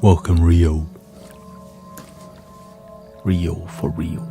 Welcome, Rio. Rio for real.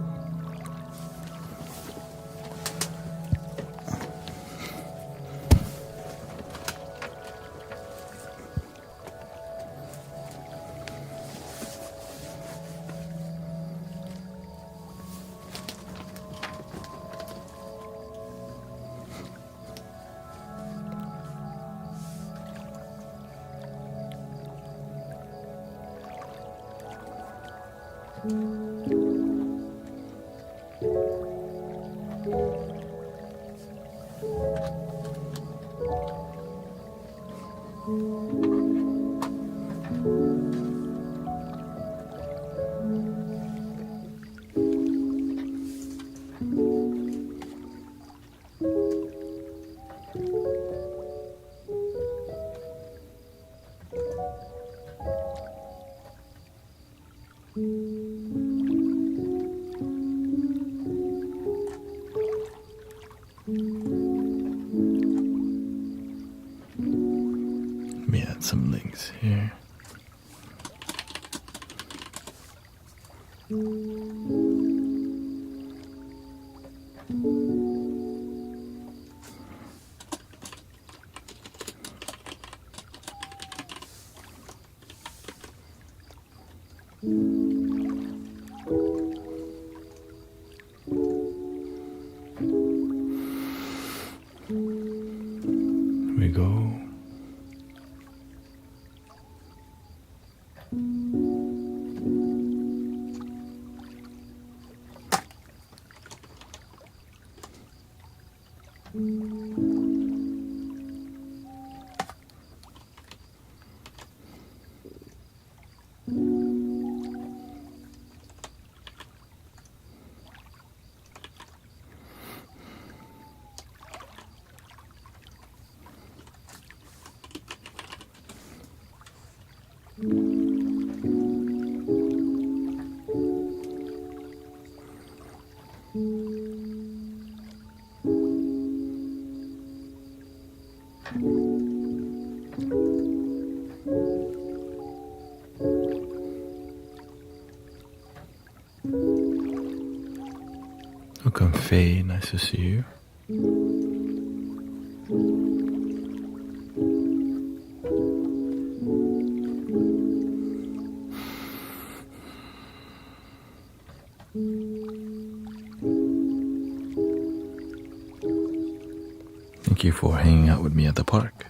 Let me add some links here. Here we go. Welcome, Faye. Nice to see you. Thank you for hanging out with me at the park.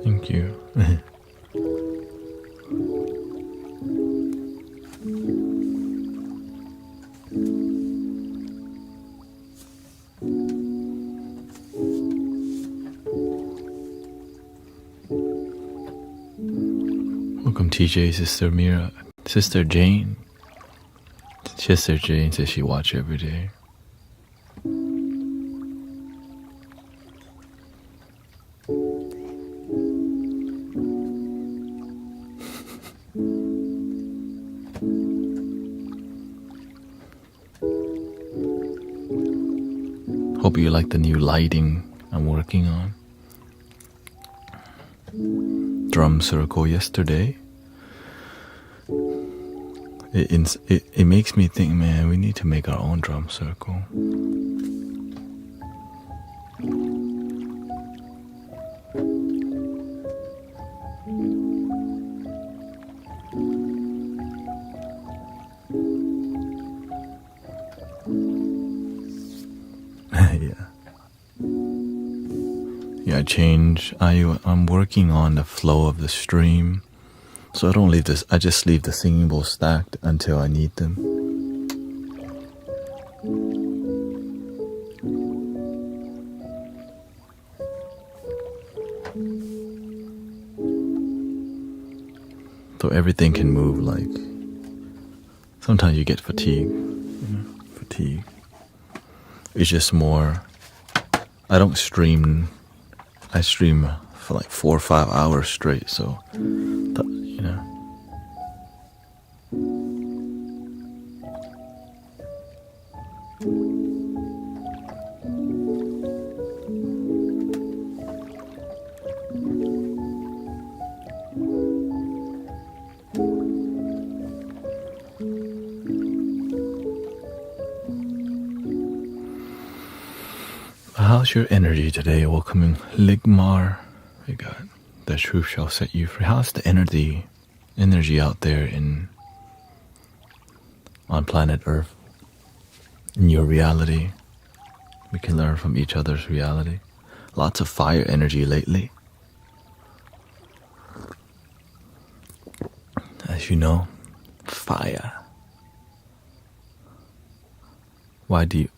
Thank you. Welcome, TJ, Sister Mira, Sister Jane. Sister Jane says she watches every day. Hope you like the new lighting I'm working on. Drum circle yesterday. It makes me think, man, we need to make our own drum circle. I'm working on the flow of the stream, so I don't leave this. I just leave the singing bowls stacked until I need them. So everything can move. Like sometimes you get fatigue. Fatigue. It's just more. I don't stream. I stream for like 4 or 5 hours straight. So, you know. How's your energy today? Welcoming Ligmar. We got the truth shall set you free. How's the energy out there on planet Earth? In your reality, we can learn from each other's reality. Lots of fire energy lately. As you know, fire. Why do you?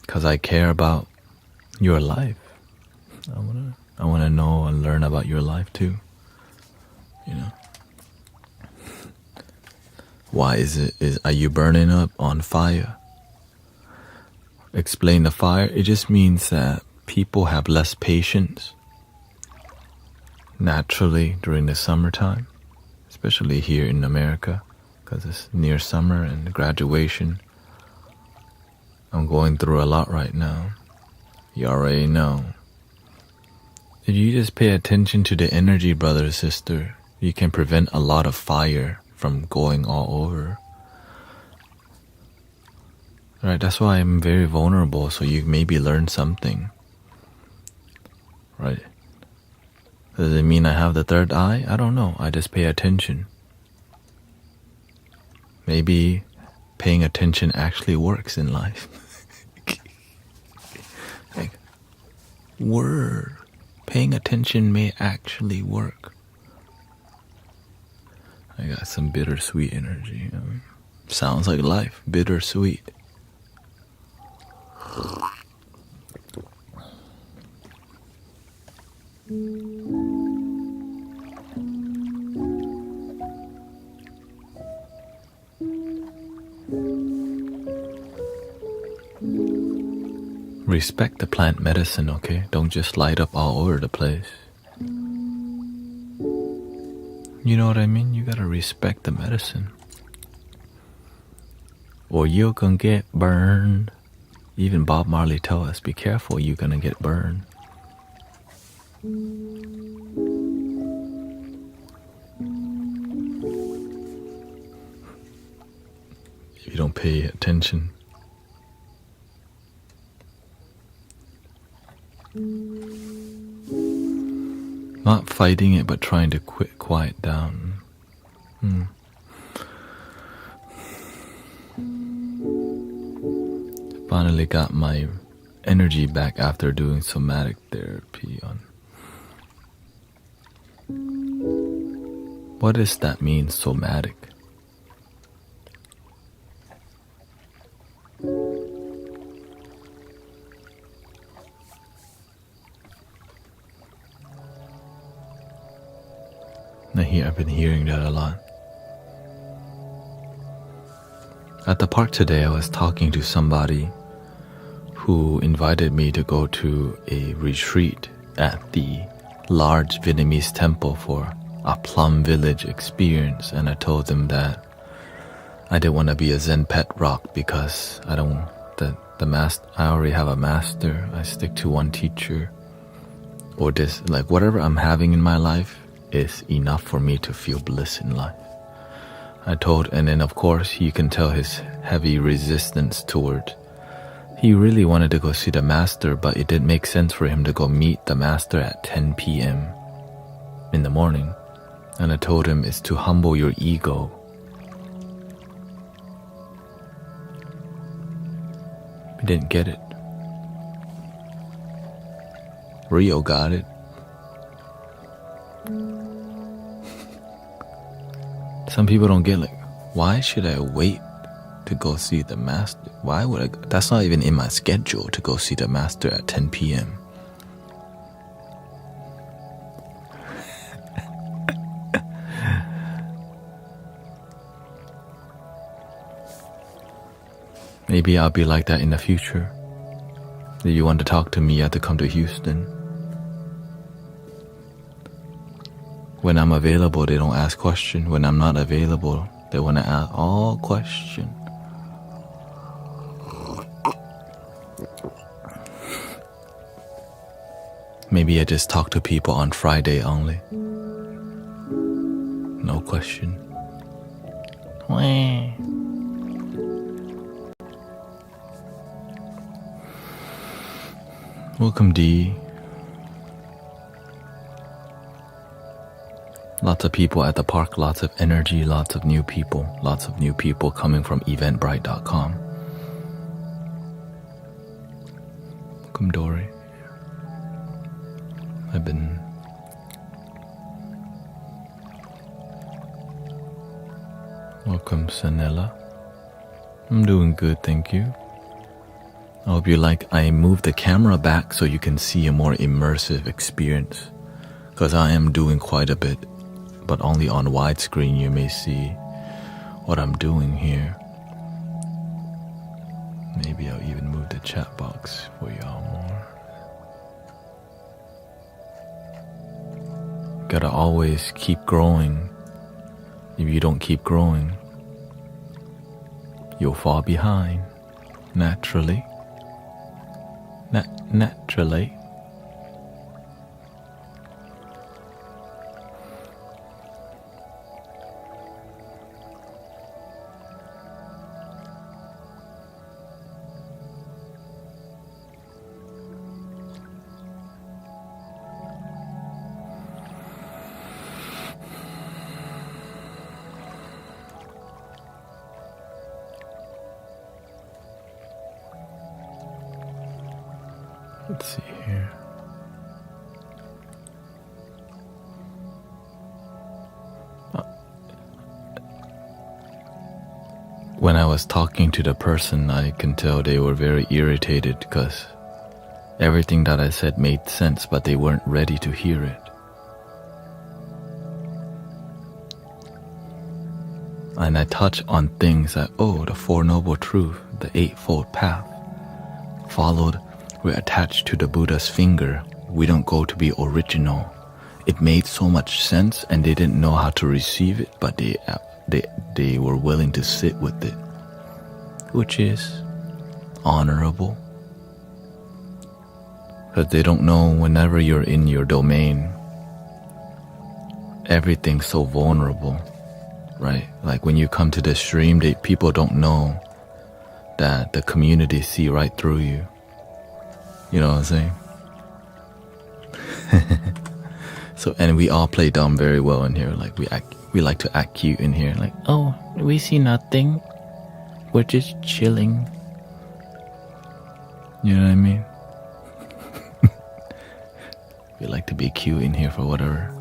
Because I care about your life. I wanna know and learn about your life too. You know. Why are you burning up on fire? Explain the fire. It just means that people have less patience naturally during the summertime, especially here in America, because it's near summer and graduation. I'm going through a lot right now. You already know. If you just pay attention to the energy, brother or sister, you can prevent a lot of fire from going all over. Right, that's why I'm very vulnerable, so you maybe learn something. Right? Does it mean I have the third eye? I don't know. I just pay attention. Maybe paying attention actually works in life. Like, word. Paying attention may actually work. I got some bittersweet energy. Sounds like life. Bittersweet. Respect the plant medicine, okay? Don't just light up all over the place. You know what I mean? You gotta respect the medicine. Or you're gonna get burned. Even Bob Marley told us, be careful, you're gonna get burned. If you don't pay attention. Not fighting it, but trying to quiet down. Finally got my energy back after doing somatic therapy on. What does that mean, somatic? I've been hearing that a lot. At the park today, I was talking to somebody who invited me to go to a retreat at the large Vietnamese temple for a plum village experience, and I told them that I didn't want to be a Zen pet rock because I already have a master. I stick to one teacher, or whatever I'm having in my life is enough for me to feel bliss in life. And then of course you can tell his heavy resistance toward. He really wanted to go see the master, but it didn't make sense for him to go meet the master at 10 p.m. in the morning. And I told him it's to humble your ego. He didn't get it. Rio got it. Some people don't get why should I wait to go see the master? Why would I? That's not even in my schedule to go see the master at 10 p.m. Maybe I'll be like that in the future. If you want to talk to me, you have to come to Houston. When I'm available, they don't ask questions. When I'm not available, they want to ask all questions. Maybe I just talk to people on Friday only. No question. Welcome, D. Lots of people at the park, lots of energy, lots of new people coming from eventbrite.com. Welcome, Dory. Welcome, Sanella. I'm doing good, thank you. I hope you like. I moved the camera back so you can see a more immersive experience, because I am doing quite a bit, but only on widescreen you may see what I'm doing here. Maybe I'll even move the chat box for y'all more. Gotta always keep growing. If you don't keep growing, you'll fall behind, naturally. Naturally. Let's see here. When I was talking to the person, I can tell they were very irritated because everything that I said made sense, but they weren't ready to hear it. And I touch on things that, the Four Noble Truths, the Eightfold Path, followed. We're attached to the Buddha's finger. We don't go to be original. It made so much sense, and they didn't know how to receive it, but they were willing to sit with it, which is honorable. Because they don't know, whenever you're in your domain, everything's so vulnerable, right? Like when you come to the stream, people don't know that the community see right through you. You know what I'm saying? So, and we all play dumb very well in here. Like we like to act cute in here. Like, we see nothing. We're just chilling. You know what I mean? We like to be cute in here for whatever.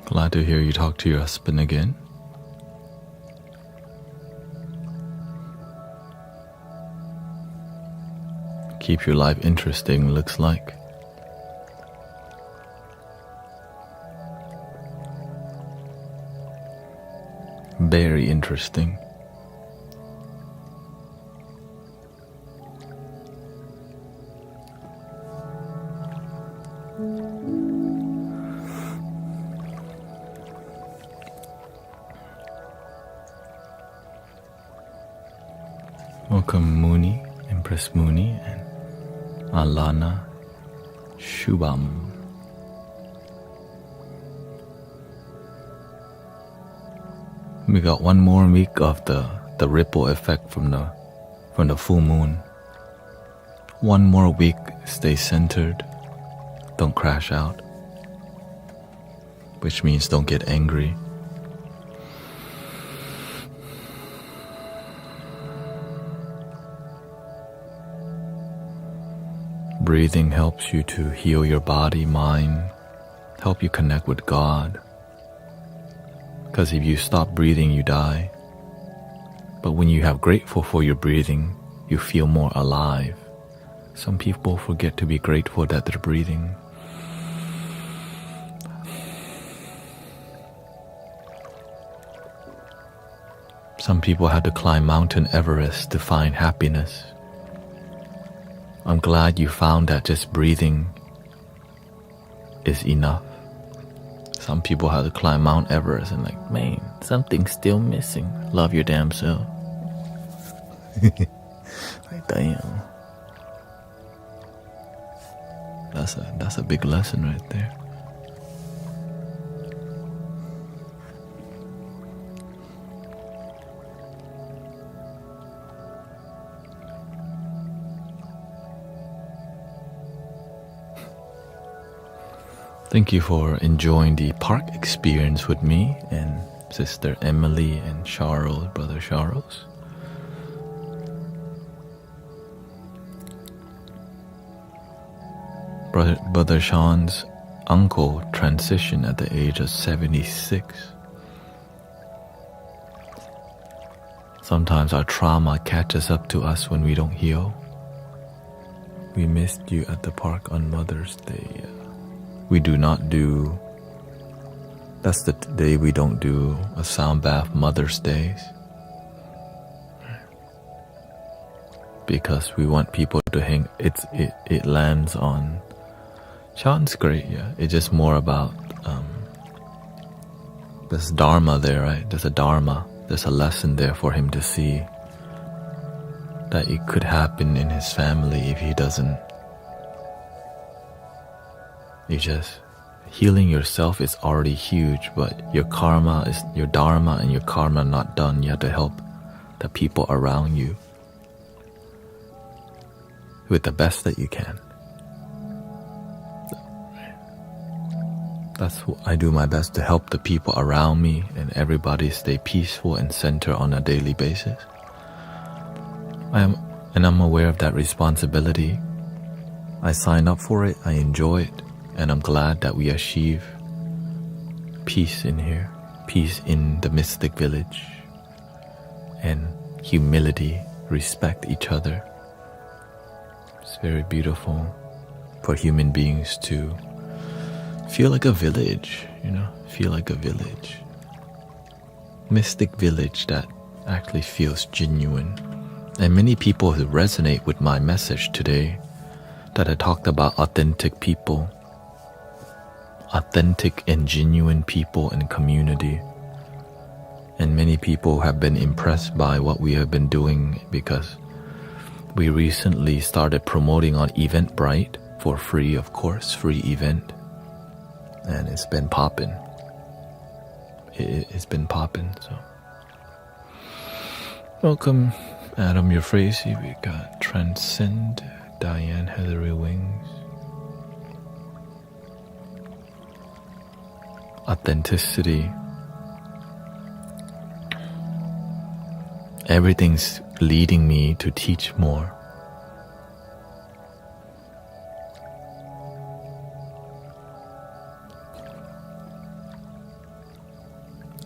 Glad to hear you talk to your husband again. Keep your life interesting, looks like. Very interesting. Welcome Mooney, Empress Mooney, and Alana Shubham. We got one more week of the ripple effect from the full moon. One more week, stay centered, don't crash out, which means don't get angry. breathing helps you to heal your body, mind, help you connect with God. Because if you stop breathing, you die. But when you have grateful for your breathing, you feel more alive. Some people forget to be grateful that they're breathing. Some people had to climb Mount Everest to find happiness. I'm glad you found that just breathing is enough. Some people had to climb Mount Everest and like, man, something's still missing. Love your damn self. Like, damn. That's a big lesson right there. Thank you for enjoying the park experience with me and Sister Emily and Charles, Brother Charles. Brother Sean's uncle transitioned at the age of 76. Sometimes our trauma catches up to us when we don't heal. We missed you at the park on Mother's Day. We do not do, that's the day we don't do a sound bath Mother's Days. Because we want people to hang, it lands on, Sean's great, yeah. It's just more about, there's dharma there, right? There's a dharma, there's a lesson there for him to see that it could happen in his family if he doesn't. You just, healing yourself is already huge, but your karma is, your dharma and your karma not done. You have to help the people around you with the best that you can. That's what I do my best to help the people around me and everybody stay peaceful and centered on a daily basis. I'm aware of that responsibility. I sign up for it, I enjoy it, and I'm glad that we achieve peace in here, peace in the mystic village, and humility, respect each other. It's very beautiful for human beings to feel like a village, feel like a village. Mystic village that actually feels genuine. And many people who resonate with my message today, that I talked about authentic people, authentic and genuine people and community. And many people have been impressed by what we have been doing because we recently started promoting on Eventbrite for free, of course, free event. And it's been popping. It's been popping, so. Welcome, Adam, you're Frazee. We got Transcend, Diane, Heathery Wings. Authenticity. Everything's leading me to teach more.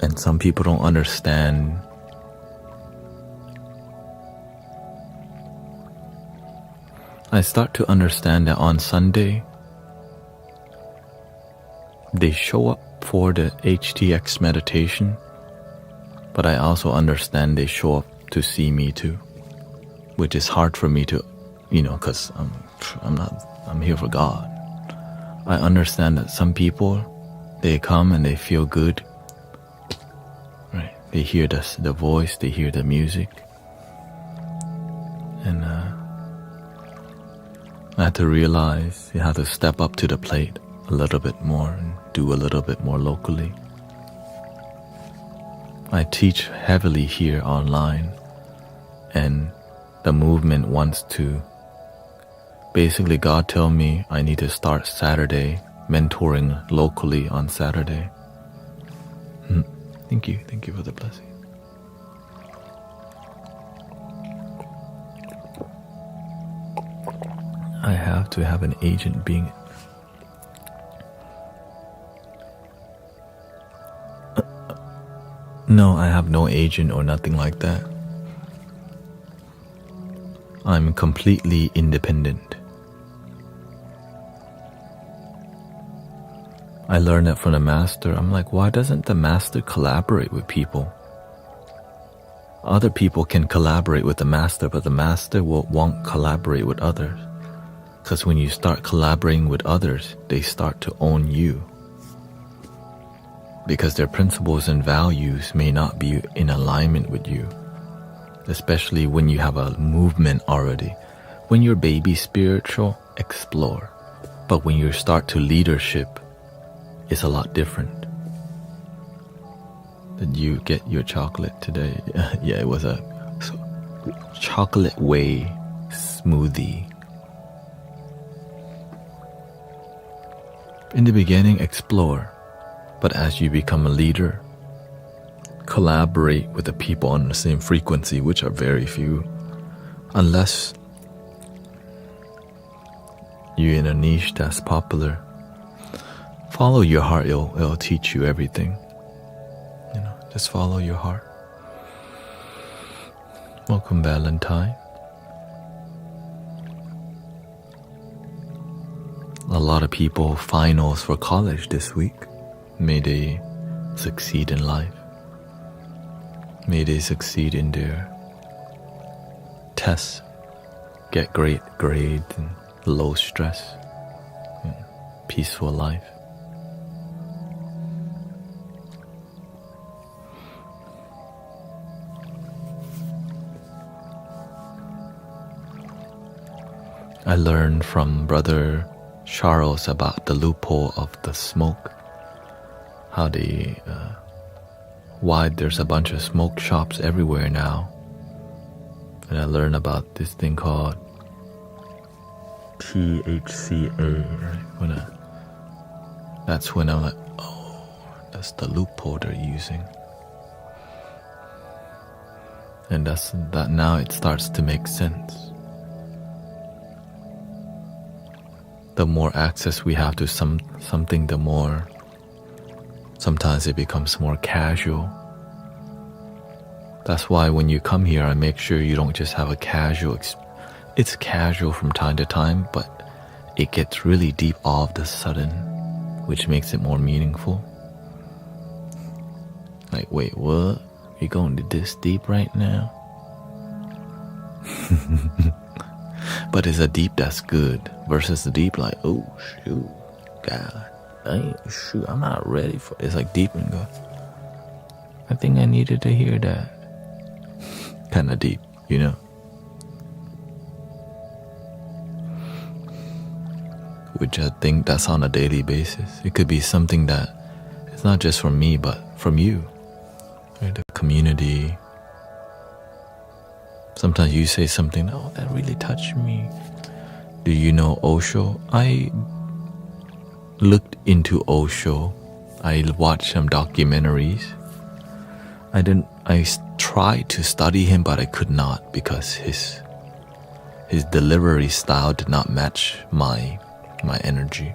And some people don't understand. I start to understand that on Sunday, they show up for the HTX meditation, but I also understand they show up to see me too, which is hard for me to, because I'm here for God. I understand that some people, they come and they feel good, right? They hear the voice, they hear the music, and I had to realize you have to step up to the plate a little bit more and do a little bit more locally. I teach heavily here online, and the movement wants to, basically God told me I need to start Saturday, mentoring locally on Saturday. Thank you for the blessing. I have to have an agent being... No, I have no agent or nothing like that. I'm completely independent. I learned that from the master. I'm like, why doesn't the master collaborate with people? Other people can collaborate with the master, but the master won't collaborate with others. Because when you start collaborating with others, they start to own you. Because their principles and values may not be in alignment with you. Especially when you have a movement already. When you're baby spiritual, explore. But when you start to leadership, it's a lot different. Did you get your chocolate today? Yeah, it was a chocolate whey smoothie. In the beginning, explore. But as you become a leader, collaborate with the people on the same frequency, which are very few. Unless you're in a niche that's popular. Follow your heart, it'll teach you everything. You know, just follow your heart. Welcome, Valentine. A lot of people finals for college this week. May they succeed in life. May they succeed in their tests, get great grades and low stress, and peaceful life. I learned from Brother Charles about the loophole of the smoke. How they, why there's a bunch of smoke shops everywhere now. And I learned about this thing called THCA. Right? That's when I'm like, oh, that's the loophole they're using. And that's that now it starts to make sense. The more access we have to something, the more sometimes it becomes more casual. That's why when you come here, I make sure you don't just have a casual it's casual from time to time, but it gets really deep all of the sudden, which makes it more meaningful. Like, wait, what? You going to this deep right now? But it's a deep that's good versus the deep like, oh shoot, God, shoot, I'm not ready for it. It's like deep and go, I think I needed to hear that. Kind of deep, you know. Which I think that's on a daily basis. It could be something that it's not just from me, but from you, right? The community. Sometimes you say something, oh, that really touched me. Do you know Osho? I looked into Osho. I watched some documentaries. I tried to study him, but I could not because his delivery style did not match my energy.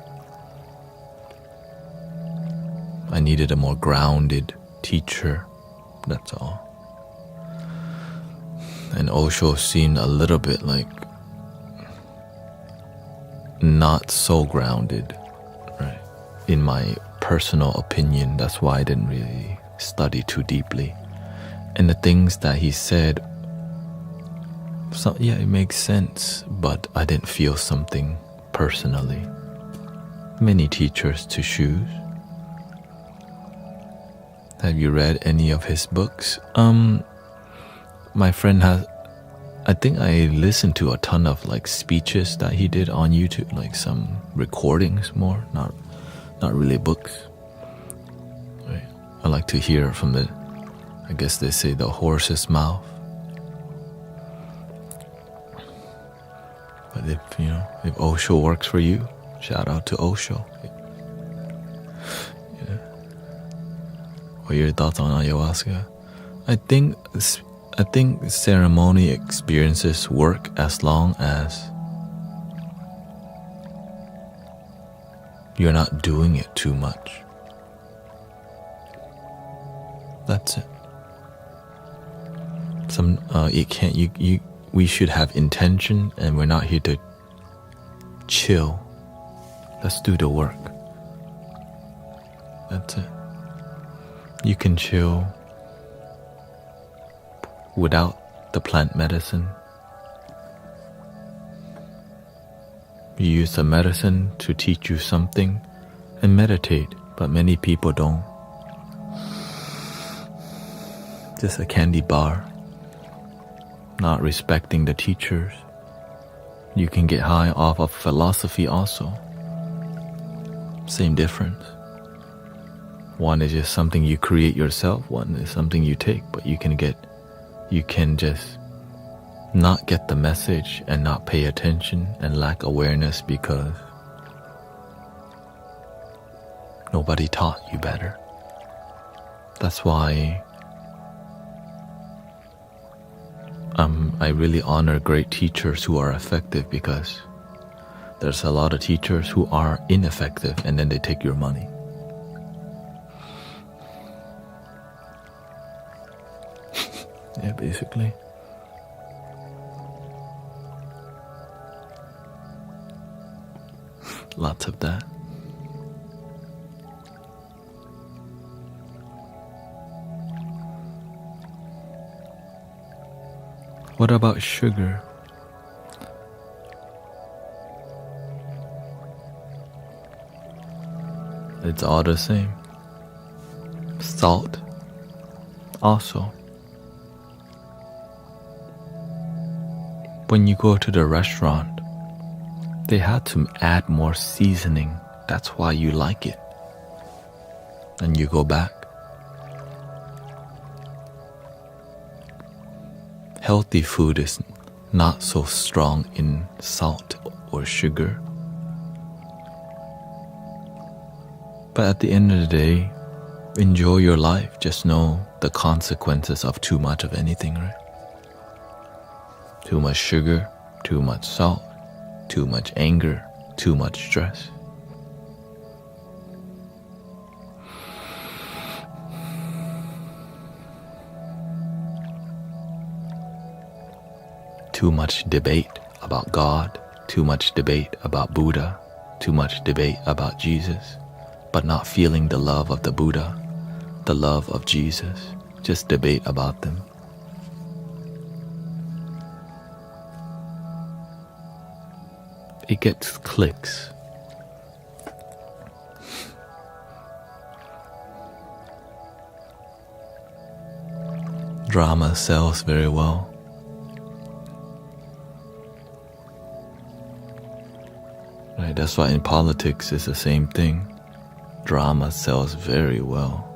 I needed a more grounded teacher, that's all. And Osho seemed a little bit like not so grounded, right? In my personal opinion, that's why I didn't really study too deeply. And the things that he said, yeah, it makes sense, but I didn't feel something personally. Many teachers to choose. Have you read any of his books? My friend has, I think I listened to a ton of like speeches that he did on YouTube, like some recordings more, not really books. Right. I like to hear from the, I guess they say the horse's mouth. But if Osho works for you, shout out to Osho. Yeah. What are your thoughts on ayahuasca? I think ceremony experiences work as long as You're not doing it too much. That's it. We should have intention, and we're not here to chill. Let's do the work. That's it. You can chill without the plant medicine. You use the medicine to teach you something and meditate, but many people don't. Just a candy bar, not respecting the teachers. You can get high off of philosophy also. Same difference. One is just something you create yourself, one is something you take, but you can just not get the message and not pay attention and lack awareness because nobody taught you better. That's why I really honor great teachers who are effective, because there's a lot of teachers who are ineffective and then they take your money. Yeah, basically. Lots of that. What about sugar? It's all the same. Salt also. When you go to the restaurant, they had to add more seasoning. That's why you like it. And you go back. Healthy food is not so strong in salt or sugar. But at the end of the day, enjoy your life. Just know the consequences of too much of anything, right? Too much sugar, too much salt, too much anger, too much stress. Too much debate about God, too much debate about Buddha, too much debate about Jesus, but not feeling the love of the Buddha, the love of Jesus. Just debate about them. It gets clicks. Drama sells very well. Right, that's why in politics it's the same thing. Drama sells very well.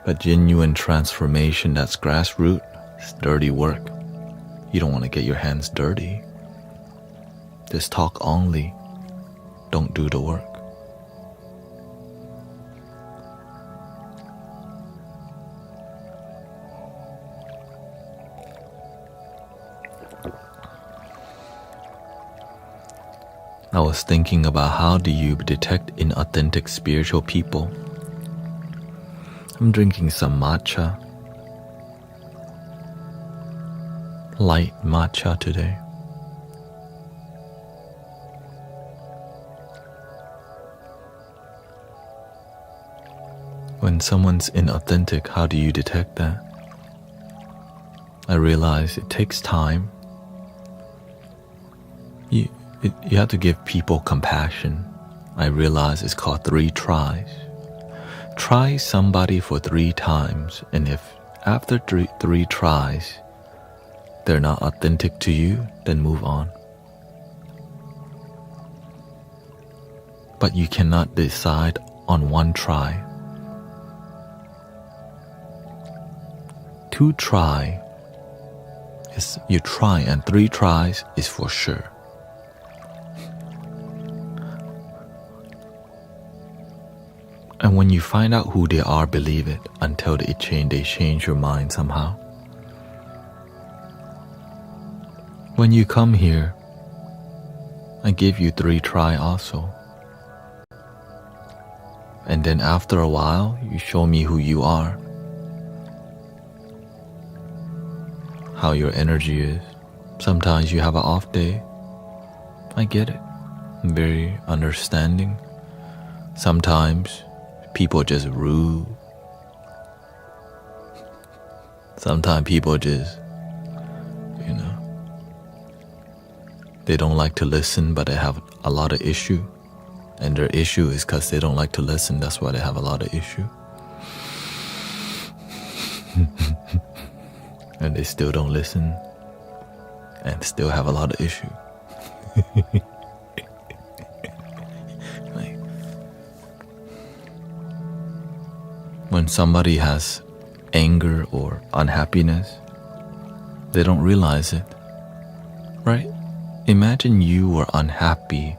But genuine transformation, that's grassroots, it's dirty work. You don't want to get your hands dirty. Just talk only. Don't do the work. I was thinking about how do you detect inauthentic spiritual people. I'm drinking some matcha. Light matcha today. When someone's inauthentic, how do you detect that? I realize it takes time. You have to give people compassion. I realize it's called 3 tries. Try somebody for 3 times, and if after three tries they're not authentic to you, then move on. But you cannot decide on 1 try. 2 try is you try, and 3 tries is for sure. And when you find out who they are, believe it until they change your mind somehow. When you come here, I give you 3 try also. And then after a while, you show me who you are, how your energy is. Sometimes you have an off day. I get it. I'm very understanding. Sometimes people just rude. Sometimes people just, they don't like to listen, but they have a lot of issue. And their issue is because they don't like to listen. That's why they have a lot of issue. And they still don't listen and still have a lot of issue. Like, when somebody has anger or unhappiness, they don't realize it, right? Imagine you were unhappy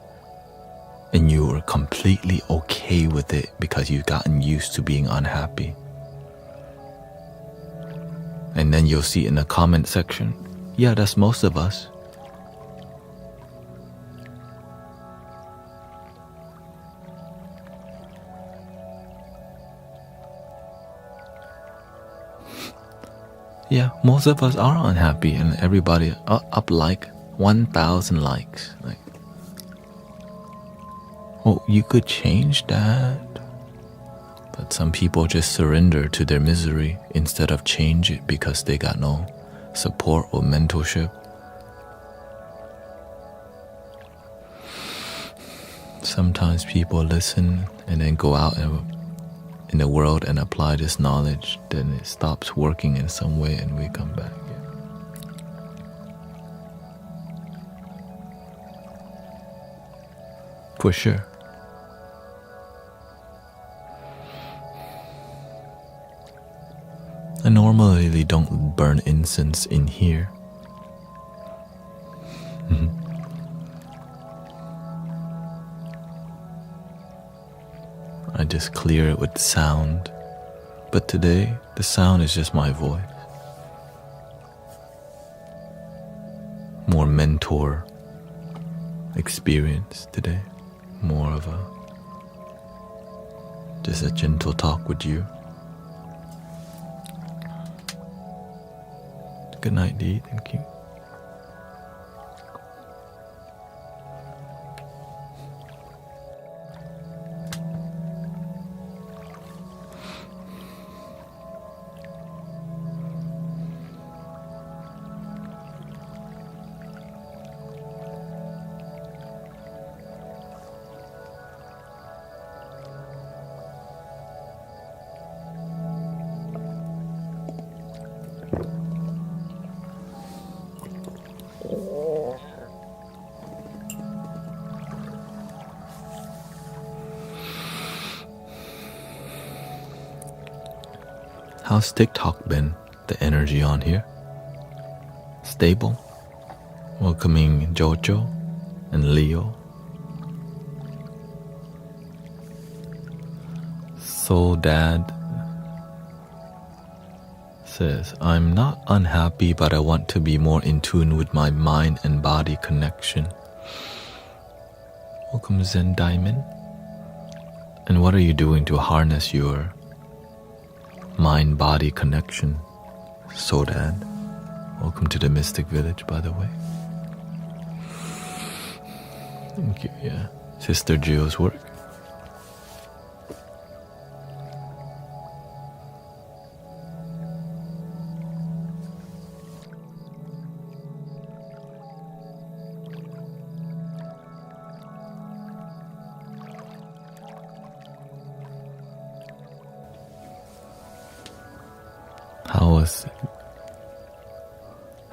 and you were completely okay with it because you've gotten used to being unhappy. And then you'll see in the comment section, yeah, that's most of us. Yeah, most of us are unhappy, and everybody up like 1,000 likes. Like, oh, you could change that. But some people just surrender to their misery instead of change it because they got no support or mentorship. Sometimes people listen and then go out in the world and apply this knowledge, then it stops working in some way and we come back. For sure. I normally don't burn incense in here. I just clear it with sound. But today, the sound is just my voice. More mentor experience today. More of just a gentle talk with you. Good night, Dee. Thank you. How's TikTok been? The energy on here? Stable? Welcoming Jojo and Leo. Soul Dad says, I'm not unhappy, but I want to be more in tune with my mind and body connection. Welcome Zen Diamond. And what are you doing to harness your mind-body connection? Soul Dad. Welcome to the Mystic Village, by the way. Thank you, yeah. Sister Jill's work.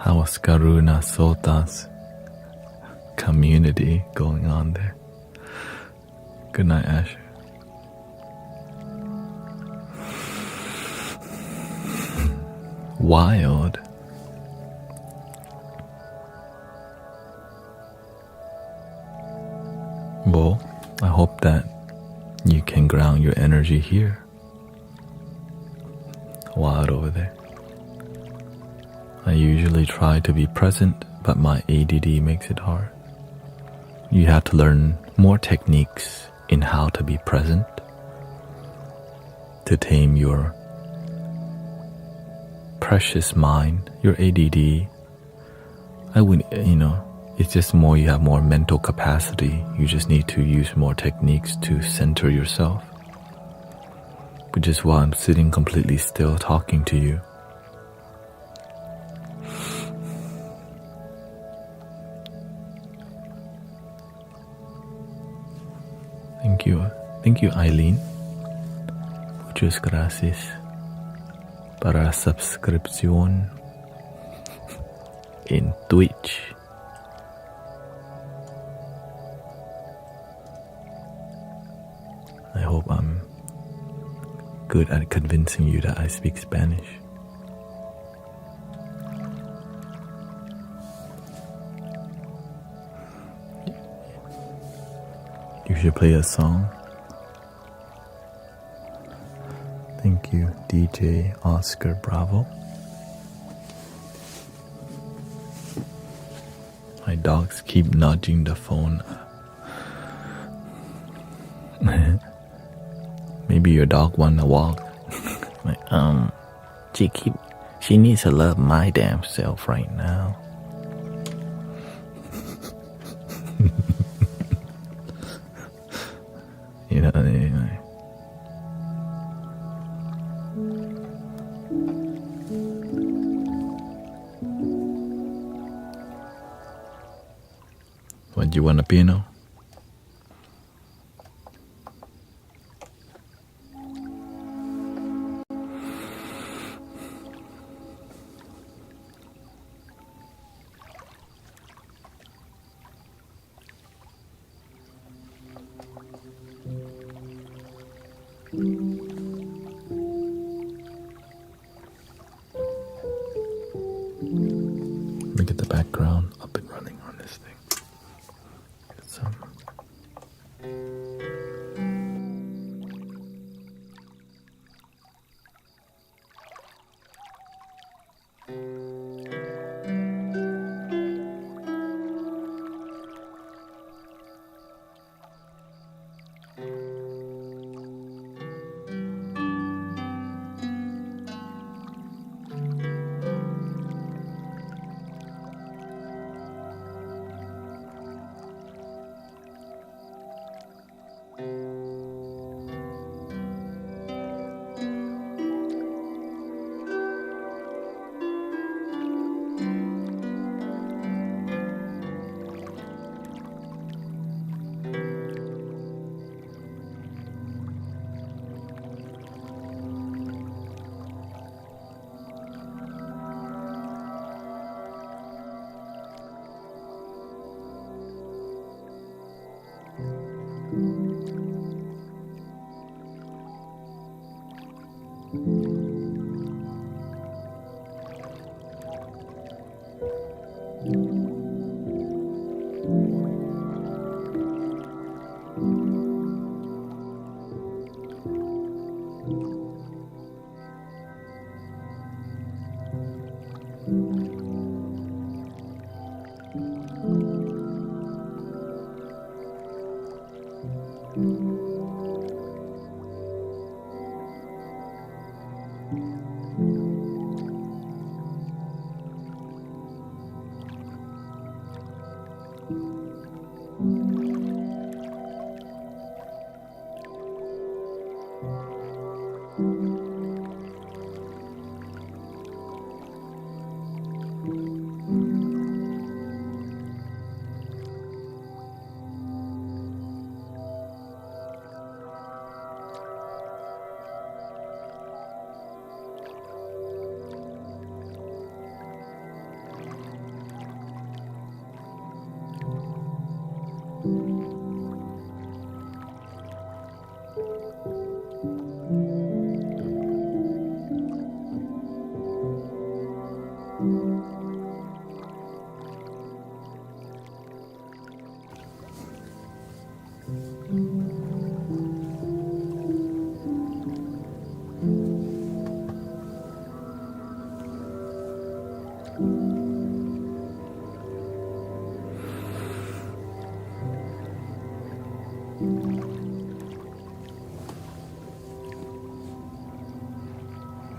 How was Karuna Sota's community going on there? Good night, Asher. Wild. Well, I hope that you can ground your energy here. Wild over there. I usually try to be present, but my ADD makes it hard. You have to learn more techniques in how to be present, to tame your precious mind, your ADD. It's just more, you have more mental capacity. You just need to use more techniques to center yourself. Which is why I'm sitting completely still talking to you. Thank you, Eileen. Muchas gracias para la suscripción en Twitch. I hope I'm good at convincing you that I speak Spanish. You should play a song. Thank you, DJ Oscar Bravo. My dogs keep nudging the phone. Maybe your dog wanna walk. She needs to love my damn self right now. Anyway. What, you want a piano? Let me get the background up and running on this thing. Get some.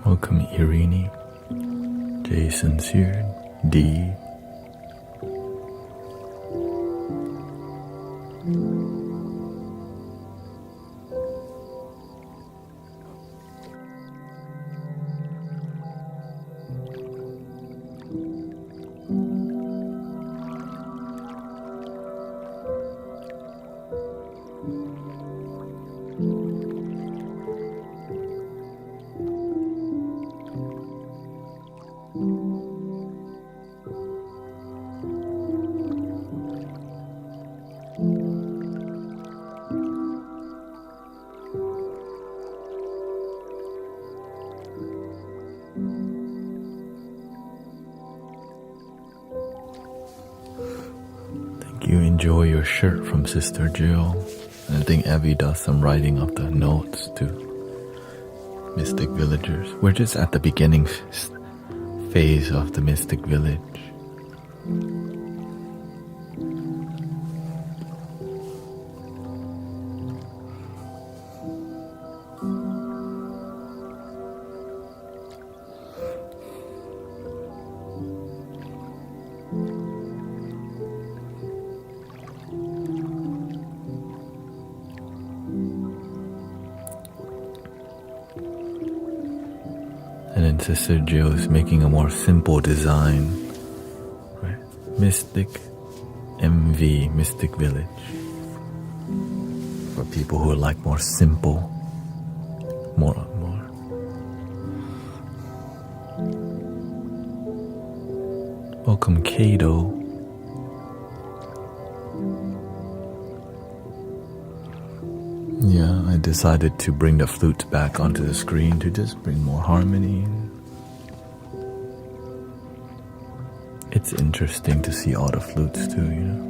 Welcome Irini, J Sincere, D. You enjoy your shirt from Sister Jill. And I think Evie does some writing of the notes to Mystic Villagers. We're just at the beginning phase of the Mystic Village. And then Sister Jill is making a more simple design, right? Mystic MV, Mystic Village. For people who like more simple, more. Welcome Kato. Yeah, I decided to bring the flutes back onto the screen to just bring more harmony. It's interesting to see all the flutes too, you know.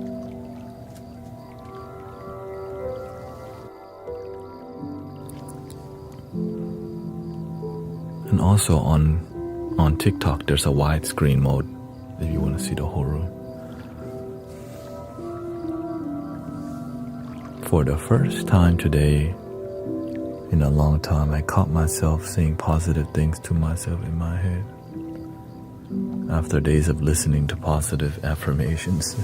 And also on TikTok, there's a widescreen mode if you want to see the whole room. For the first time today, in a long time, I caught myself saying positive things to myself in my head. After days of listening to positive affirmations.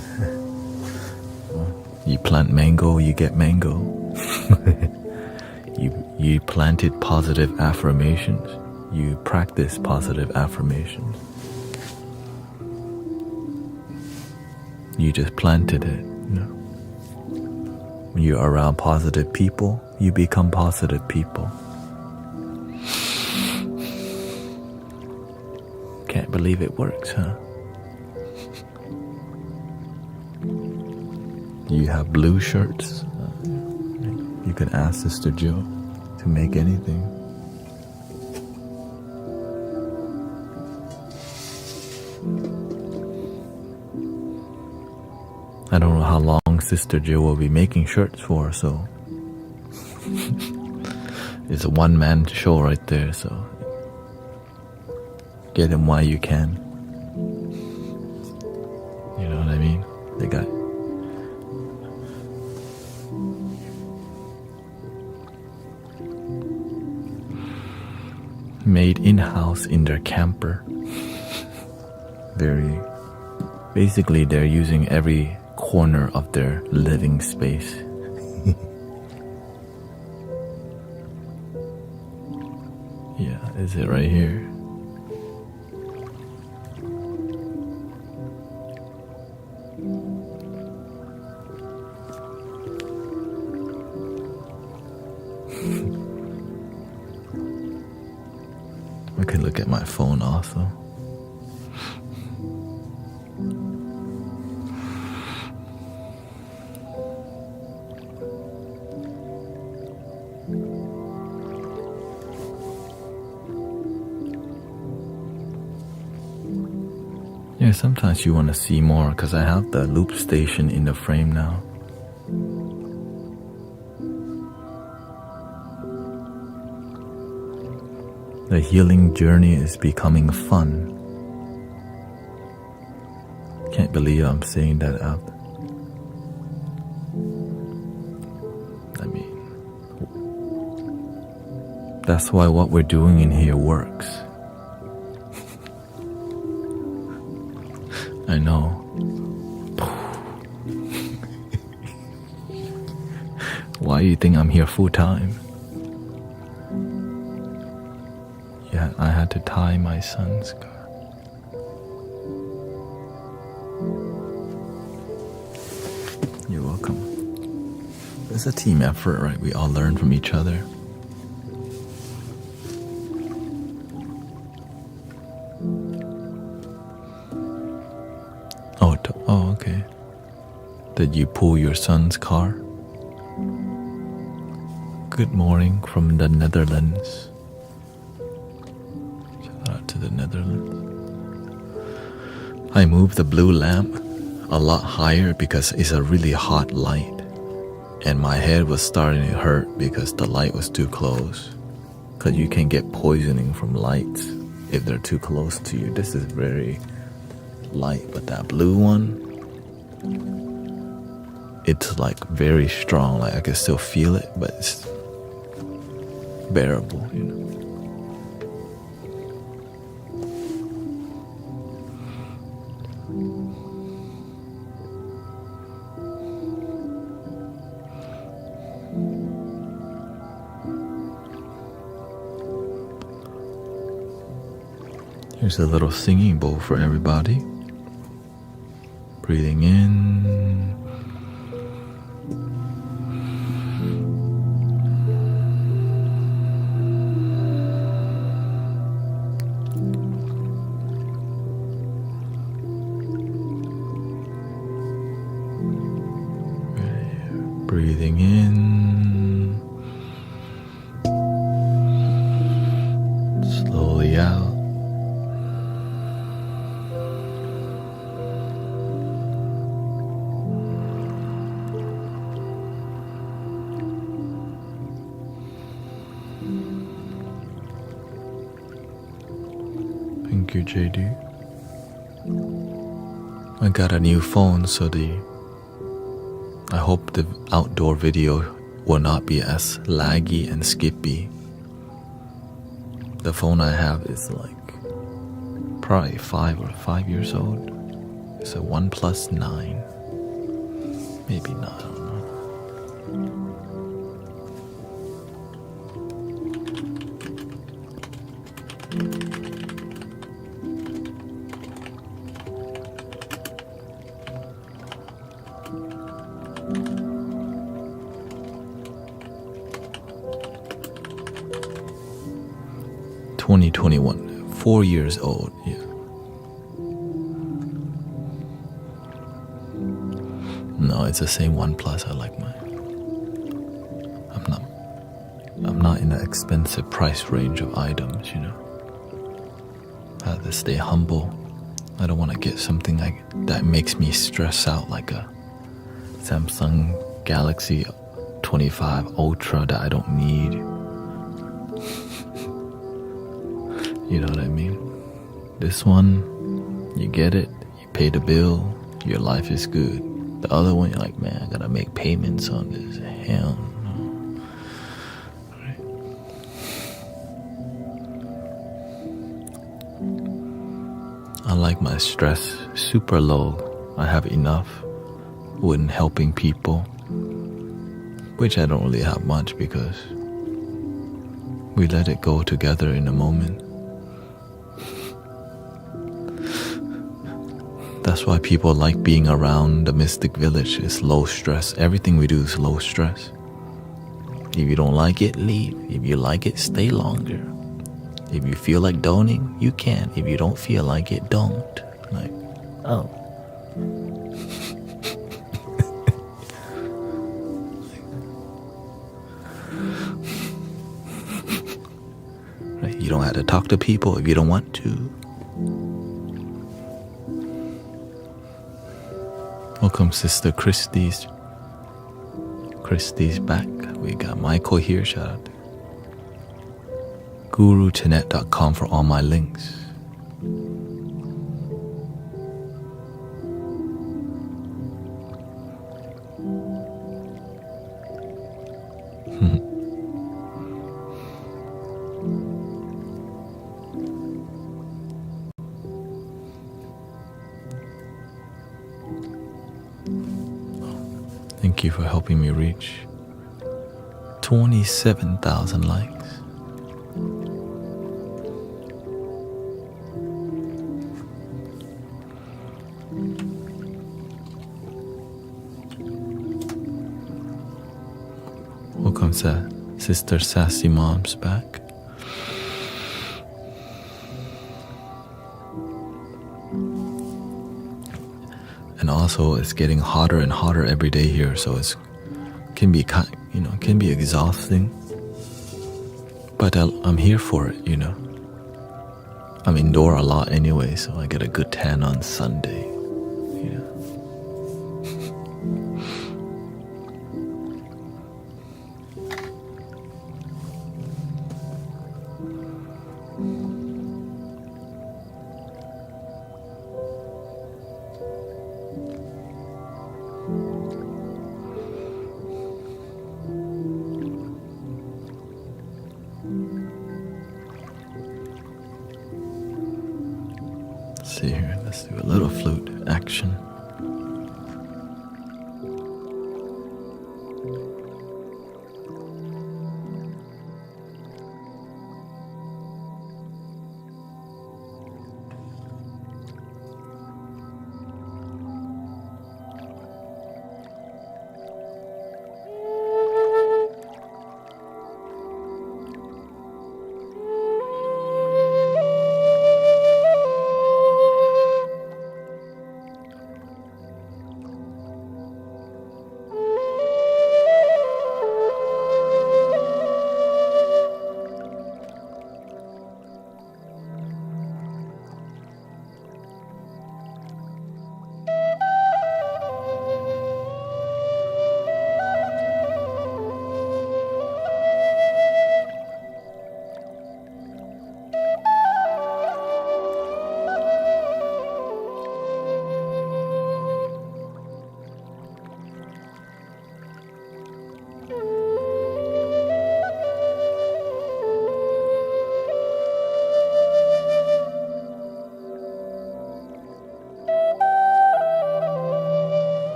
You plant mango, you get mango. You planted positive affirmations. You practice positive affirmations. You just planted it, you know. When you're around positive people, you become positive people. Can't believe it works, huh? You have blue shirts. You can ask Sister Jill to make anything. I don't know how long Sister Jill will be making shirts for, so it's a one-man show right there, so get them while you can. You know what I mean? They got made in-house in their camper. Basically they're using every corner of their living space. Yeah, is it right here? I can look at my phone also. Yeah, sometimes you want to see more because I have the loop station in the frame now. The healing journey is becoming fun. Can't believe I'm saying that out. I mean, That's why what we're doing in here works. I know. Why do you think I'm here full time? Yeah, I had to tie my son's car. You're welcome. It's a team effort, right? We all learn from each other. Oh, okay. Did you pull your son's car? Good morning from the Netherlands. Shout out to the Netherlands. I moved the blue lamp a lot higher because it's a really hot light. And my head was starting to hurt because the light was too close. Because you can get poisoning from lights if they're too close to you. This is very light, but that blue one, it's like very strong. Like I can still feel it, but it's bearable, you know. Here's a little singing bowl for everybody. Breathing in. Breathing in. Slowly out. Thank you, JD. I got a new phone, so I hope the outdoor video will not be as laggy and skippy. The phone I have is like probably 5 years old. It's a OnePlus 9. Maybe not, I don't know. $2021, 4 years old, yeah. No, it's the same OnePlus. I like mine. I'm not in the expensive price range of items, you know. I have to stay humble. I don't want to get something that makes me stress out, like a Samsung Galaxy 25 Ultra that I don't need. You know what I mean? This one, you get it, you pay the bill, your life is good. The other one, you're like, man, I gotta make payments on this. Hell no. Right. I like my stress super low. I have enough when helping people, which I don't really have much because we let it go together in a moment. That's why people like being around the Mystic Village. It's low stress. Everything we do is low stress. If you don't like it, leave. If you like it, stay longer. If you feel like donating, you can. If you don't feel like it, don't. Like, oh. Right? You don't have to talk to people if you don't want to. Welcome, Sister Christie's back. We got Michael here, shout out. GuruTanet.com for all my links. Thank you for helping me reach 27,000 likes. Welcome, Sister Sassy Mom's back. And also, it's getting hotter and hotter every day here, so it can be exhausting. But I'm here for it, I'm indoor a lot anyway, so I get a good tan on Sunday. Let's see here, let's do a little flute action.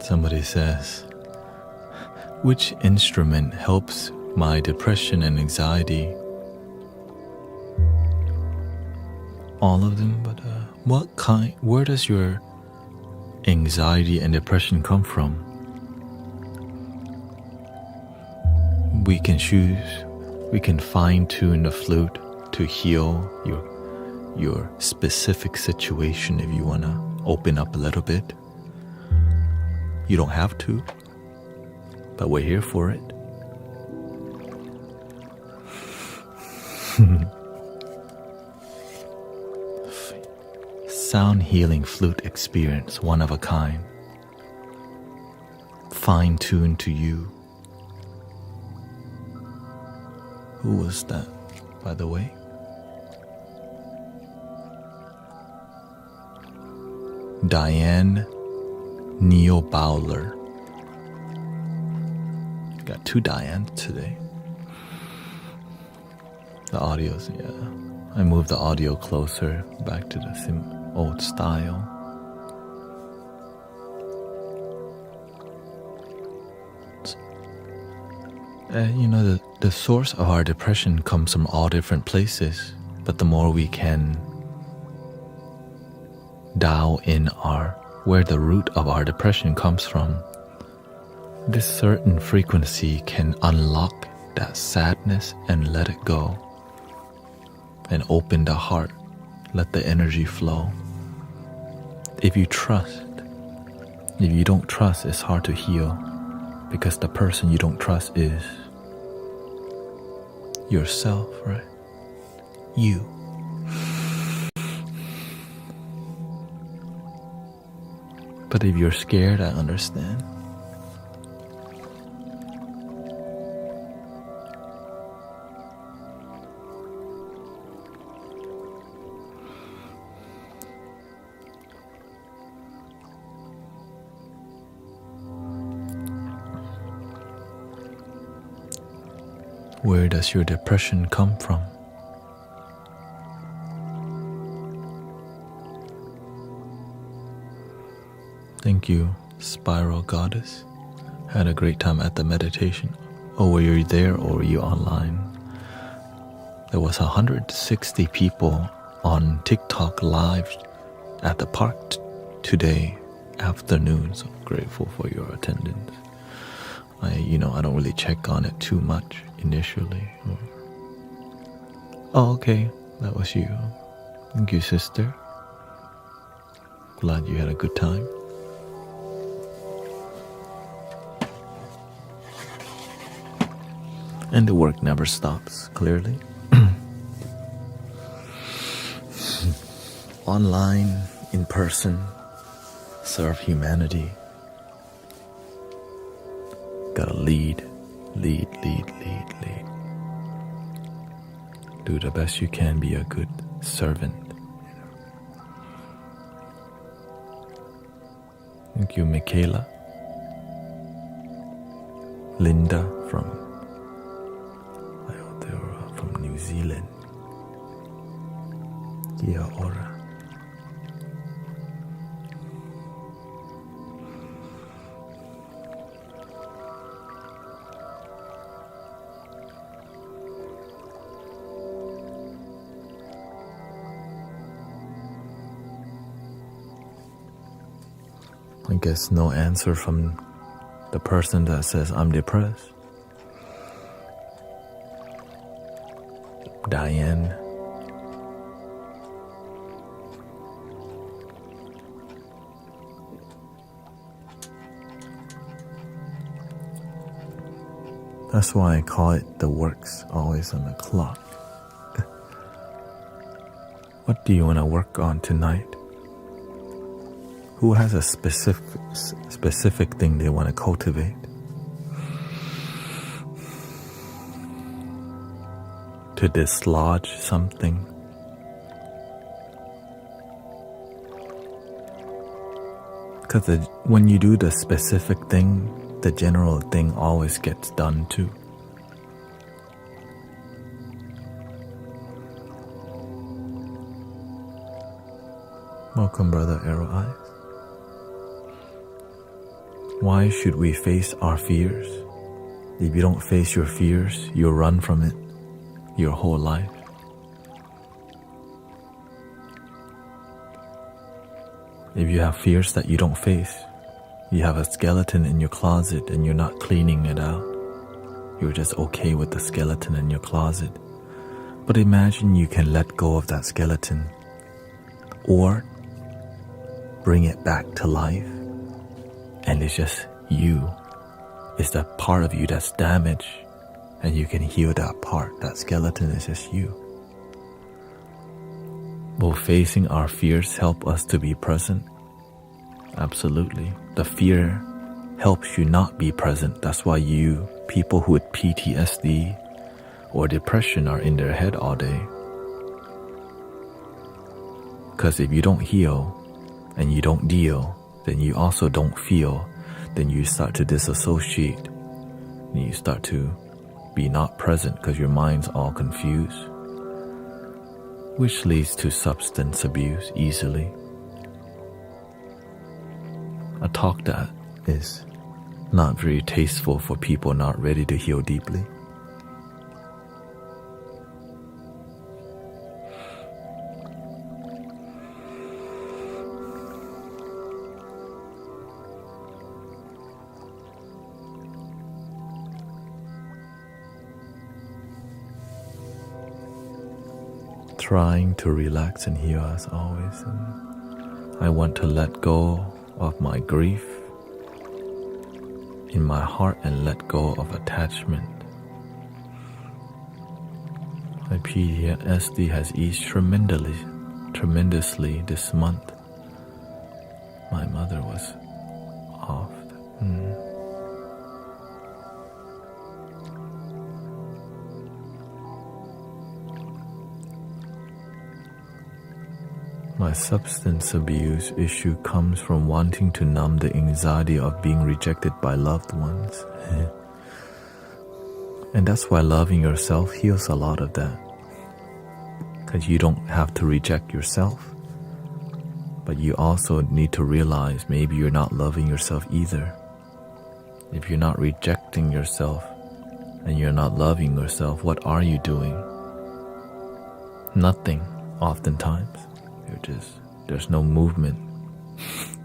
Somebody says, which instrument helps my depression and anxiety? All of them, but where does your anxiety and depression come from? We can choose We can fine-tune the flute to heal your specific situation if you want to open up a little bit. You don't have to, but we're here for it. Sound healing flute experience, one of a kind. Fine-tuned to you. Who was that, by the way? Diane Neil Bowler. Got two Dianes today. The audio's, yeah. I moved the audio closer back to the old style. The source of our depression comes from all different places, but the more we can dial in where the root of our depression comes from, this certain frequency can unlock that sadness and let it go, and open the heart, let the energy flow. If you trust, if you don't trust, it's hard to heal, because the person you don't trust is yourself, right? You. But if you're scared, I understand. Where does your depression come from? Thank you, Spiral Goddess. Had a great time at the meditation. Oh, were you there or were you online? There was 160 people on TikTok live at the park today afternoon, so grateful for your attendance. I don't really check on it too much initially. Oh, okay, that was you. Thank you, sister. Glad you had a good time. And the work never stops, clearly. Online, in person, serve humanity. Gotta lead. Do the best you can, be a good servant. Thank you, Michaela. Linda from New Zealand. Kia ora. I guess no answer from the person that says I'm depressed. Diane. That's why I call it the works always on the clock. What do you want to work on tonight? Who has a specific thing they want to cultivate? To dislodge something? Because when you do the specific thing, the general thing always gets done too. Welcome, Brother Arrow Eyes. Why should we face our fears? If you don't face your fears, you'll run from it your whole life. If you have fears that you don't face, you have a skeleton in your closet and you're not cleaning it out, You're just okay with the skeleton in your closet. But imagine you can let go of that skeleton or bring it back to life, and it's just you. It's that part of you that's damaged, and you can heal that part. That skeleton is just you. Will facing our fears help us to be present? Absolutely. The fear helps you not be present. That's why people who with PTSD or depression are in their head all day. Because if you don't heal and you don't deal, then you also don't feel, then you start to disassociate, and you start to be not present because your mind's all confused, which leads to substance abuse easily. A talk that is not very tasteful for people not ready to heal deeply. Trying to relax and heal as always. And I want to let go of my grief in my heart and let go of attachment. My PTSD has eased tremendously this month. My mother was off. My substance abuse issue comes from wanting to numb the anxiety of being rejected by loved ones. And that's why loving yourself heals a lot of that. Because you don't have to reject yourself, but you also need to realize maybe you're not loving yourself either. If you're not rejecting yourself and you're not loving yourself, what are you doing? Nothing, oftentimes. There's no movement.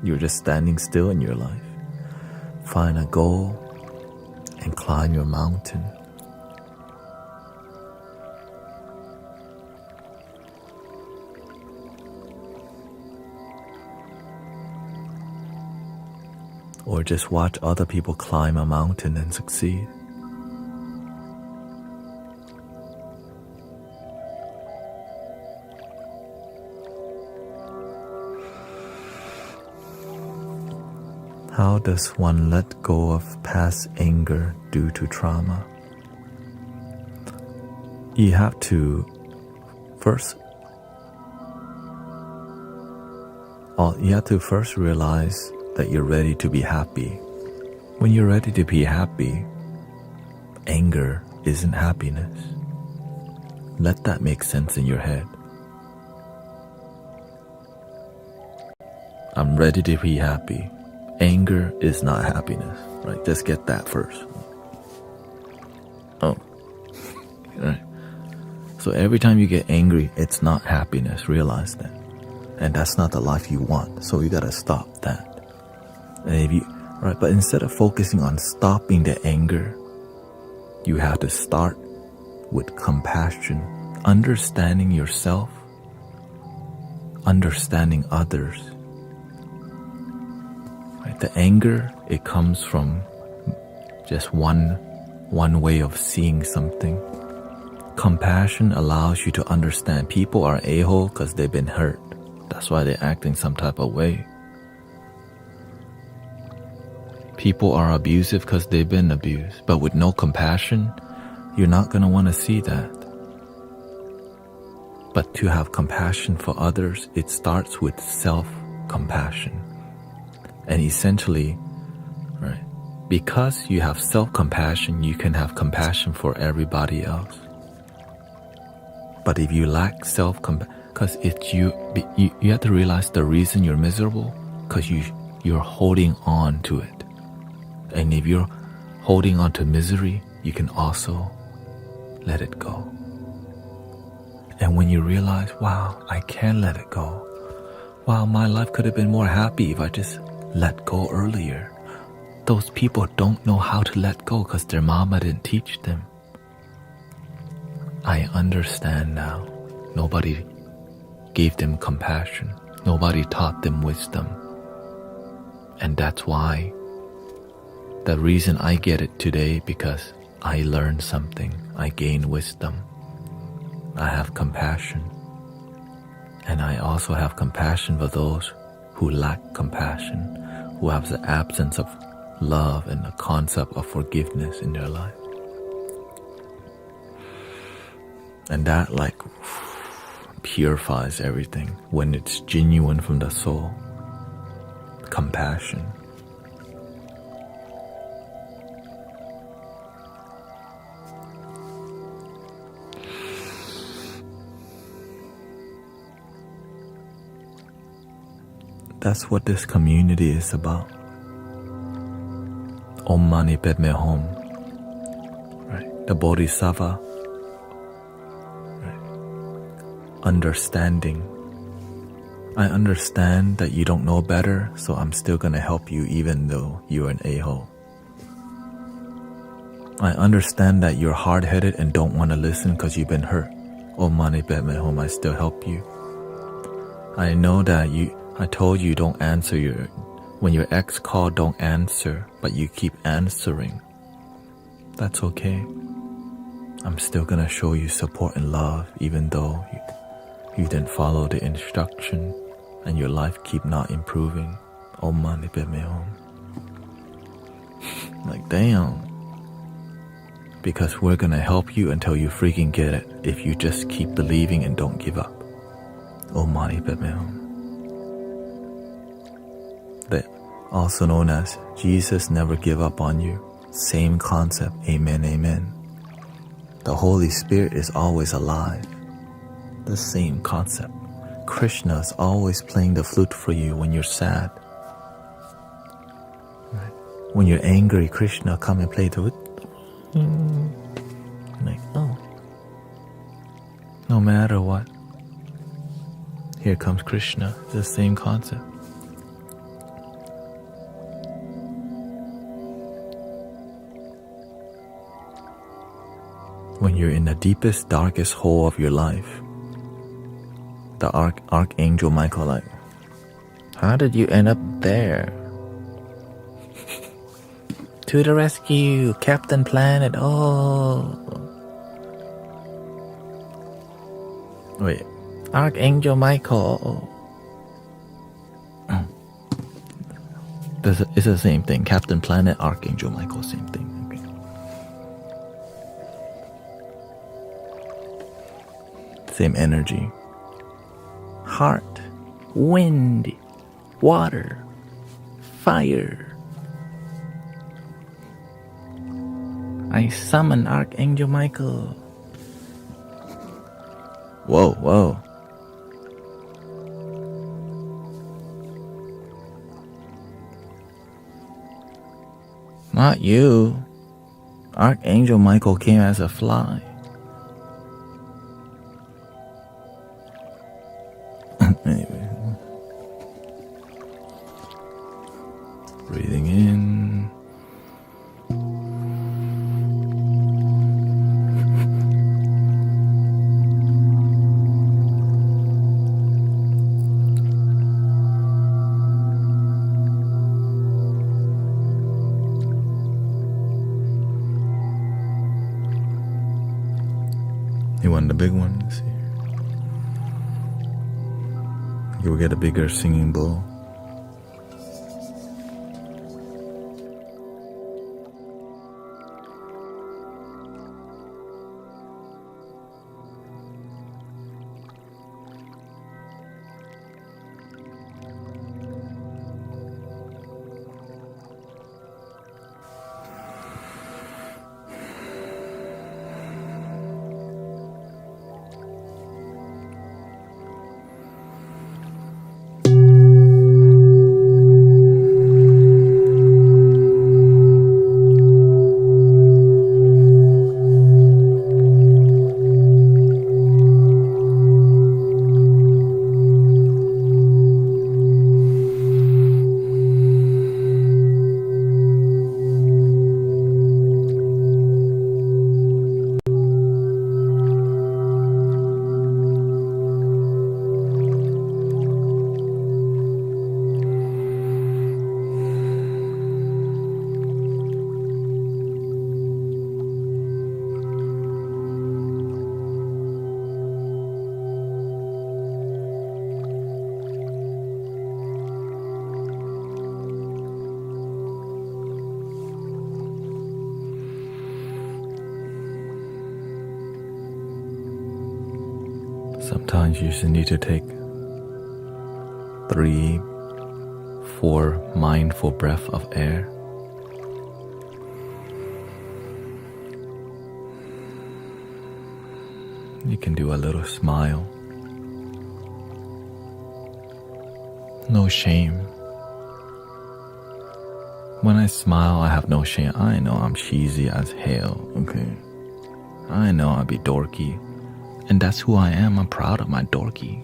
You're just standing still in your life. Find a goal and climb your mountain. Or just watch other people climb a mountain and succeed. How does one let go of past anger due to trauma? You have to first realize that you're ready to be happy. When you're ready to be happy, anger isn't happiness. Let that make sense in your head. I'm ready to be happy. Anger is not happiness, right? Just get that first. Oh, right. So every time you get angry, it's not happiness. Realize that. And that's not the life you want. So you gotta stop that. And but instead of focusing on stopping the anger, you have to start with compassion, understanding yourself, understanding others. The anger, it comes from just one way of seeing something. Compassion allows you to understand people are a-hole because they've been hurt. That's why they're acting some type of way. People are abusive because they've been abused. But with no compassion, you're not going to want to see that. But to have compassion for others, it starts with self-compassion. And essentially, right, because you have self-compassion, you can have compassion for everybody else. But if you lack self-compassion, because it's you have to realize the reason you're miserable, because you're holding on to it. And if you're holding on to misery, you can also let it go. And when you realize, wow, I can let it go. Wow, my life could have been more happy if I just let go earlier. those people don't know how to let go because their mama didn't teach them. I understand now. Nobody gave them compassion. Nobody taught them wisdom. And that's why the reason I get it today, because I learned something. I gained wisdom. I have compassion. And I also have compassion for those who lack compassion, who have the absence of love and the concept of forgiveness in their life. And that purifies everything when it's genuine from the soul. Compassion. That's what this community is about. Om Mani Padme Hum. Right? The Bodhisattva. Right? Understanding. I understand that you don't know better, so I'm still gonna help you even though you're an a-hole. I understand that you're hard-headed and don't want to listen because you've been hurt. Om Mani Padme Hum, I still help you. I know that I told you don't answer when your ex called, don't answer, but you keep answering. That's okay. I'm still gonna show you support and love even though you didn't follow the instruction and your life keep not improving. Om Mani Padme Hum. Damn. Because we're gonna help you until you freaking get it if you just keep believing and don't give up. Om Mani Padme Hum. Also known as Jesus never give up on you. Same concept. Amen, amen. The Holy Spirit is always alive. The same concept. Krishna is always playing the flute for you when you're sad. Right? When you're angry, Krishna come and play the flute. Oh. No matter what. Here comes Krishna. It's the same concept. When you're in the deepest, darkest hole of your life, the Archangel Michael how did you end up there? To the rescue, Captain Planet. Oh. Wait, Archangel Michael. It's the same thing. Captain Planet, Archangel Michael, same thing. Same energy. Heart, wind, water, fire. I summon Archangel Michael. Whoa, whoa. Not you. Archangel Michael came as a fly. Anyway. Breathing in. You want the big one? Let's see. You'll get a bigger singing bowl. Sometimes you just need to take 3, 4 mindful breaths of air. You can do a little smile. No shame. When I smile, I have no shame. I know I'm cheesy as hell, okay? I know I'll be dorky. And that's who I am. I'm proud of my dorky.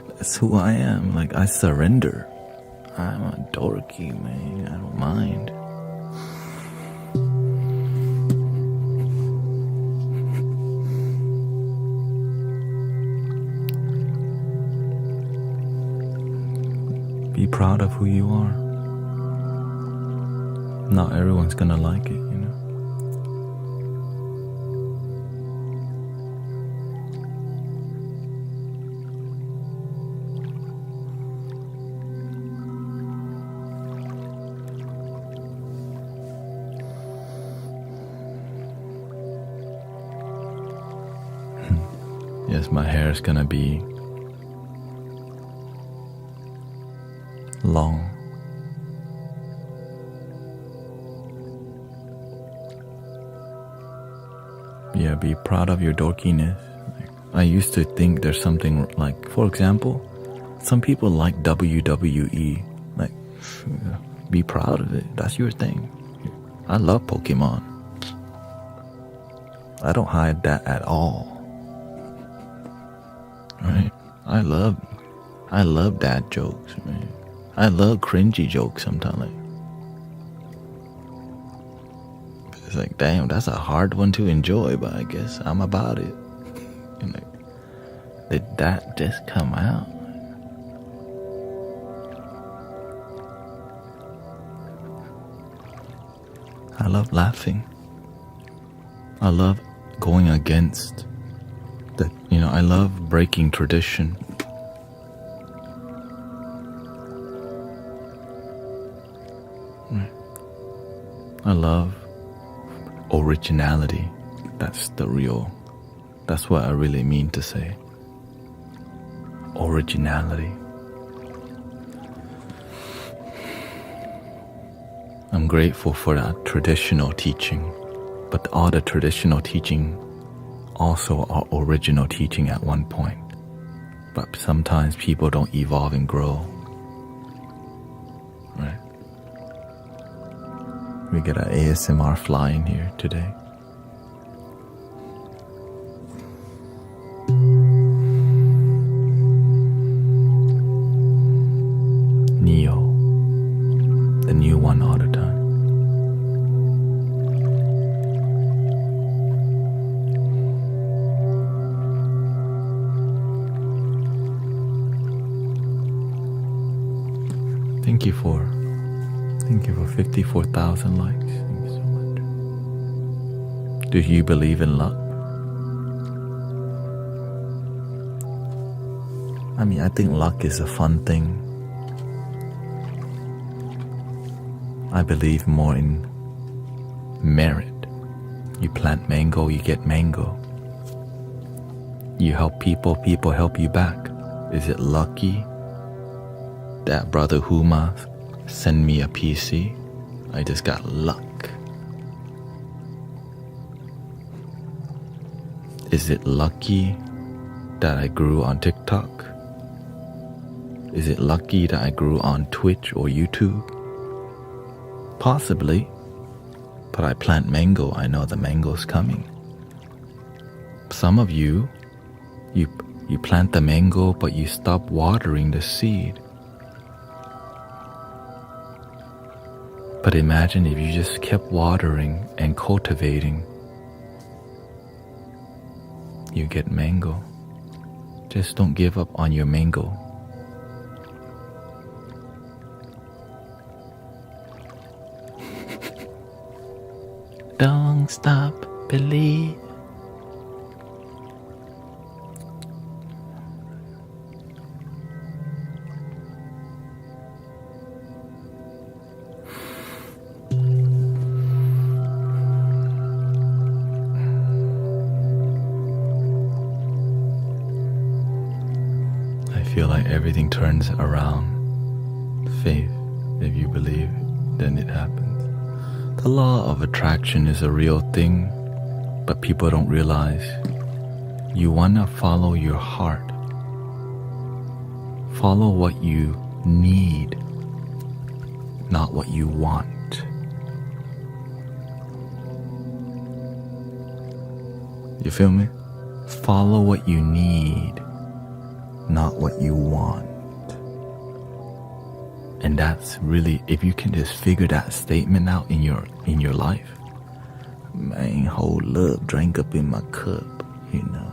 That's who I am. Like, I surrender. I'm a dorky, man. I don't mind. Be proud of who you are. Not everyone's gonna like it, you know. Yes, my hair is gonna be long. Yeah, be proud of your dorkiness. I used to think there's something like, for example, some people like WWE. Like, be proud of it. That's your thing. I love Pokemon. I don't hide that at all. Right? I love dad jokes, man. I love cringy jokes sometimes. Like, it's like, damn, that's a hard one to enjoy, but I guess I'm about it. And like, did that just come out? I love laughing. I love going against the, I love breaking tradition. I love originality. That's what I really mean to say. Originality. I'm grateful for that traditional teaching, but all the traditional teaching also are original teaching at one point. But sometimes people don't evolve and grow. Right? We get an ASMR fly in here today. Neo, the new one all the time. Thank you for 54,000 likes. Thank you so much. Do you believe in luck? I think luck is a fun thing. I believe more in merit. You plant mango, you get mango. You help people, people help you back. Is it lucky that Brother Huma sent me a PC? I just got luck. Is it lucky that I grew on TikTok? Is it lucky that I grew on Twitch or YouTube? Possibly. But I plant mango, I know the mango's coming. Some of you plant the mango, but you stop watering the seed. But imagine if you just kept watering and cultivating, you get mango. Just don't give up on your mango. Don't stop believing. feel like everything turns around faith. If you believe, then it happens. The law of attraction is a real thing, but people don't realize you want to follow your heart. Follow what you need, not what you want. You feel me? Follow what you need, not what you want. And that's really, if you can just figure that statement out in your life, man, hold up, drink up in my cup, you know.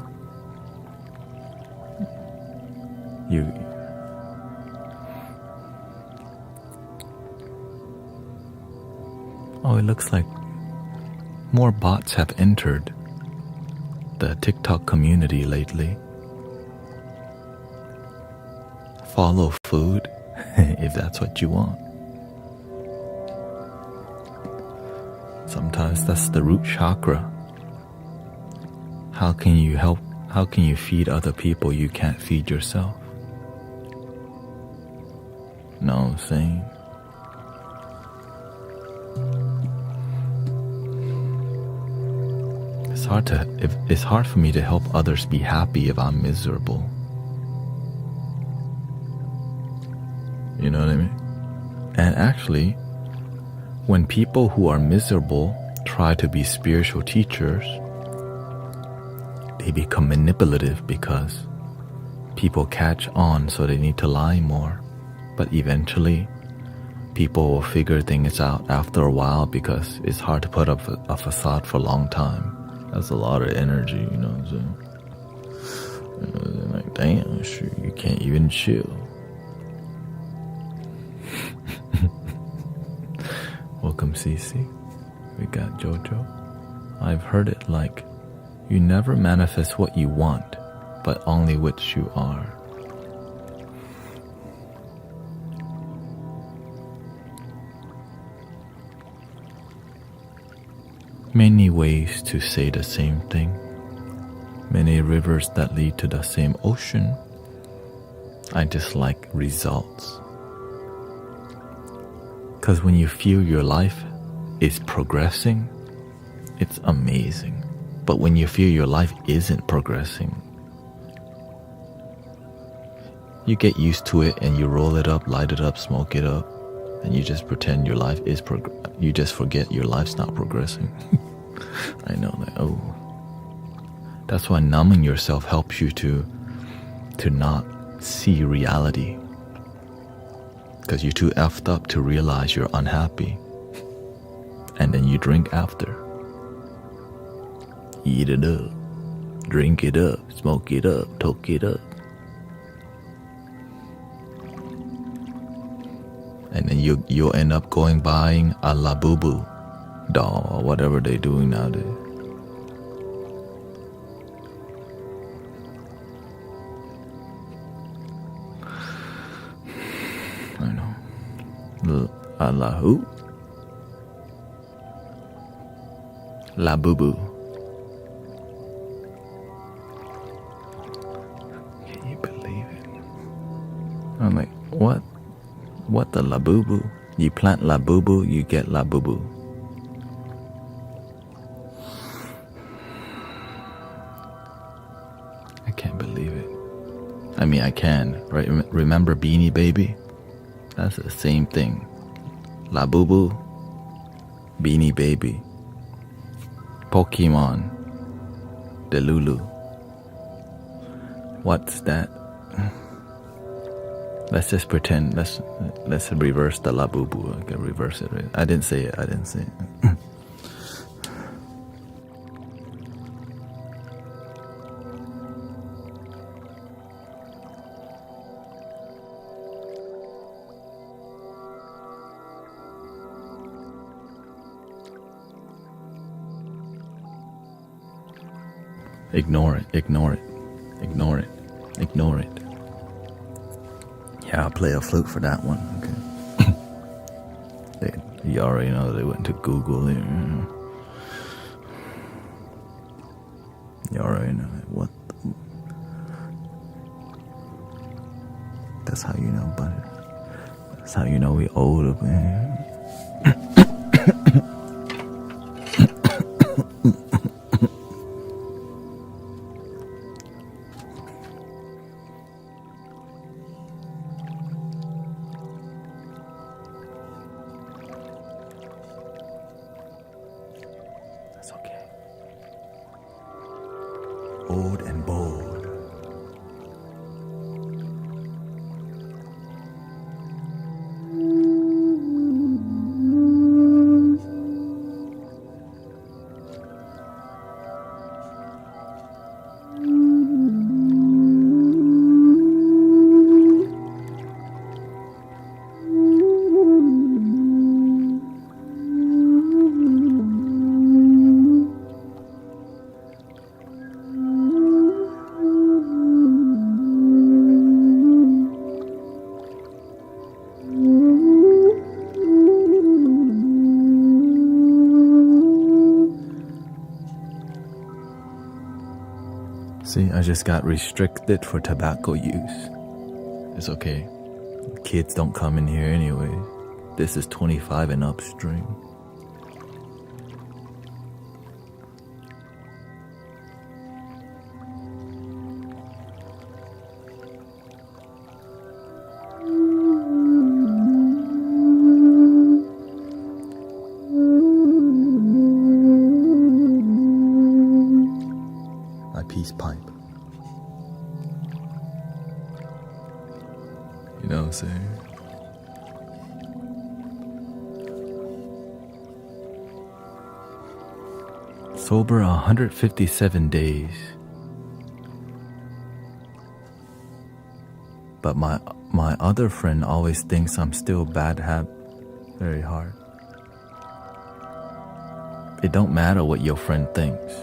Oh, it looks like more bots have entered the TikTok community lately. Follow food if that's what you want. Sometimes that's the root chakra. How can you feed other people you can't feed yourself? Know what I'm saying? It's hard for me to help others be happy if I'm miserable. You know what I mean? And actually, when people who are miserable try to be spiritual teachers, they become manipulative because people catch on, so they need to lie more. But eventually, people will figure things out after a while because it's hard to put up a facade for a long time. That's a lot of energy, you know what I'm saying? You know, they're like, damn, shoot, you can't even chill. Welcome, Cece. We got Jojo. I've heard it like, you never manifest what you want, but only what you are. Many ways to say the same thing. Many rivers that lead to the same ocean. I just like results. Because when you feel your life is progressing, it's amazing. But when you feel your life isn't progressing, you get used to it and you roll it up, light it up, smoke it up, and you just pretend your life is you just forget your life's not progressing. I know that. Oh, that's why numbing yourself helps you to not see reality, because you're too effed up to realize you're unhappy, and then you drink after. Eat it up, drink it up, smoke it up, toke it up. And then you'll end up buying a Labubu doll or whatever they're doing nowadays. I know. A la who? Labubu. Can you believe it? I'm like, what? What the Labubu? You plant Labubu, you get Labubu. I can't believe it. I mean, I can, right? Remember Beanie Baby? That's the same thing. Labubu, Beanie Baby, Pokemon, Delulu. What's that? Let's just pretend. Let's reverse the Labubu. I can reverse it. Right? I didn't say it. Ignore it. Yeah, I'll play a flute for that one. Okay. You already know they went to Google. You already know what. That's how you know, buddy. That's how you know we older, man. That's okay. Old and bold. See, I just got restricted for tobacco use. It's okay. Kids don't come in here anyway. This is 25 and upstream. My peace pipe. You know what I'm saying? Sober 157 days. But my other friend always thinks I'm still bad very hard. It don't matter what your friend thinks.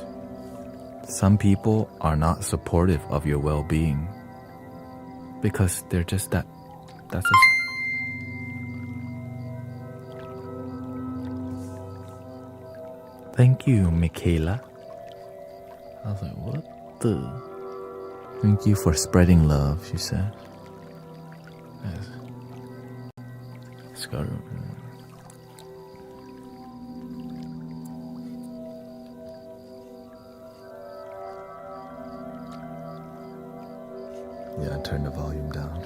Some people are not supportive of your well-being because they're just that's just. Thank you, Michaela. I was like, what the? Thank you for spreading love, she said. Yes. Let's go. Yeah, turn the volume down.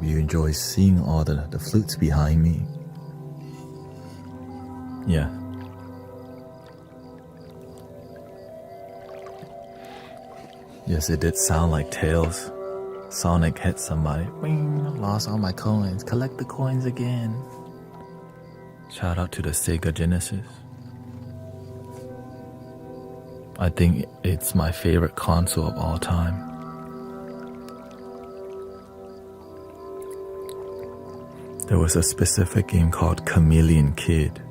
Enjoy seeing all the flutes behind me. Yeah. Yes, it did sound like Tails. Sonic hit somebody. Bing, lost all my coins. Collect the coins again. Shout out to the Sega Genesis. I think it's my favorite console of all time. There was a specific game called Chameleon Kid.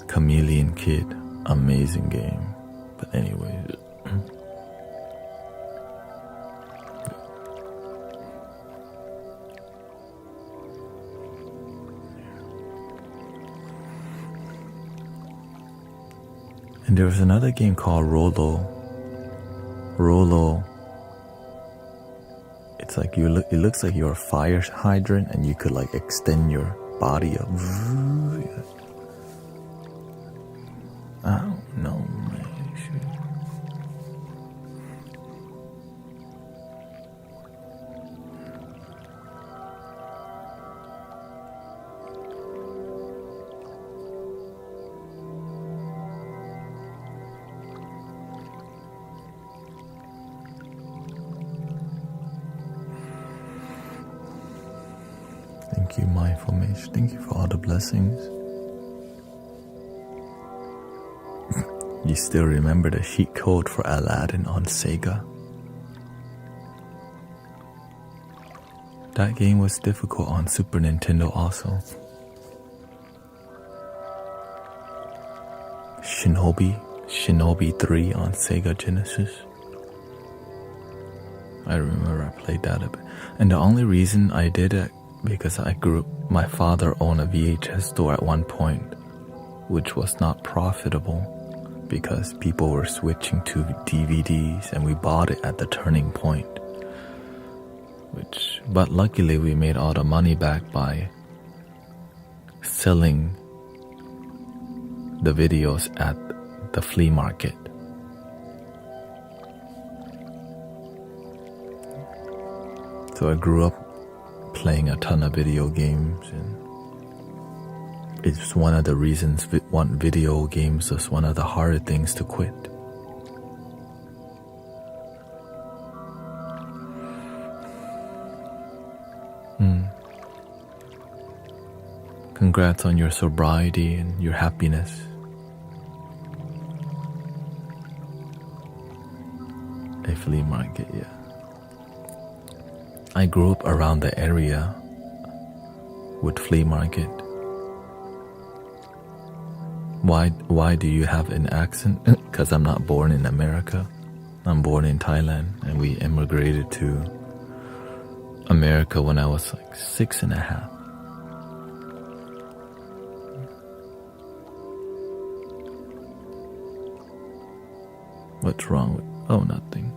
Chameleon Kid, amazing game. But anyway. And there was another game called Rolo. It's like it looks like you're a fire hydrant and you could like extend your body up. I don't know, man. Thank you, Mindful Mage. Thank you for all the blessings. You still remember the cheat code for Aladdin on Sega? That game was difficult on Super Nintendo also. Shinobi 3 on Sega Genesis. I remember I played that a bit. And the only reason I did it because my father owned a VHS store at one point, which was not profitable because people were switching to DVDs, and we bought it at the turning point. But luckily we made all the money back by selling the videos at the flea market. So I grew up playing a ton of video games, and it's one of the reasons video games was one of the harder things to quit. Congrats on your sobriety and your happiness. A flea market, yeah. I grew up around the area with flea market. Why do you have an accent? Because I'm not born in America. I'm born in Thailand, and we immigrated to America when I was like 6.5. What's wrong with... Oh, nothing.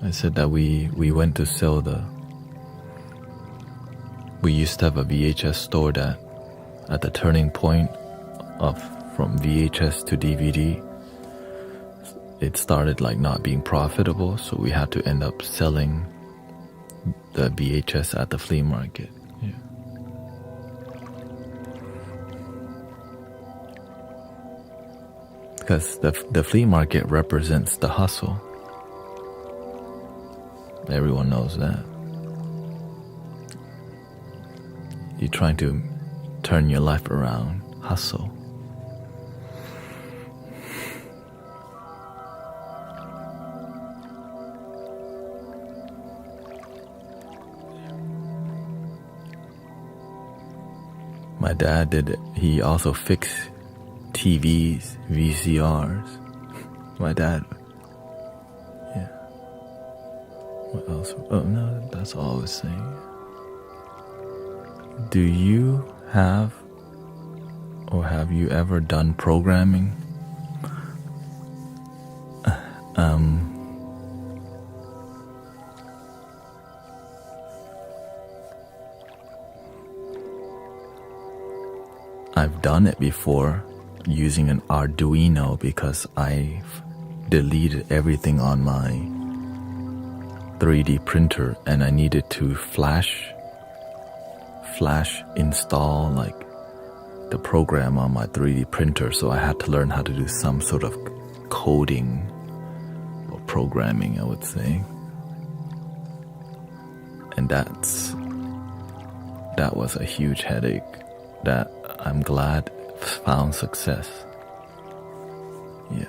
I said that we went to sell we used to have a VHS store that at the turning point from VHS to DVD, it started like not being profitable, so we had to end up selling the VHS at the flea market. Yeah. Because the flea market represents the hustle. Everyone knows that. You're trying to turn your life around, hustle. My dad did it. He also fixed TVs, VCRs. My dad. Yeah. What else? Oh no, that's all I was saying. Do you have you ever done programming? I've done it before using an Arduino because I've deleted everything on my 3D printer and I needed to flash install like the program on my 3D printer, so I had to learn how to do some sort of coding or programming, I would say. And that was a huge headache that I'm glad found success. Yeah.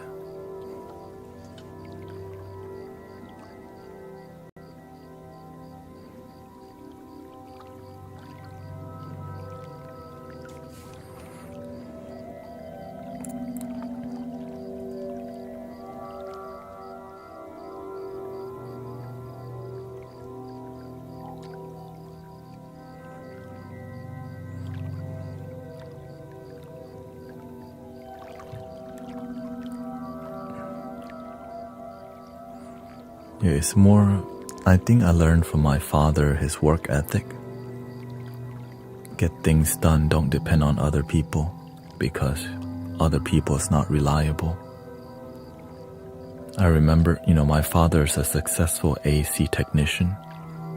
Yeah, it's more, I think I learned from my father his work ethic. Get things done, don't depend on other people, because other people is not reliable. I remember, my father is a successful AC technician,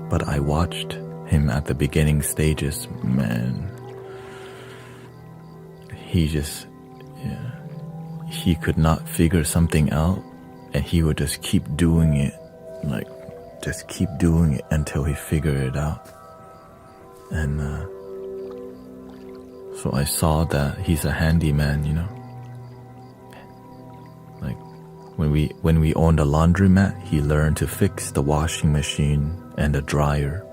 but I watched him at the beginning stages, man. He could not figure something out, and he would just keep doing it. Just keep doing it until he figured it out. And so I saw that he's a handyman, you know. Like when we owned a laundromat, he learned to fix the washing machine and the dryer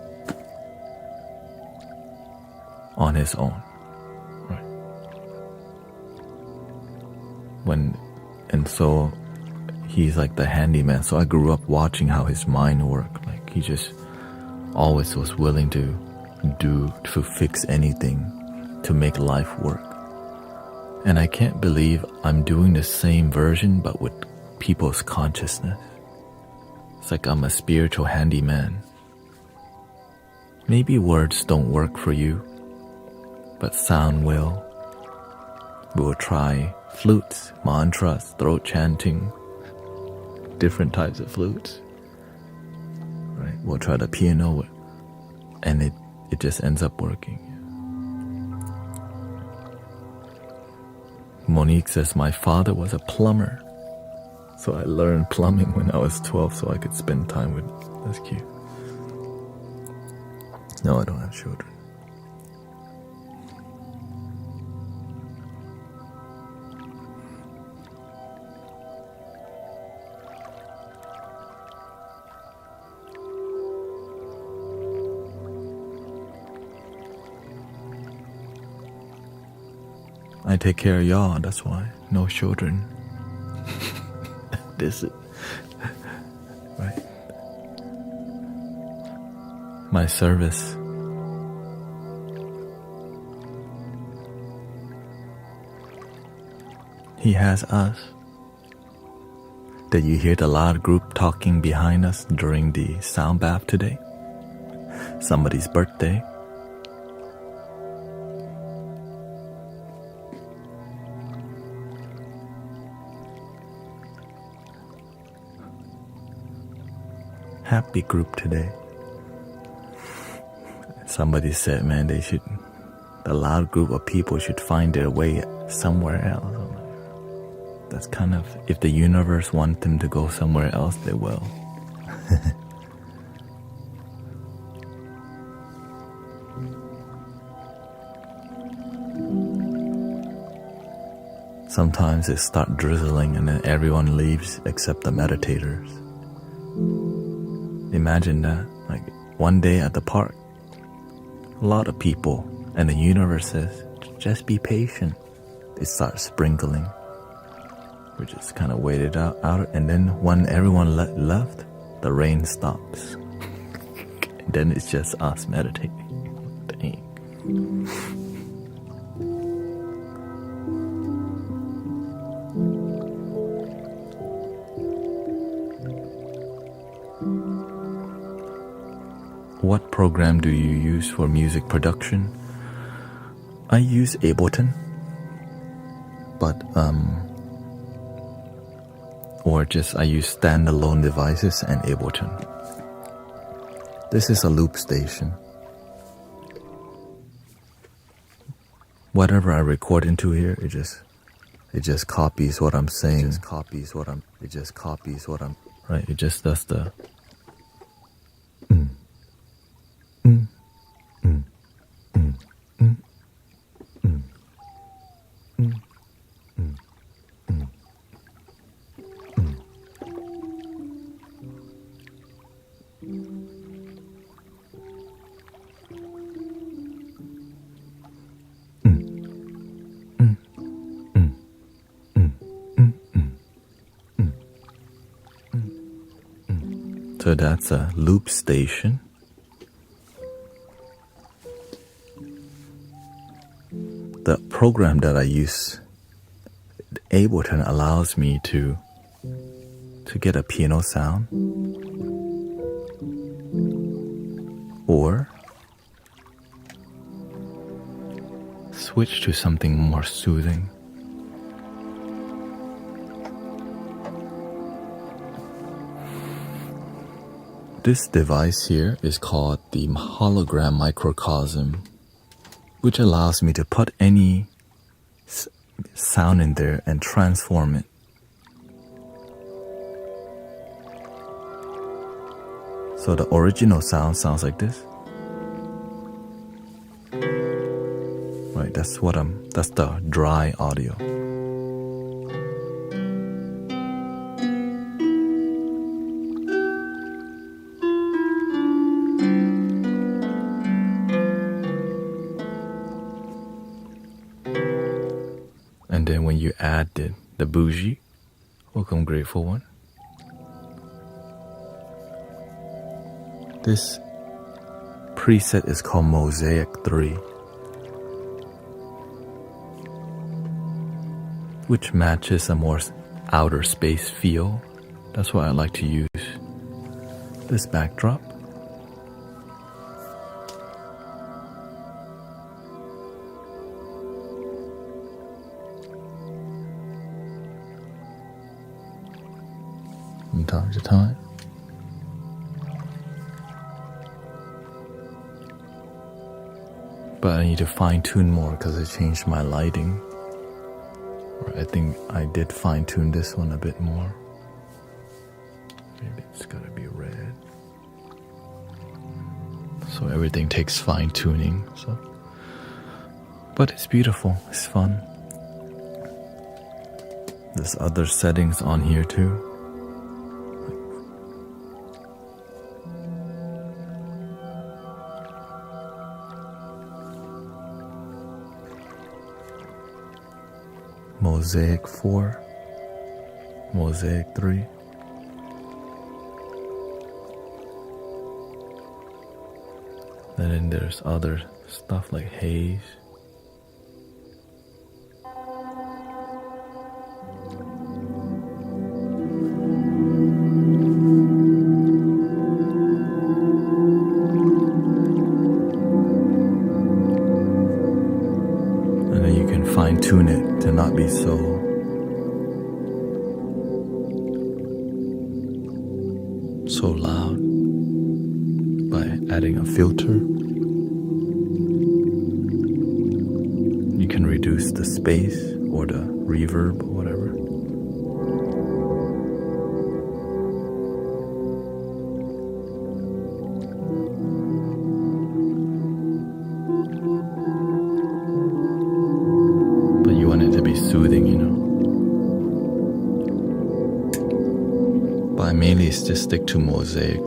on his own. Right. And so he's like the handyman. So I grew up watching how his mind worked. Like he just always was willing to fix anything to make life work. And I can't believe I'm doing the same version but with people's consciousness. It's like I'm a spiritual handyman. Maybe words don't work for you, but sound will. We'll try flutes, mantras, throat chanting, different types of flutes. Right? We'll try the piano, and it just ends up working. Monique says, my father was a plumber, so I learned plumbing when I was 12 so I could spend time with. That's cute. No, I don't have children. I take care of y'all, that's why. No children. This is right. My service. He has us. Did you hear the loud group talking behind us during the sound bath today? Somebody's birthday. Happy group today. Somebody said, man, the loud group of people should find their way somewhere else. That's kind of, if the universe wants them to go somewhere else, they will. Sometimes it starts drizzling and then everyone leaves except the meditators. Imagine that, like one day at the park, a lot of people, and the universe says, just be patient. It starts sprinkling. We just kind of waited out, and then when everyone left, the rain stops. And then it's just us meditating. Dang. What program do you use for music production? I use Ableton, but I use standalone devices and Ableton. This is a loop station. Whatever I record into here, it just copies what I'm saying. It just copies what I'm. Right. It just does the. So that's a loop station. The program that I use, Ableton, allows me to get a piano sound or switch to something more soothing. This device here is called the hologram microcosm, which allows me to put any sound in there and transform it. So the original sound sounds like this. Right, that's the dry audio. And then when you add the bougie, welcome Grateful One. This preset is called Mosaic 3, which matches a more outer space feel. That's why I like to use this backdrop. From time to time. But I need to fine tune more because I changed my lighting. Or I think I did fine tune this one a bit more. Maybe it's gotta be red. So everything takes fine tuning. But it's beautiful, it's fun. There's other settings on here too. Mosaic 4, Mosaic 3. And then there's other stuff like haze. And then you can fine tune it to not be so loud by adding a filter. You can reduce the space or the reverb or whatever. But you want it to be soothing, you know. But I mainly just stick to Mosaic.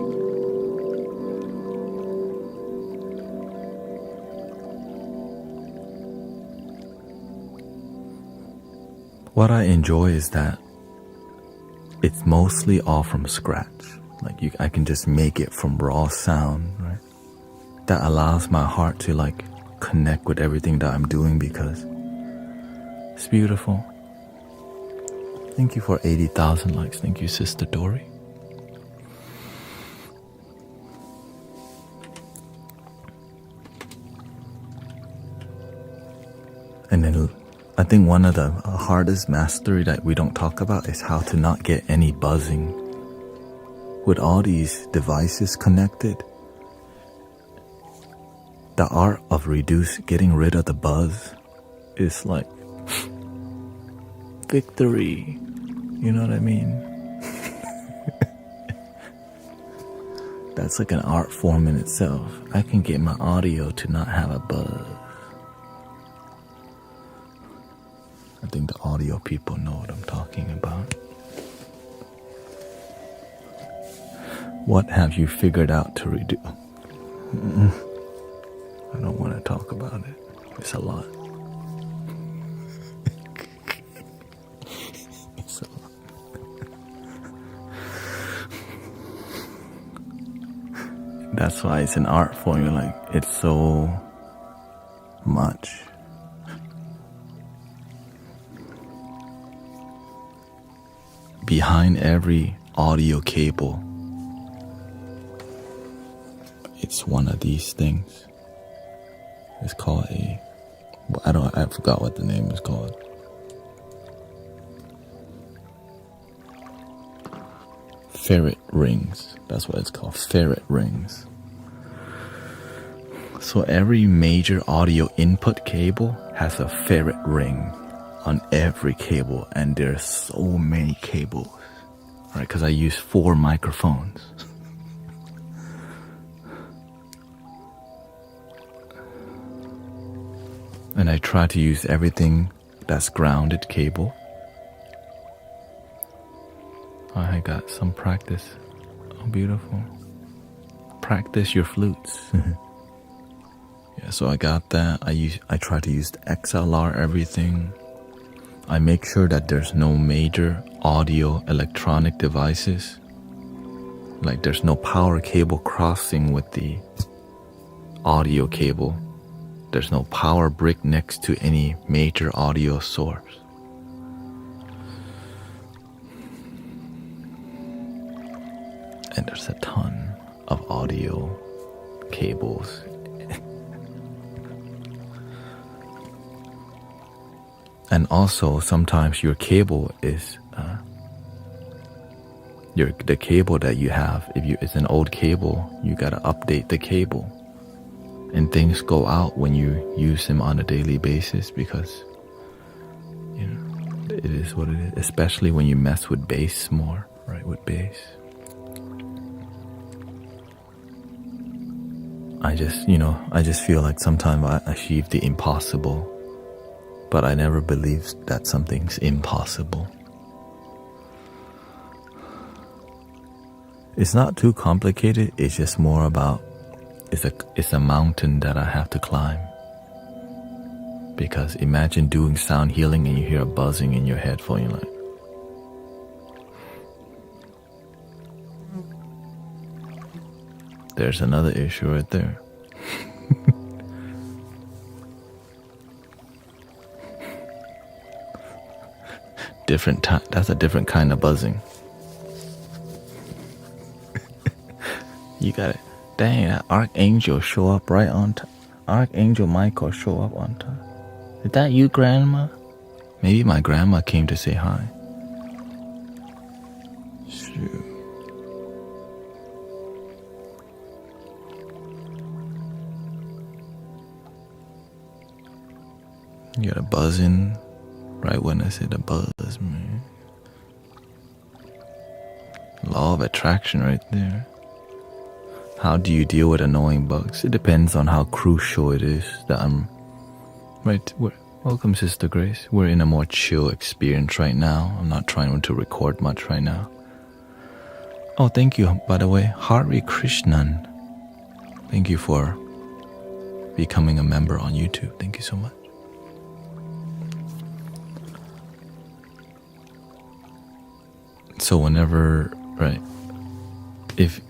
What I enjoy is that it's mostly all from scratch. Like I can just make it from raw sound, right? That allows my heart to like connect with everything that I'm doing because it's beautiful. Thank you for 80,000 likes. Thank you, Sister Dory. And then I think one of the hardest mastery that we don't talk about is how to not get any buzzing. With all these devices connected, the art of getting rid of the buzz is like victory. You know what I mean? That's like an art form in itself. I can get my audio to not have a buzz. I think the audio people know what I'm talking about. What have you figured out to redo? I don't want to talk about it. It's a lot. It's a lot. That's why it's an art form. You're like, it's so much. Behind every audio cable, it's one of these things. It's called I forgot what the name is called. Ferret rings. That's what it's called, ferret rings. So every major audio input cable has a ferret ring on every cable, and there's so many cables, right? Because I use 4 microphones. And I try to use everything that's grounded cable. I got some practice. Oh, beautiful. Practice your flutes. Yeah, so I got that. I try to use the XLR everything. I make sure that there's no major audio electronic devices. Like there's no power cable crossing with the audio cable. There's no power brick next to any major audio source. And there's a ton of audio cables. And also sometimes your cable is the cable that you have, if it's an old cable, you gotta update the cable. And things go out when you use them on a daily basis because, you know, it is what it is. Especially when you mess with bass more, right? With bass. I just feel like sometimes I achieve the impossible, but I never believed that something's impossible. It's not too complicated, it's just more about it's a mountain that I have to climb. Because imagine doing sound healing and you hear a buzzing in your headphone, you're like, there's another issue right there. That's a different kind of buzzing. You got it. Dang, that Archangel show up right on time. Archangel Michael show up on time. Is that you, Grandma? Maybe my grandma came to say hi. Shoot. You got a buzzing right when I said the buzz, man. Law of attraction right there. How do you deal with annoying bugs? It depends on how crucial it is that I'm... Right, welcome Sister Grace. We're in a more chill experience right now. I'm not trying to record much right now. Oh, thank you, by the way. Hari Krishnan. Thank you for becoming a member on YouTube. Thank you so much. So whenever, right, if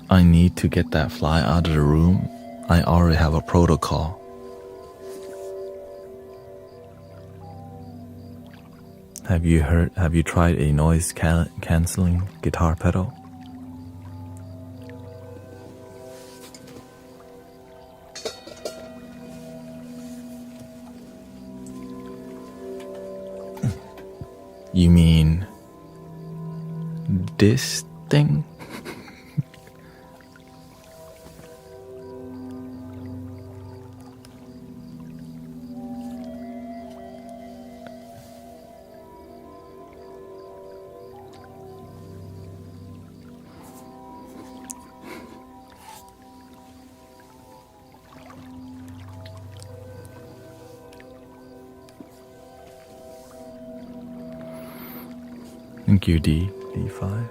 I need to get that fly out of the room, I already have a protocol. Have you tried a noise cancelling guitar pedal? You mean this thing? Thank you, D5.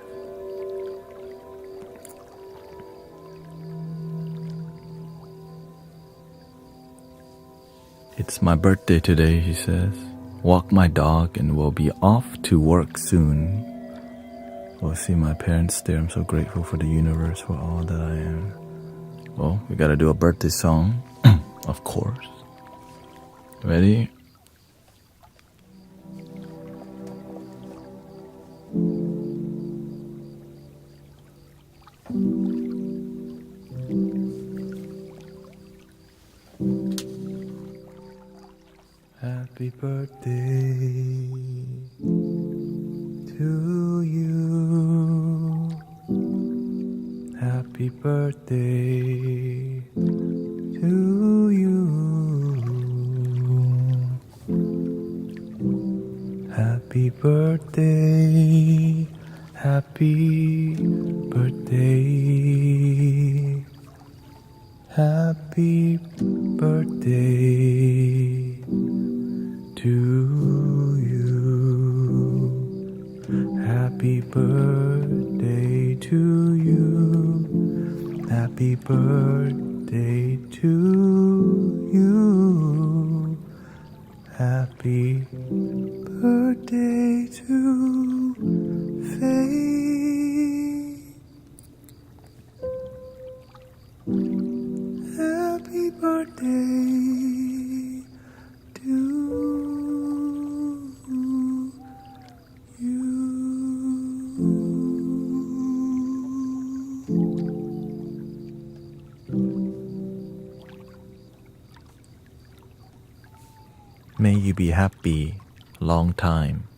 It's my birthday today, he says. Walk my dog and we'll be off to work soon. We'll see my parents there. I'm so grateful for the universe, for all that I am. Well, we gotta do a birthday song, of course. Ready? Happy birthday to you. Happy birthday to you. Happy birthday. Happy birthday. Happy birthday. birthday to you. Happy birthday to you. Happy birthday to Faye. Happy birthday to you. May you be happy long time.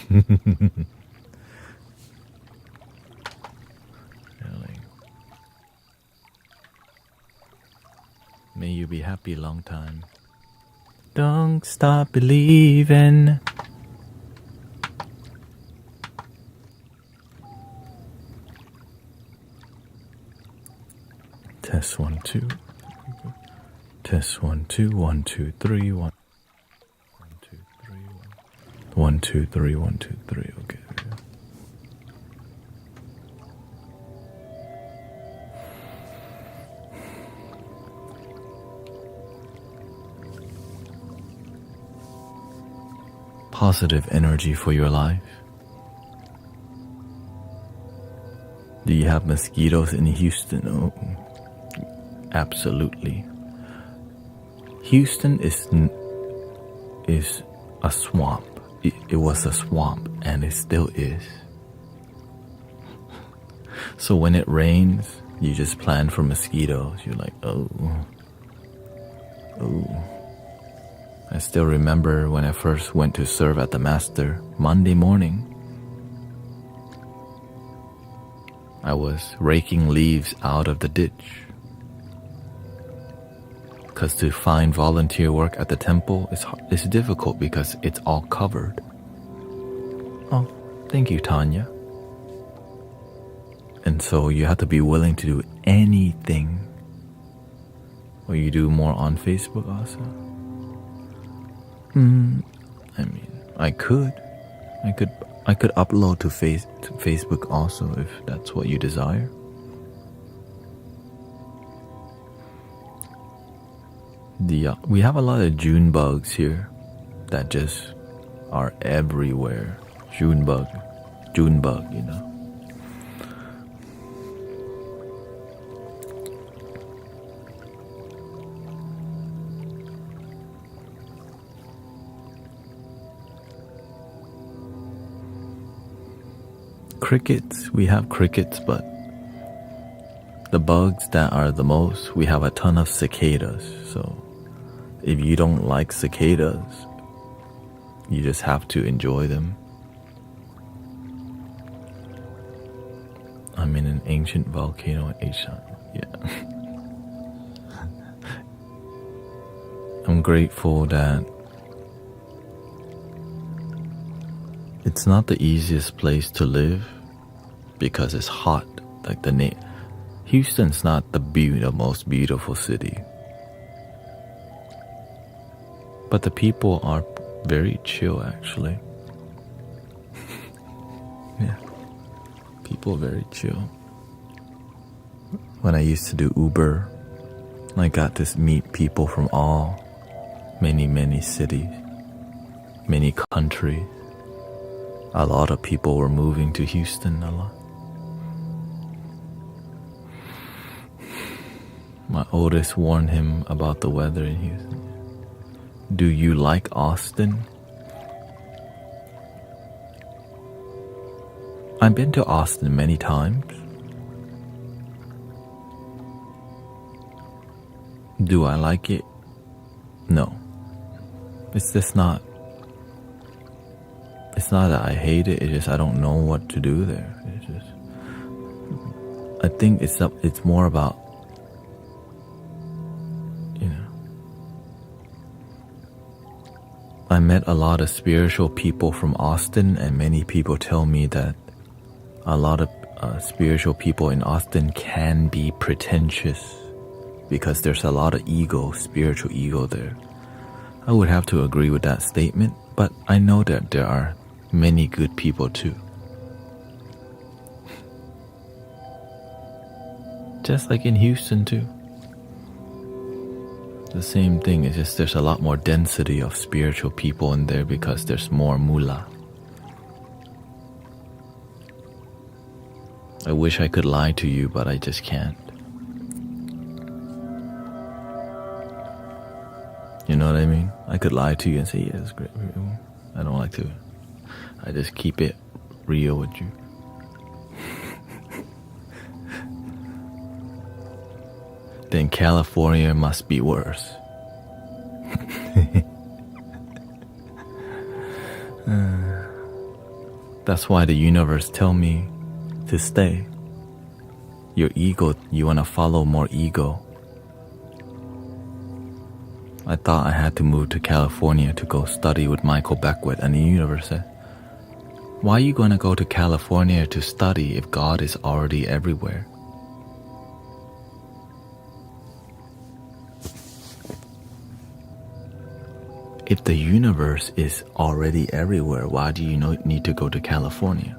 Really. May you be happy long time. Don't stop believing. Test 1 2. Test 1 2 1 2 3 1 2 3 1 2 3 1 2 3. Okay. Positive energy for your life. Do you have mosquitoes in Houston? Oh, absolutely. Houston is a swamp. It was a swamp and it still is. So when it rains, you just plan for mosquitoes. You're like, oh. I still remember when I first went to serve at the Master Monday morning. I was raking leaves out of the ditch. Because to find volunteer work at the temple is difficult because it's all covered. Oh, thank you, Tanya. And so you have to be willing to do anything. Or you do more on Facebook also? I mean, I could upload to Facebook also if that's what you desire. We have a lot of June bugs here that just are everywhere. June bug, you know. Crickets, we have crickets, but the bugs that are the most, we have a ton of cicadas. So if you don't like cicadas, you just have to enjoy them. I'm in an ancient volcano in Asia. Yeah. I'm grateful that it's not the easiest place to live because it's hot. Like Houston's not the most beautiful city. But the people are very chill actually. Yeah. People very chill. When I used to do Uber, I got to meet people from many cities, many countries. A lot of people were moving to Houston a lot. My oldest warned him about the weather in Houston. Do you like Austin? I've been to Austin many times. Do I like it? No. It's just not. It's not that I hate it. It's just I don't know what to do there. It's just. I think it's more about. I met a lot of spiritual people from Austin, and many people tell me that a lot of spiritual people in Austin can be pretentious because there's a lot of spiritual ego there. I would have to agree with that statement, but I know that there are many good people too. Just like in Houston too. The same thing, it's just there's a lot more density of spiritual people in there because there's more mullah. I wish I could lie to you, but I just can't. You know what I mean? I could lie to you and say, yeah, it's great. I don't like to. I just keep it real with you. Then California must be worse. That's why the universe tell me to stay. Your ego, you want to follow more ego. I thought I had to move to California to go study with Michael Beckwith, and the universe said, why are you going to go to California to study if God is already everywhere? If the universe is already everywhere, why do you need to go to California?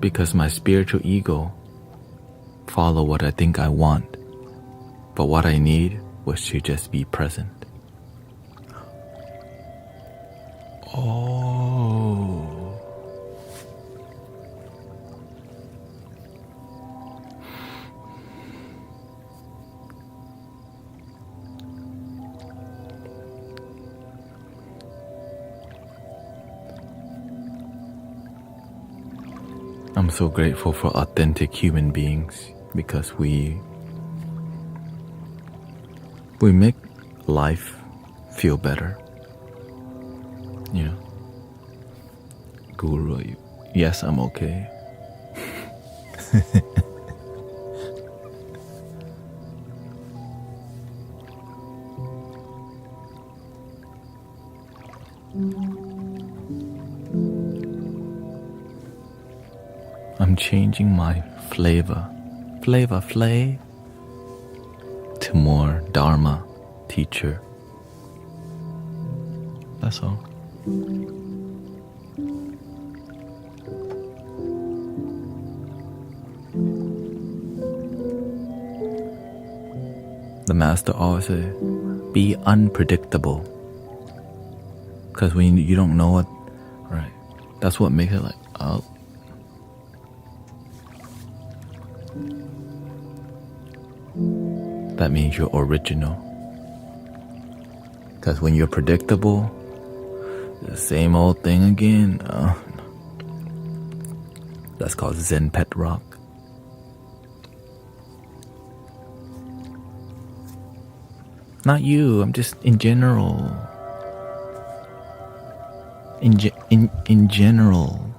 Because my spiritual ego follow what I think I want, but what I need was to just be present. Oh. I'm so grateful for authentic human beings because we make life feel better. You know, Guru, yes, I'm okay. I'm changing my flavor to more dharma teacher. That's all. The master always says, be unpredictable. Because when you don't know what, right, that's what makes it like, oh. That means you're original. Because when you're predictable, the same old thing again. That's called Zen pet rock. Not you, I'm just in general. In general.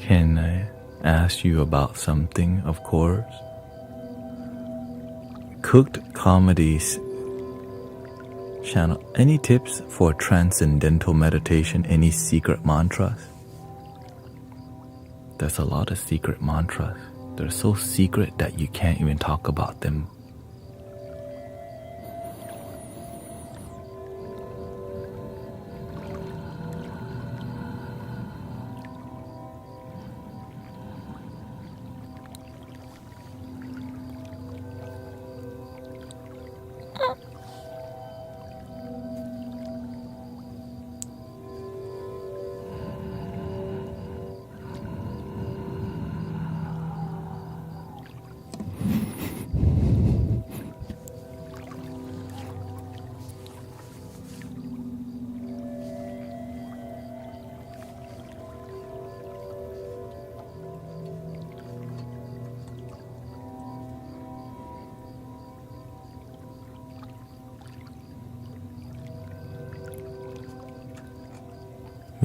Can I ask you about something, of course? Cooked Comedies channel. Any tips for transcendental meditation? Any secret mantras? There's a lot of secret mantras. They're so secret that you can't even talk about them.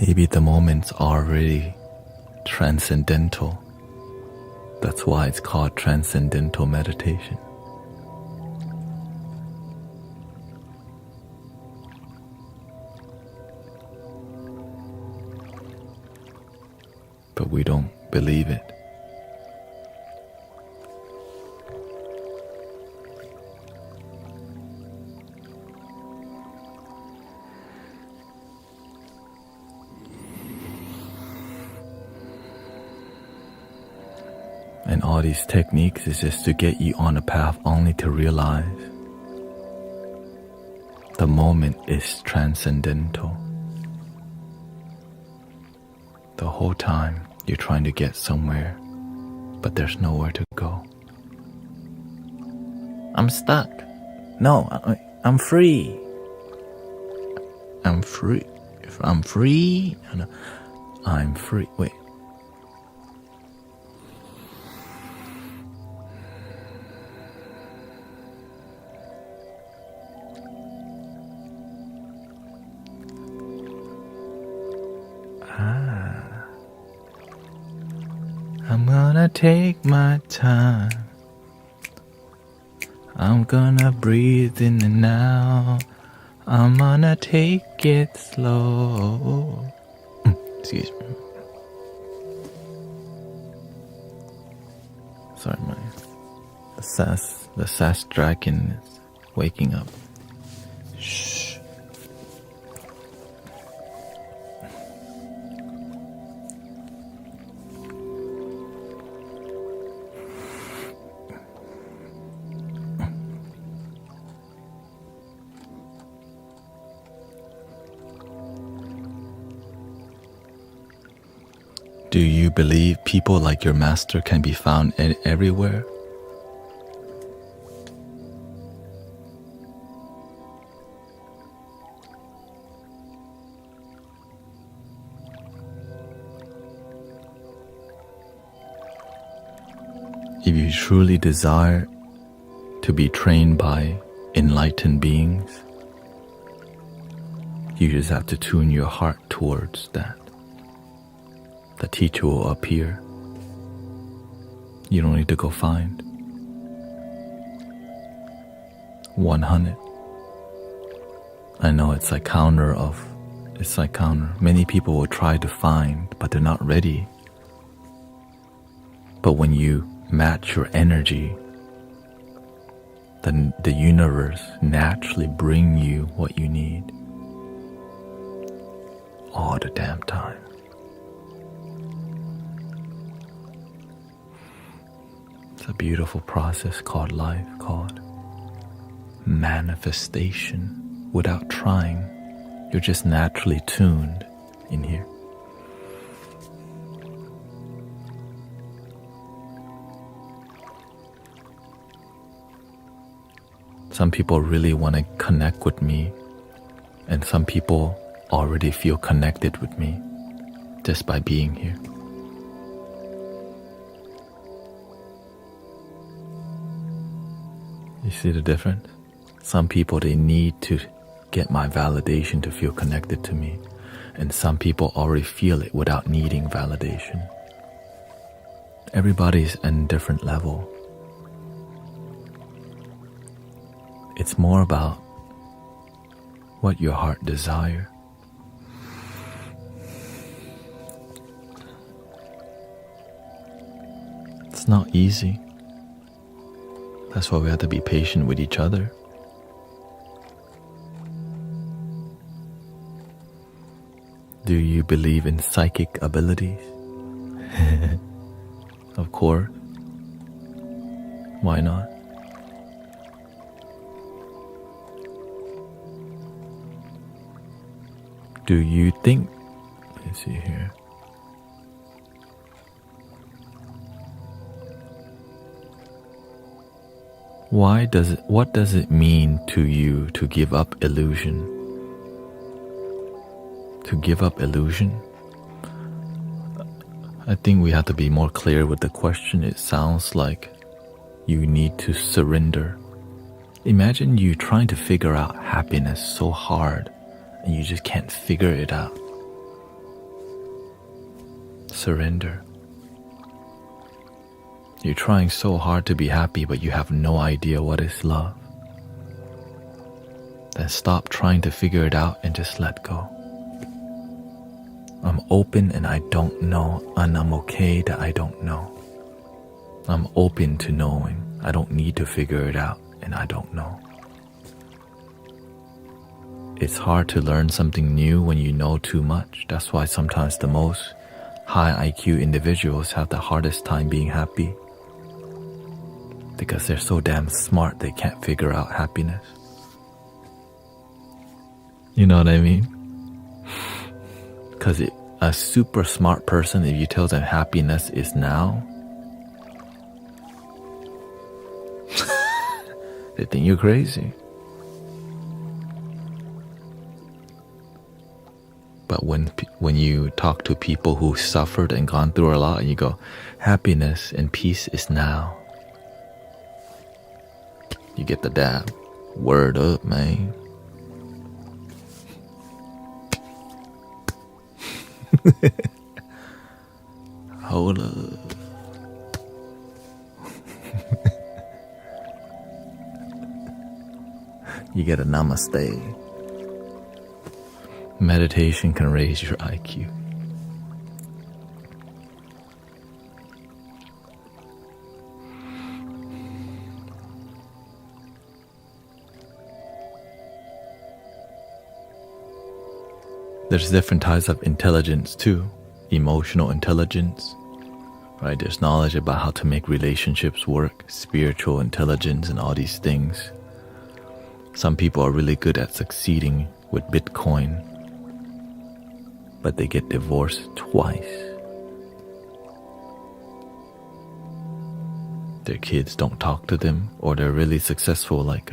Maybe the moment's already transcendental. That's why it's called transcendental meditation. But we don't believe it. And all these techniques is just to get you on a path only to realize the moment is transcendental. The whole time you're trying to get somewhere, but there's nowhere to go. I'm stuck. No, I'm free. I'm free. If I'm free, no, I'm free. Wait. I'm gonna take my time. I'm gonna breathe in and out. I'm gonna take it slow. Excuse me. Sorry, the sass dragon is waking up. Shh. Do you believe people like your master can be found everywhere? If you truly desire to be trained by enlightened beings, you just have to tune your heart towards that. The teacher will appear. You don't need to go find. 100. I know it's like counter. Many people will try to find, but they're not ready. But when you match your energy, then the universe naturally bring you what you need. All the damn time. It's a beautiful process called life, called manifestation. Without trying, you're just naturally tuned in here. Some people really want to connect with me, and some people already feel connected with me just by being here. You see the difference? Some people, they need to get my validation to feel connected to me, and some people already feel it without needing validation. Everybody's in a different level. It's more about what your heart desires. It's not easy. That's why we have to be patient with each other. Do you believe in psychic abilities? Of course. Why not? Do you think... Let's see here. What does it mean to you to give up illusion? To give up illusion? I think we have to be more clear with the question. It sounds like you need to surrender. Imagine you trying to figure out happiness so hard and you just can't figure it out. Surrender. You're trying so hard to be happy, but you have no idea what is love. Then stop trying to figure it out and just let go. I'm open and I don't know, and I'm okay that I don't know. I'm open to knowing. I don't need to figure it out, and I don't know. It's hard to learn something new when you know too much. That's why sometimes the most high IQ individuals have the hardest time being happy. because they're so damn smart they can't figure out happiness. You know what I mean? Because a super smart person, if you tell them happiness is now, they think you're crazy. But when you talk to people who suffered and gone through a lot, and you go, happiness and peace is now, you get the dab. Word up, man. Hold up. You get a namaste. Meditation can raise your IQ. There's different types of intelligence too. Emotional intelligence, right? There's knowledge about how to make relationships work, spiritual intelligence, and all these things. Some people are really good at succeeding with Bitcoin, but they get divorced twice. Their kids don't talk to them, or they're really successful like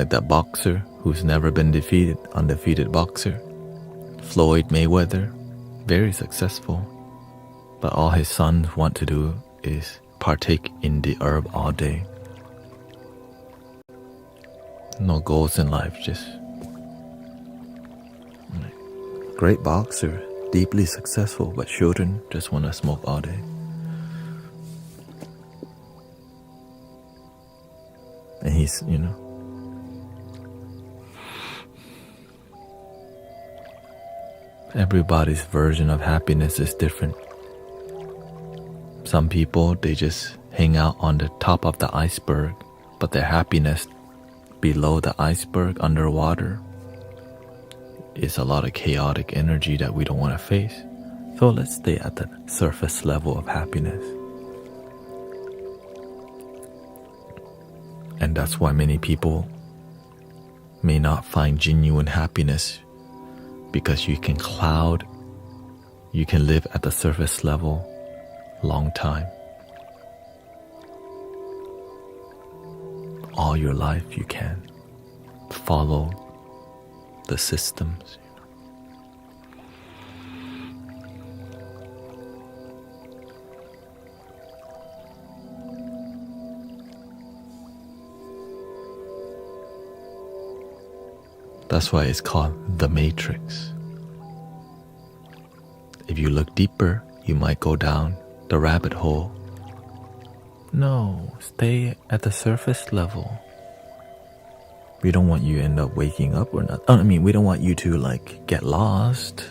that boxer who's never been defeated, undefeated boxer, Floyd Mayweather, very successful, but all his sons want to do is partake in the herb all day. No goals in life, just great boxer, deeply successful, but children just want to smoke all day. And he's, everybody's version of happiness is different. Some people, they just hang out on the top of the iceberg, but their happiness below the iceberg, underwater, is a lot of chaotic energy that we don't want to face. So let's stay at the surface level of happiness. And that's why many people may not find genuine happiness, because you can live at the surface level long time. All your life you can follow the systems. That's why it's called the Matrix. If you look deeper, you might go down the rabbit hole. No, stay at the surface level. We don't want you to end up waking up or not. We don't want you to get lost.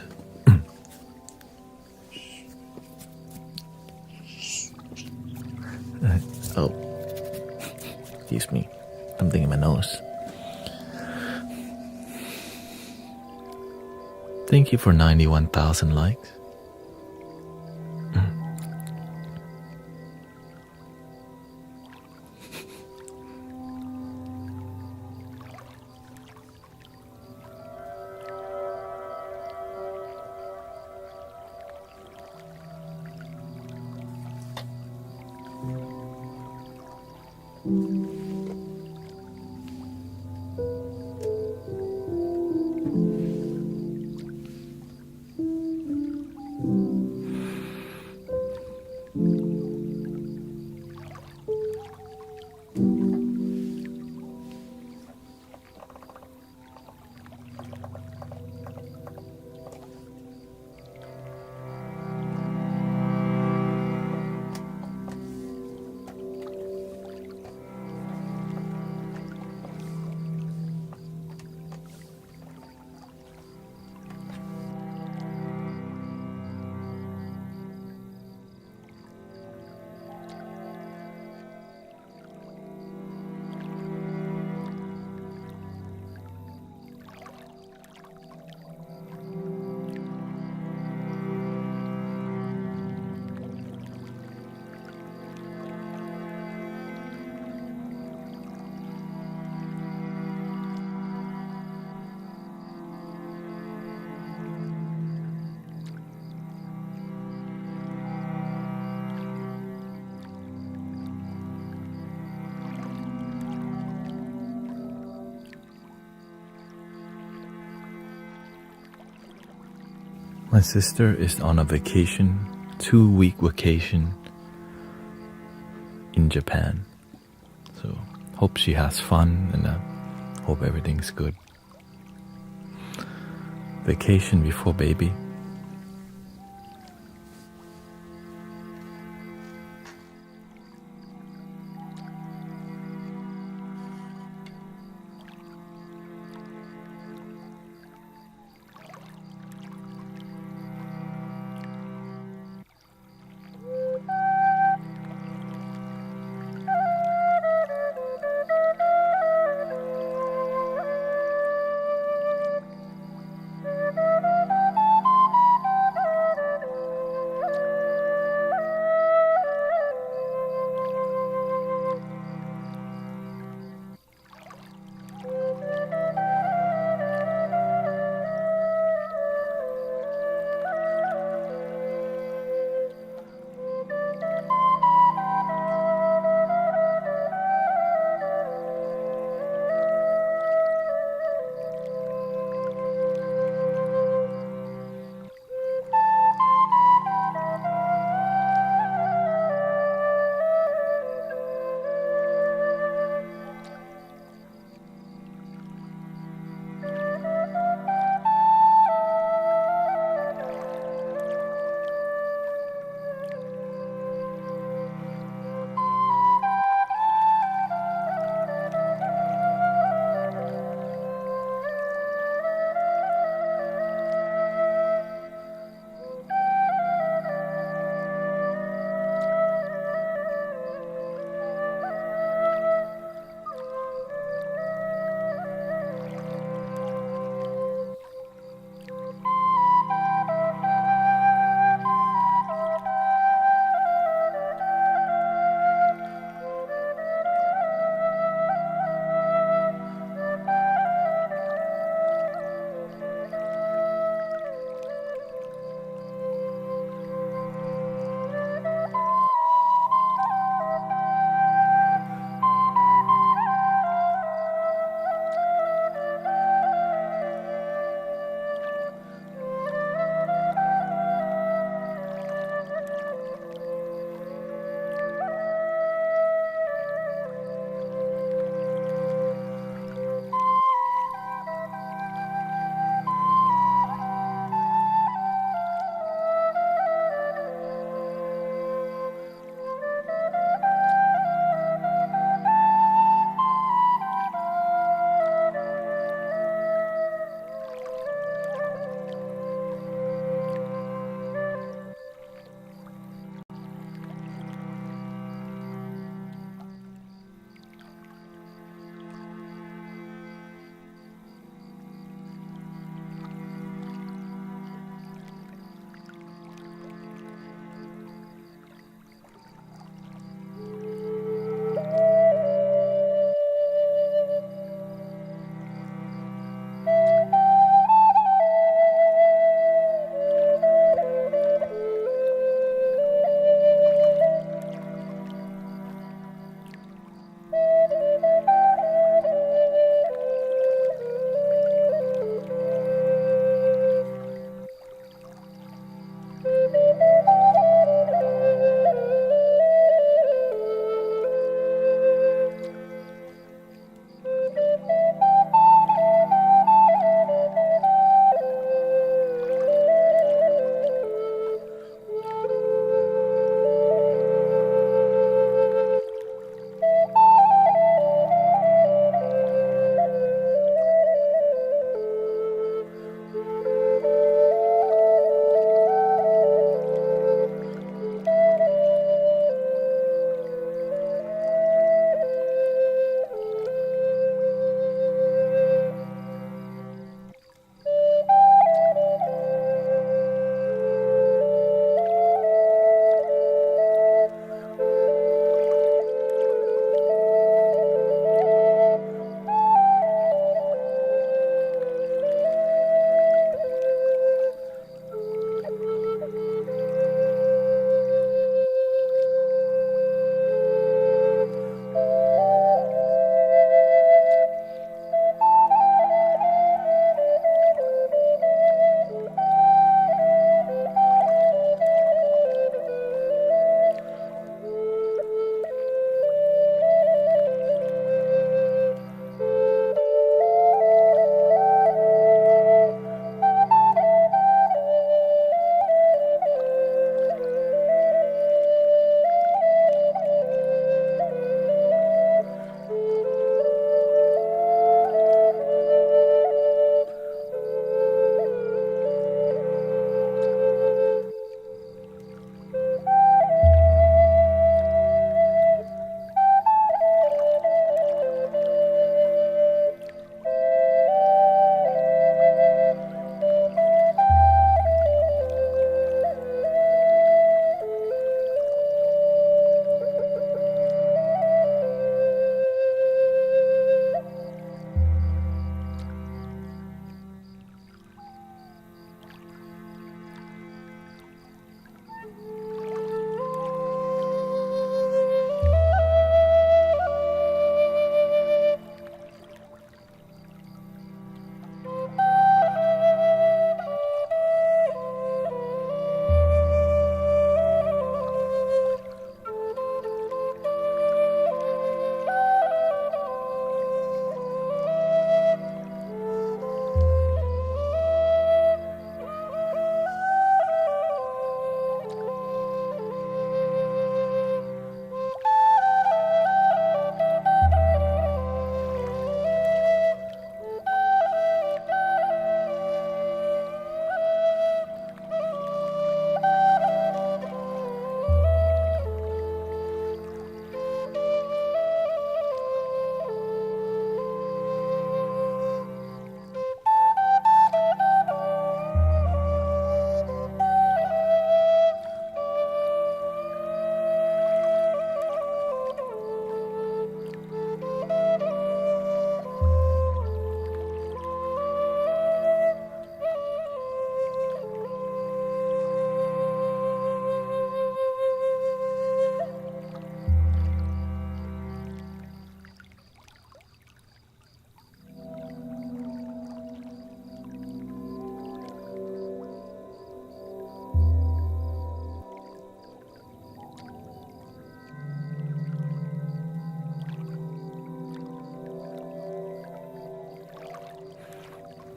Oh, excuse me. Something in my nose. Thank you for 91,000 likes. My sister is on a vacation, 2-week vacation in Japan. So hope she has fun and hope everything's good. Vacation before baby.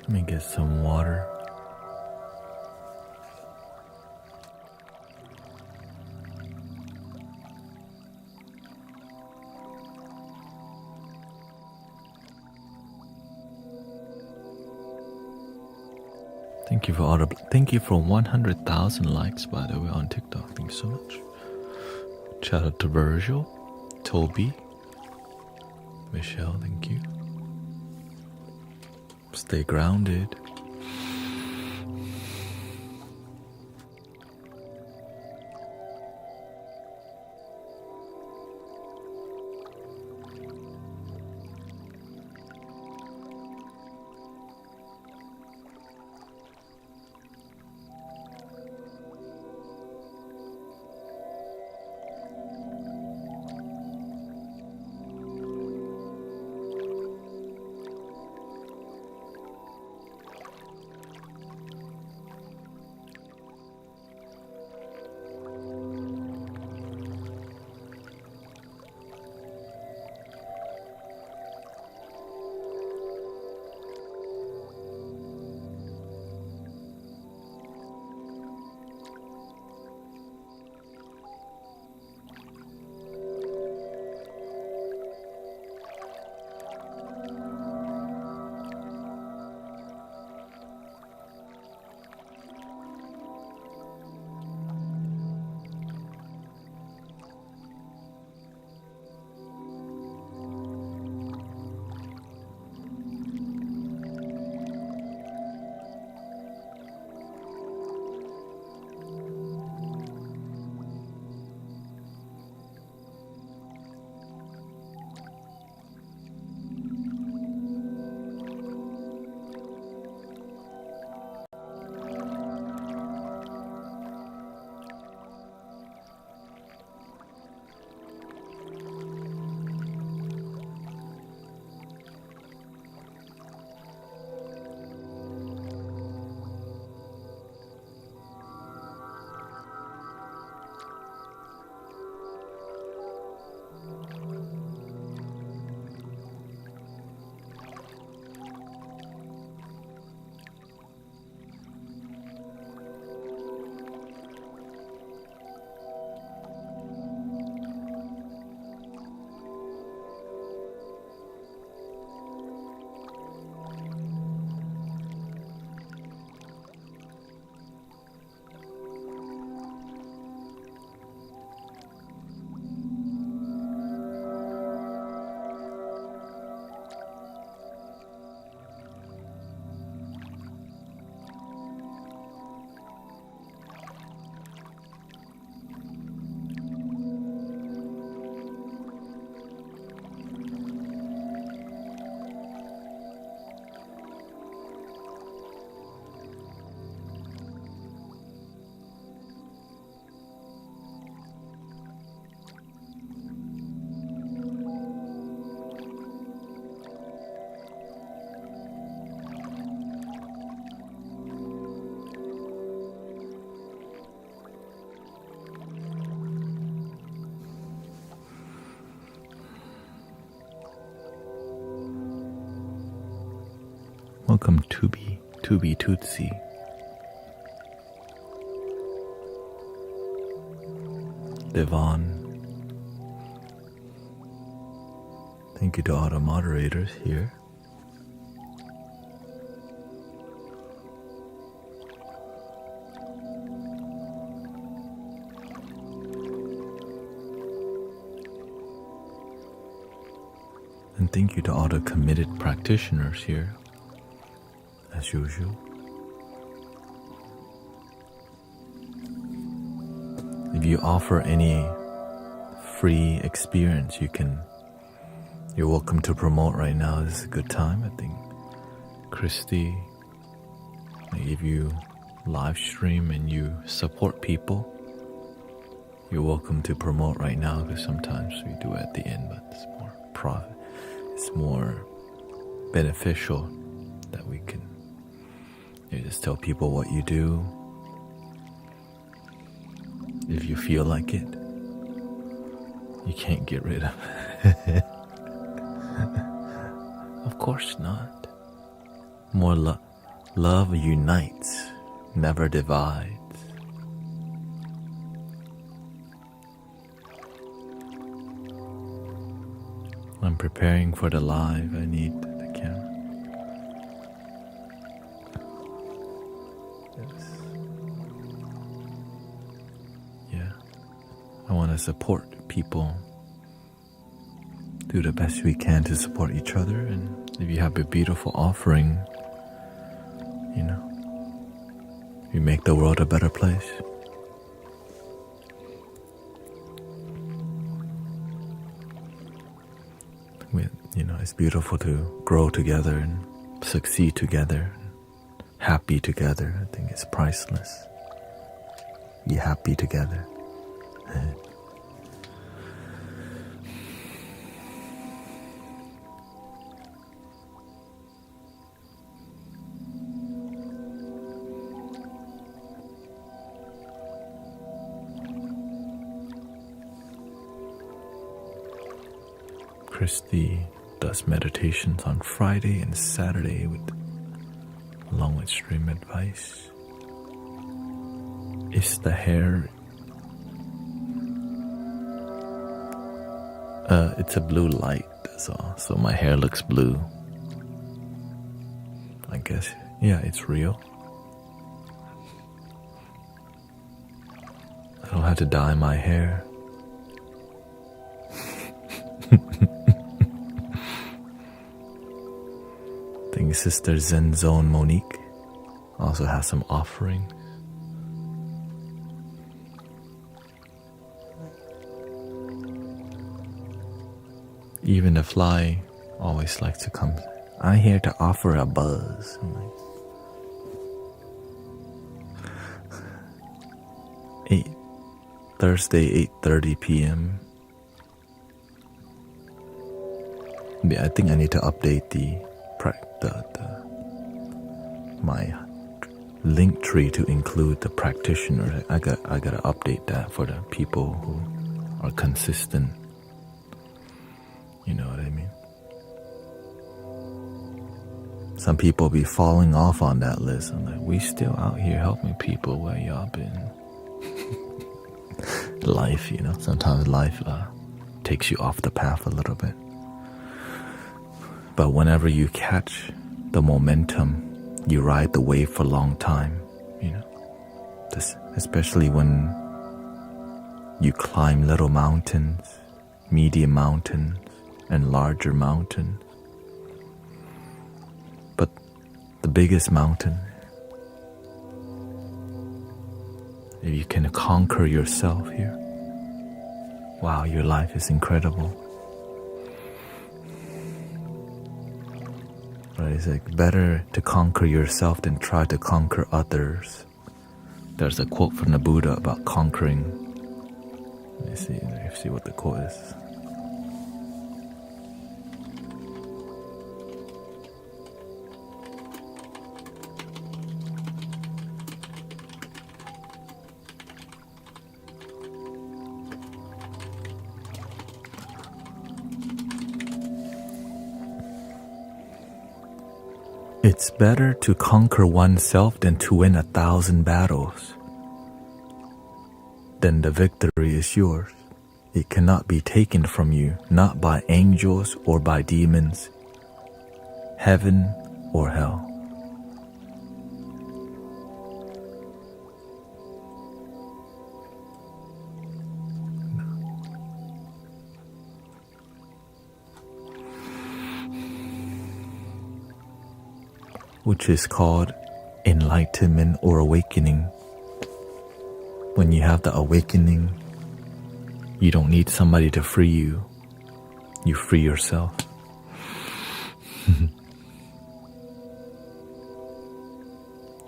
Let me get some water. Thank you for 100,000 likes, by the way, on TikTok. Thanks so much. Shout out to Virgil, Toby, Michelle. Thank you. Stay grounded. Welcome, Tubi Tutsi. Devon. Thank you to all the moderators here. And thank you to all the committed practitioners here, as usual. If you offer any free experience, you're welcome to promote right now. This is a good time. I think Christy, if you live stream and you support people, you're welcome to promote right now, because sometimes we do it at the end, but it's more profit. It's more beneficial that we can just tell people what you do. If you feel like it, you can't get rid of it. Of course not. More Love unites, never divides. I'm preparing for the live. I need the camera. Yes. Yeah. I want to support people. Do the best we can to support each other. And if you have a beautiful offering, you make the world a better place. It's beautiful to grow together and succeed together, happy together. I think it's priceless. Be happy together. Christy does meditations on Friday and Saturday along with stream advice. Is the hair? It's a blue light, so my hair looks blue. I guess, yeah, it's real. I don't have to dye my hair. I think Sister Zen Zone Monique also has some offerings. Even the fly always likes to come. I'm here to offer a buzz. Thursday, 8:30 p.m. Yeah, I think I need to update my link tree to include the practitioner. I gotta update that for the people who are consistent. You know what I mean? Some people be falling off on that list. I'm like, we still out here helping people. Where y'all been? Life, sometimes life takes you off the path a little bit. But whenever you catch the momentum, you ride the wave for a long time, especially when you climb little mountains, medium mountains, and larger mountains. But the biggest mountain, if you can conquer yourself here, wow, your life is incredible. Right? It's like better to conquer yourself than try to conquer others. There's a quote from the Buddha about conquering. Let me see what the quote is. It's better to conquer oneself than to win 1,000 battles. Then the victory is yours. It cannot be taken from you, not by angels or by demons, heaven or hell. Which is called enlightenment or awakening. When you have the awakening, you don't need somebody to free you. You free yourself.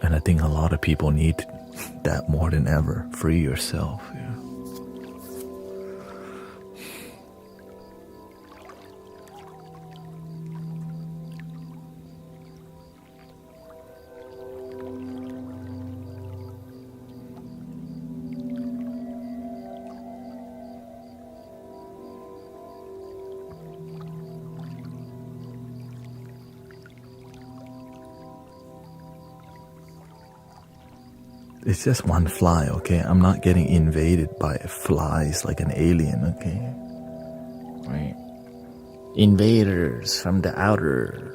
And I think a lot of people need that more than ever. Free yourself. Yeah. It's just one fly, okay? I'm not getting invaded by flies like an alien, okay? Right? Invaders from the outer.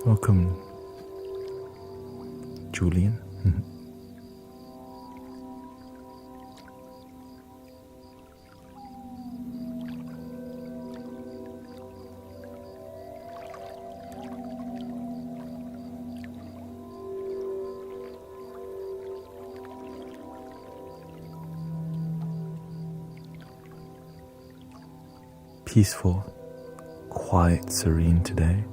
Welcome, Julian. Peaceful, quiet, serene today.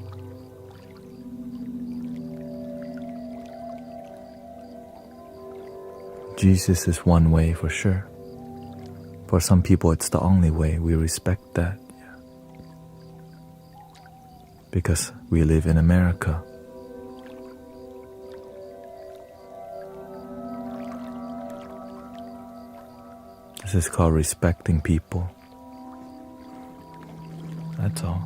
Jesus is one way for sure. For some people, it's the only way. We respect that. Yeah. Because we live in America. This is called respecting people. That's all.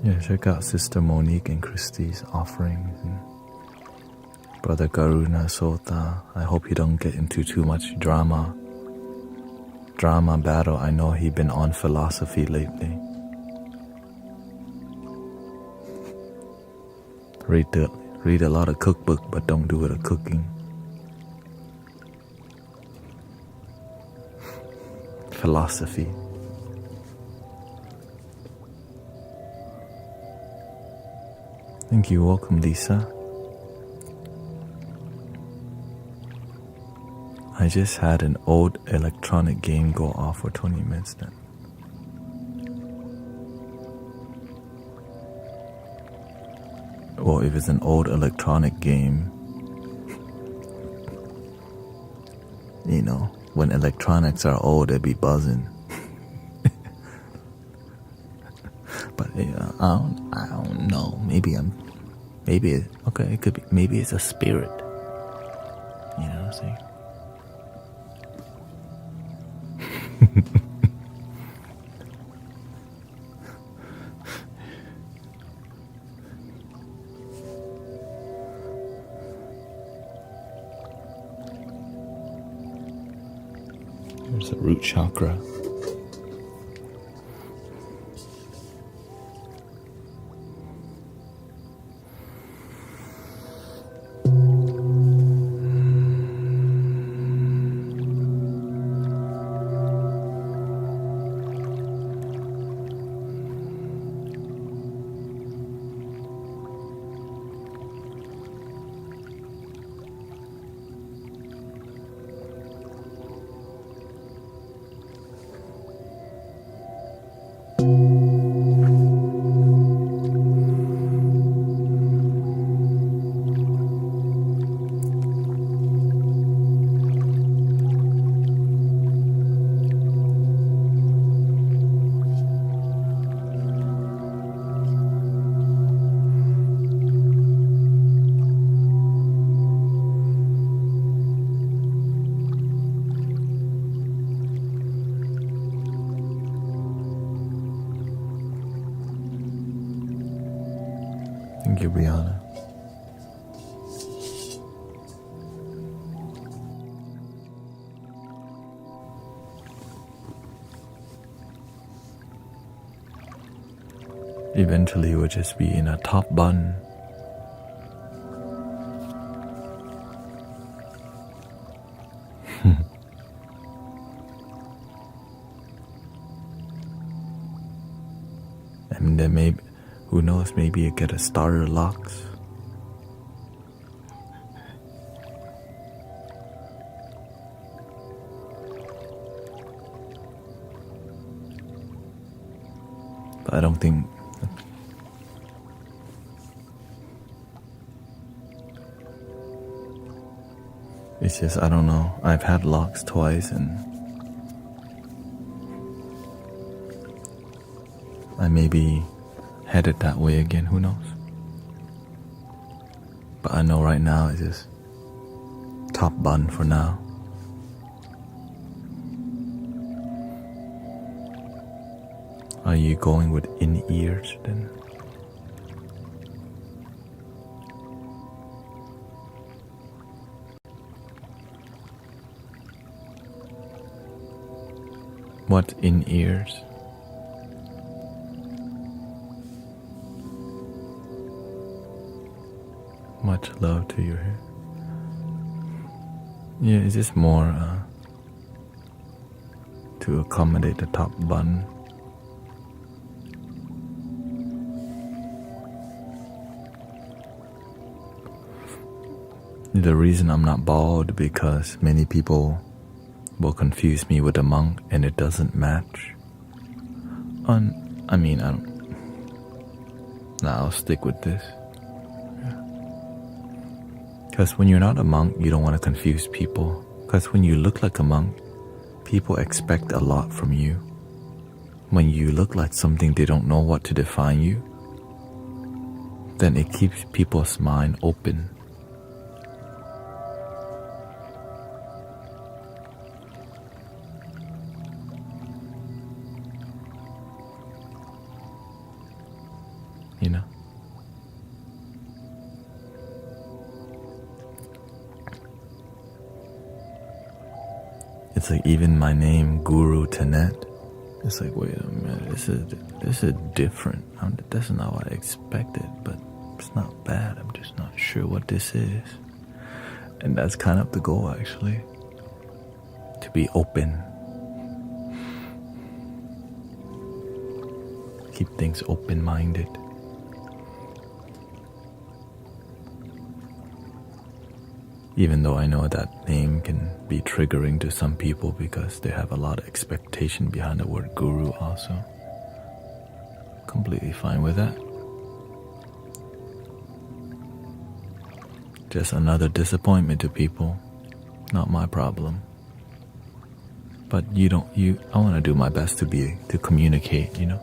Yeah, check out Sister Monique and Christie's offerings and Brother Karuna Sota. I hope you don't get into too much drama battle. I know he been on philosophy lately. Read a lot of cookbook, but don't do it a cooking. Philosophy. Thank you. Welcome, Lisa. I just had an old electronic game go off for 20 minutes then. Well, if it's an old electronic game, you know, when electronics are old, they be buzzing. But I don't know. It could be. Maybe it's a spirit. You know what I'm saying? There's the root chakra. Thank you, Brianna. Eventually we'll just be in a top bun. And then maybe, who knows, maybe you get a starter locks. But I don't think It's just, I don't know. I've had locks twice and I may be headed that way again, who knows? But I know right now it's just top bun for now. Are you going with in-ears then? What in-ears? Much love to your hair. Yeah, it's just more to accommodate the top bun. The reason I'm not bald because many people will confuse me with a monk and it doesn't match. I'll stick with this. Because when you're not a monk, you don't want to confuse people. Because when you look like a monk, people expect a lot from you. When you look like something they don't know what to define you, then it keeps people's mind open. You know? It's like even my name, Guru Tanet. It's like, wait a minute, this is different. That's not what I expected, but it's not bad. I'm just not sure what this is. And that's kind of the goal, actually. To be open. Keep things open-minded. Even though I know that name can be triggering to some people because they have a lot of expectation behind the word guru also. Completely fine with that. Just another disappointment to people. Not my problem. But I want to do my best to communicate, you know.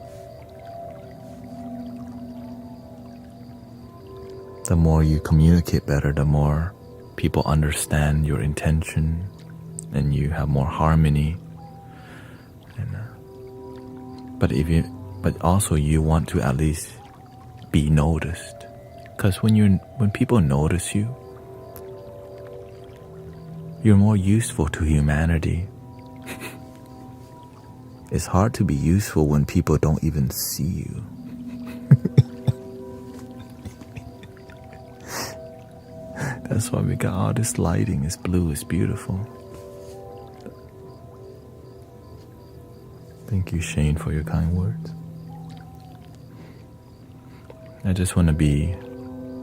The more you communicate better, the more people understand your intention and you have more harmony. But also you want to at least be noticed. Because when people notice you, you're more useful to humanity. It's hard to be useful when people don't even see you. That's why we got all this lighting. It's blue, it's beautiful. Thank you, Shane, for your kind words. I just want to be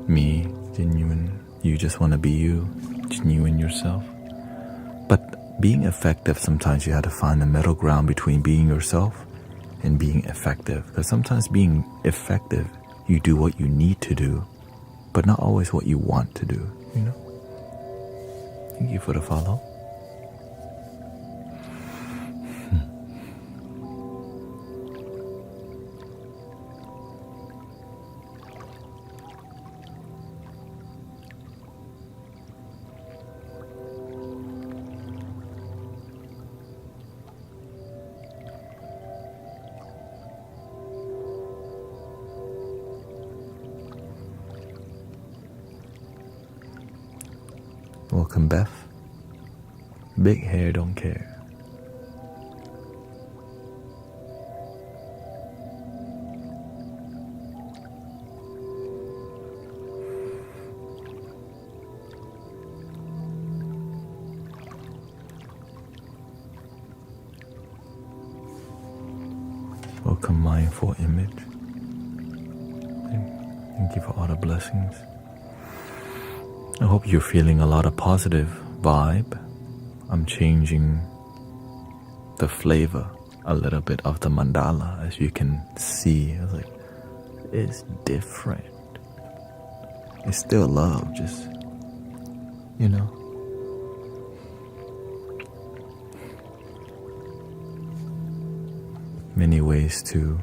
me, genuine. You just want to be you, genuine yourself. But being effective, sometimes you have to find the middle ground between being yourself and being effective. Because sometimes being effective, you do what you need to do, but not always what you want to do, you know? Thank you for the follow. Welcome, Beth. Big hair don't care. Welcome, mindful image. Thank you for all the blessings. I hope you're feeling a lot of positive vibe. I'm changing the flavor a little bit of the mandala, as you can see. I was like, it's different. It's still love, just, you know. many ways to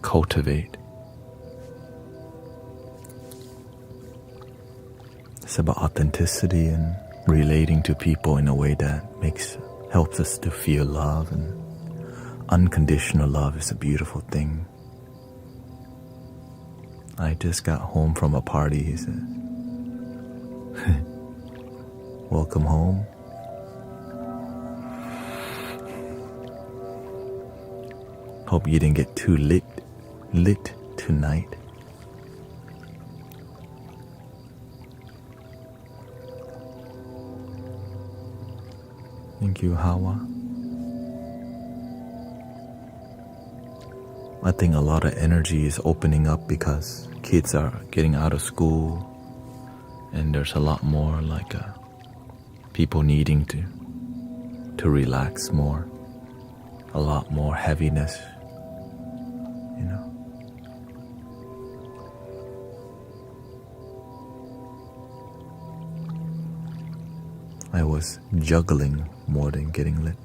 cultivate. It's about authenticity and relating to people in a way that helps us to feel love, and unconditional love is a beautiful thing. I just got home from a party, he says. Welcome home. Hope you didn't get too lit tonight. Thank you, Hawa. I think a lot of energy is opening up because kids are getting out of school, and there's a lot more people needing to relax more, a lot more heaviness, you know. I was juggling more than getting lit,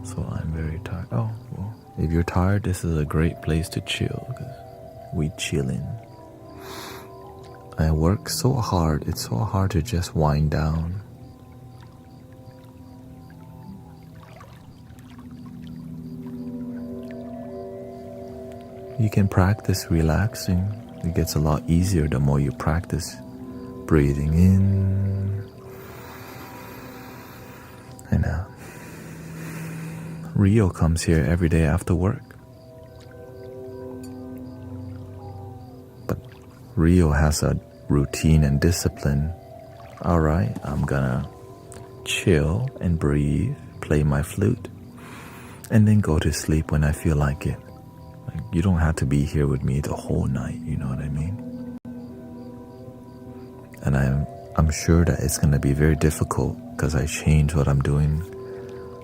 so I'm very tired. Oh, well, if you're tired, this is a great place to chill, because we chillin'. I work so hard, it's so hard to just wind down. You can practice relaxing. It gets a lot easier the more you practice breathing in and out. Rio comes here every day after work. But Rio has a routine and discipline. Alright, I'm gonna chill and breathe, play my flute, and then go to sleep when I feel like it. You don't have to be here with me the whole night, you know what I mean? And I'm sure that it's gonna be very difficult because I change what I'm doing,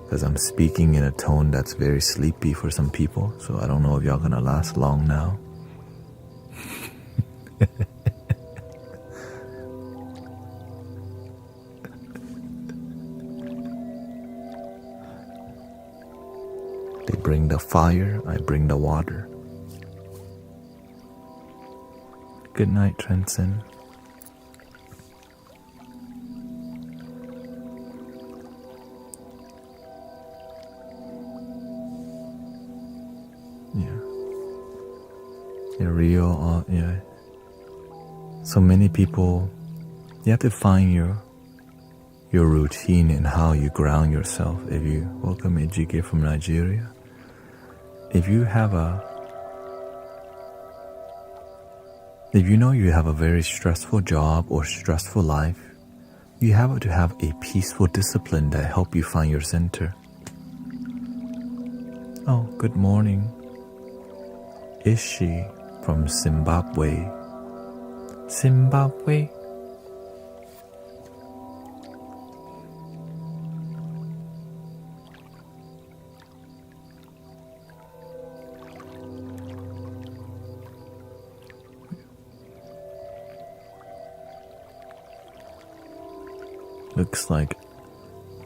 because I'm speaking in a tone that's very sleepy for some people. So I don't know if y'all gonna last long now. They bring the fire, I bring the water. Good night, Transcend. Yeah, Rio, yeah. So many people, you have to find your routine and how you ground yourself. If you welcome Ejike from Nigeria, if you know you have a very stressful job or stressful life, you have to have a peaceful discipline that help you find your center. Oh, good morning. Ishi from Zimbabwe. Zimbabwe? Looks like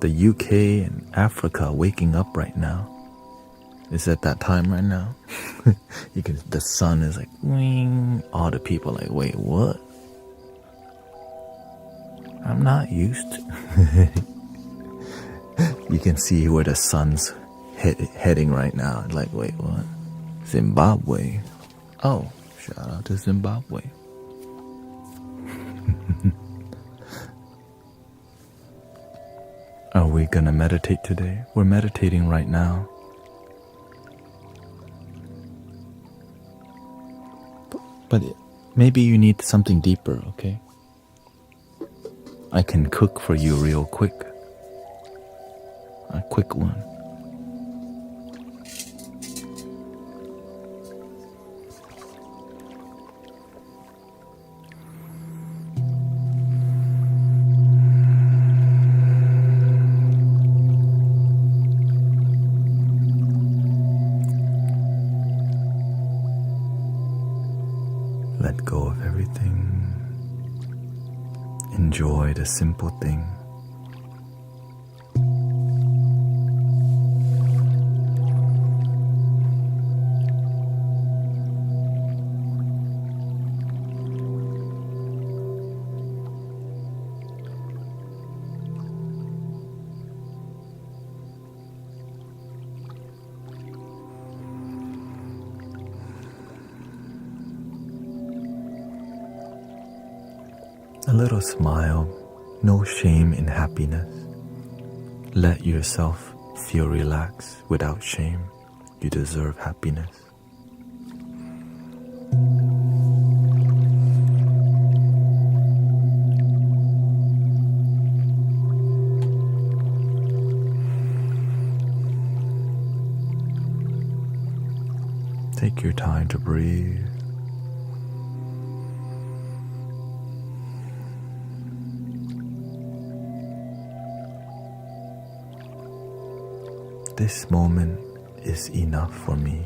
the UK and Africa waking up right now. It's at that time right now. The sun is like, wing. All the people like, wait, what? I'm not used to. You can see where the sun's heading right now. Like, wait, what? Zimbabwe. Oh, shout out to Zimbabwe. Are we gonna meditate today? We're meditating right now. But maybe you need something deeper, okay? I can cook for you real quick. A quick one. Let go of everything. Enjoy the simple thing. A little smile, no shame in happiness. Let yourself feel relaxed without shame. You deserve happiness. Take your time to breathe. This moment is enough for me.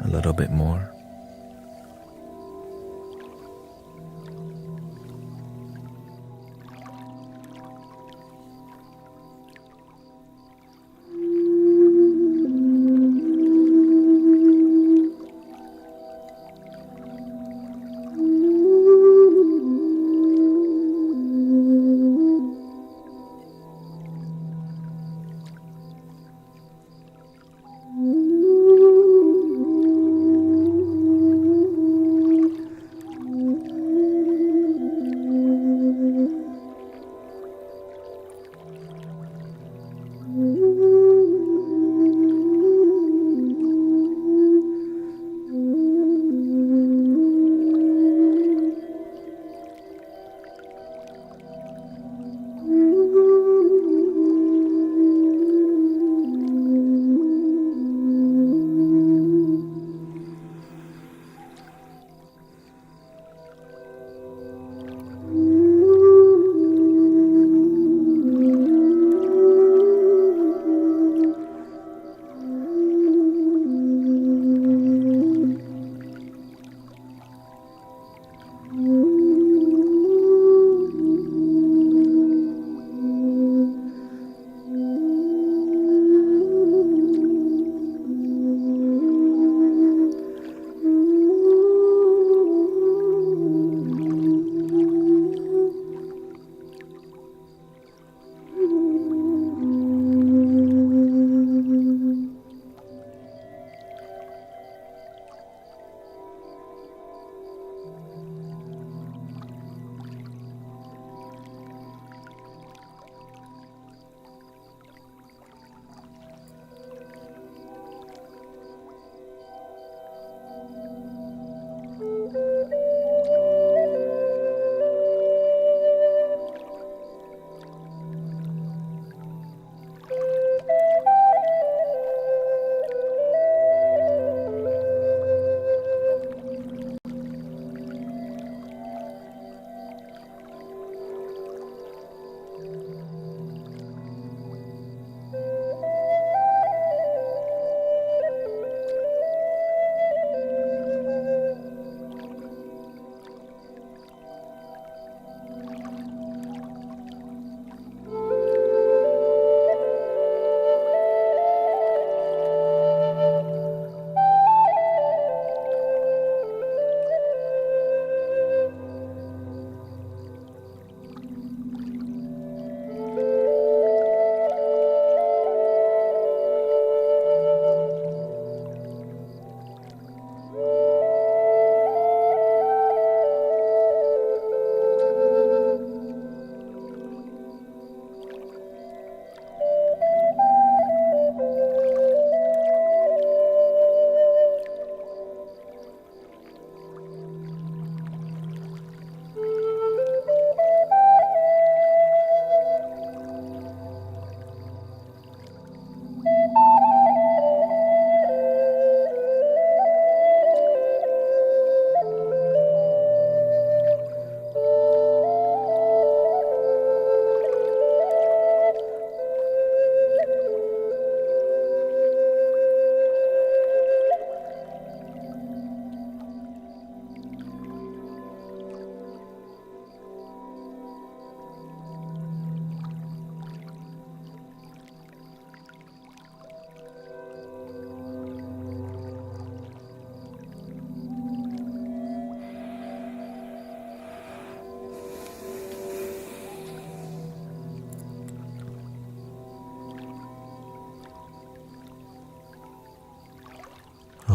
A little bit more.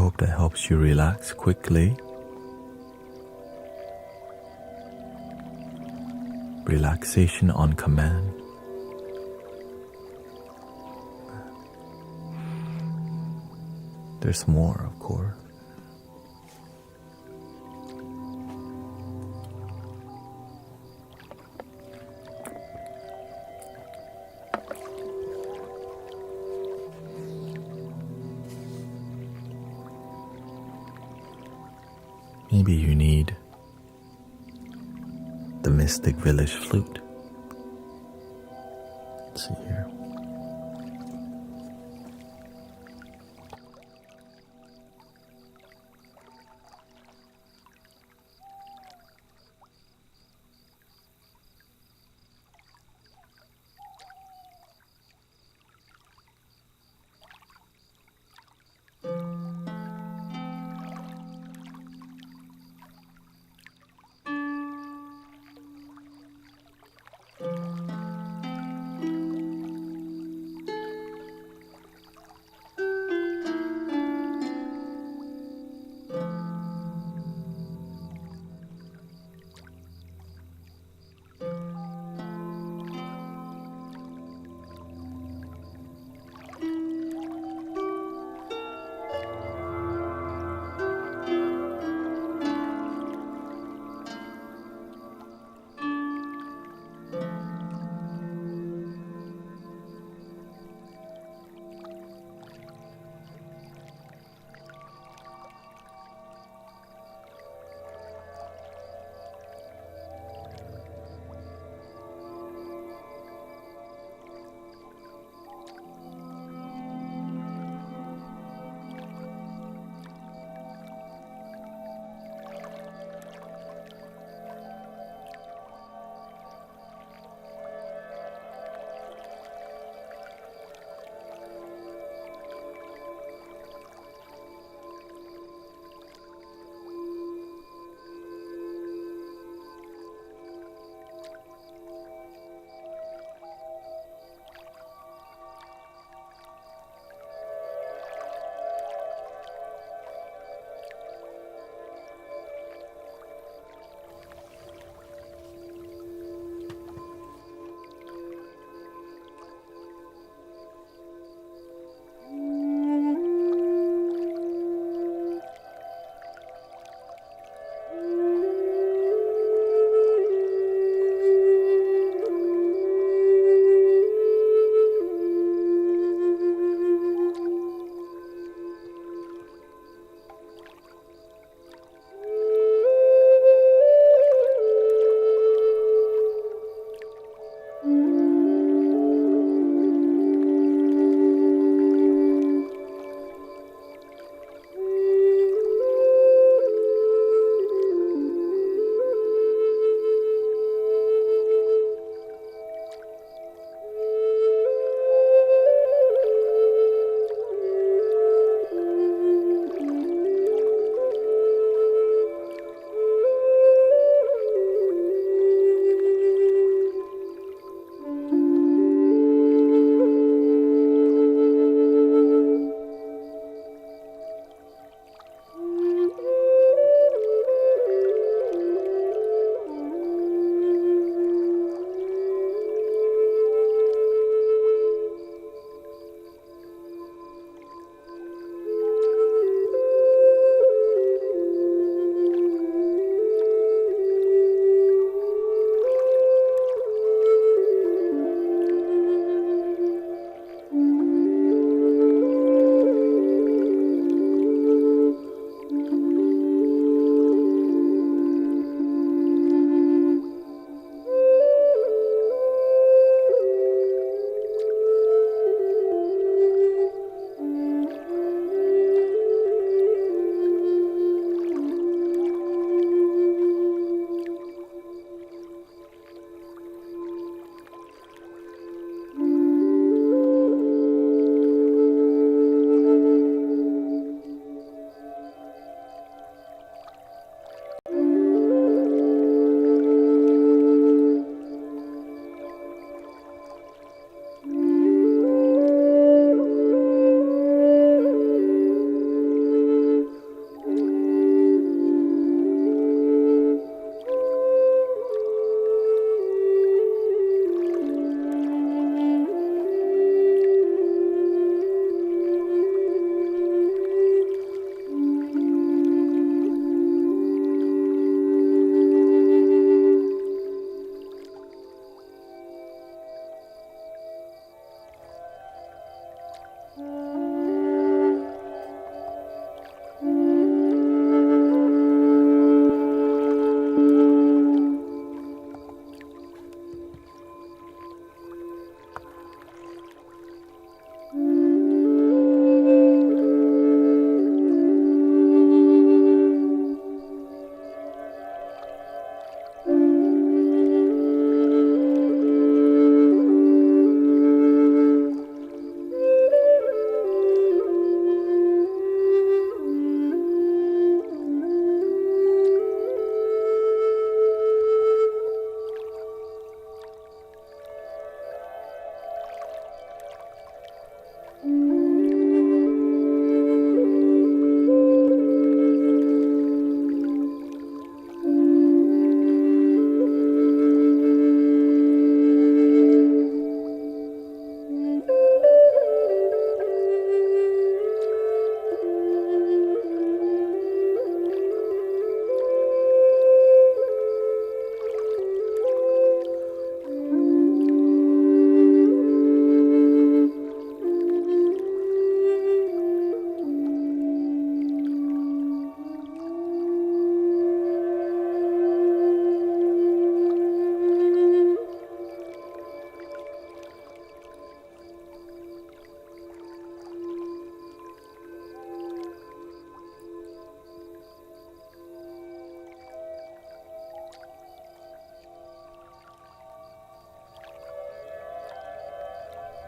hope that helps you relax quickly. Relaxation on command. There's more, of course. Maybe you need the Mystic Village flute. Let's see here.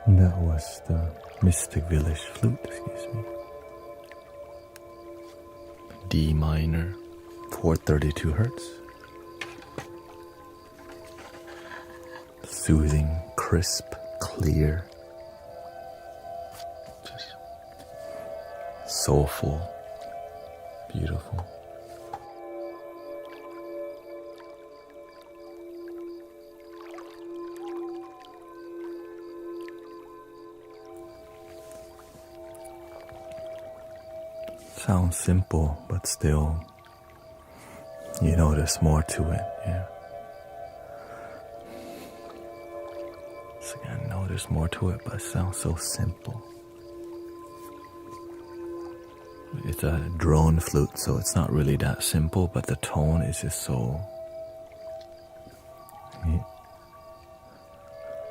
And that was the Mystic Village flute, excuse me. D minor, 432 hertz. Soothing, crisp, clear. Just soulful, beautiful. Sounds simple, but still, you know there's more to it, yeah. So I know there's more to it, but it sounds so simple. It's a drone flute, so it's not really that simple, but the tone is just so...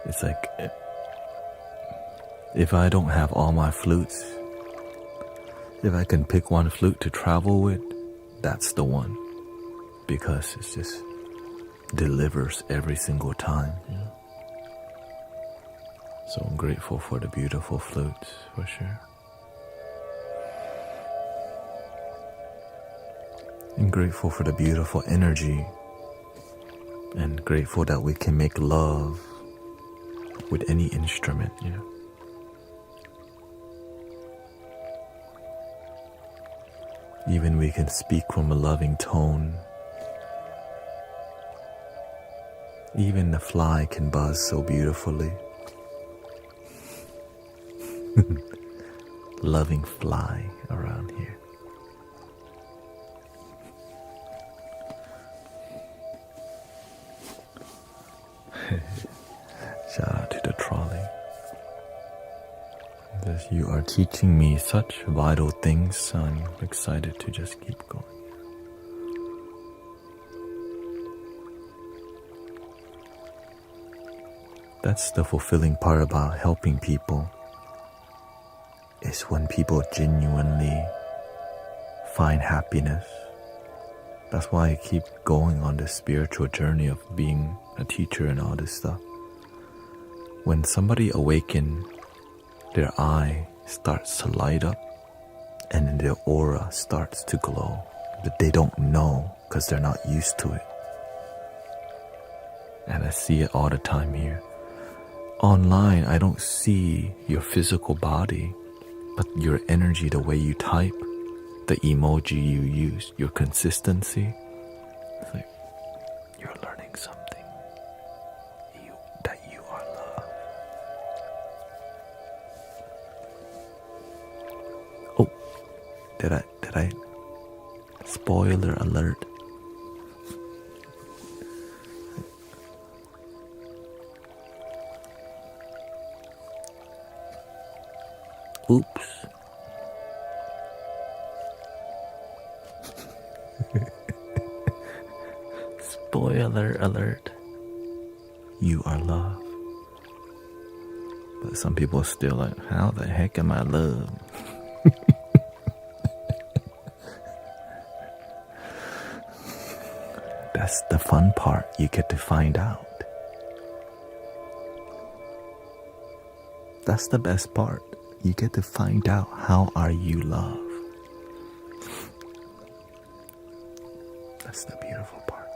It's like, if I don't have all my flutes, if I can pick one flute to travel with, that's the one. Because it just delivers every single time. Yeah. So I'm grateful for the beautiful flutes, for sure. I'm grateful for the beautiful energy. And grateful that we can make love with any instrument, you know. Even we can speak from a loving tone. Even the fly can buzz so beautifully. Loving fly around here. Shout out to the trolley. You are teaching me such vital things. I'm excited to just keep going. That's the fulfilling part about helping people, is when people genuinely find happiness. That's why I keep going on this spiritual journey of being a teacher and all this stuff. When somebody awakens, their eye starts to light up and then their aura starts to glow. But they don't know because they're not used to it. And I see it all the time here. Online, I don't see your physical body, but your energy, the way you type, the emoji you use, your consistency. It's like you're learning something. That you are love. Oh, did I? Spoiler alert. Oops. Spoiler alert. You are love. But some people are still like, how the heck am I love? That's the fun part. You get to find out. That's the best part. You get to find out how are you love. That's the beautiful part.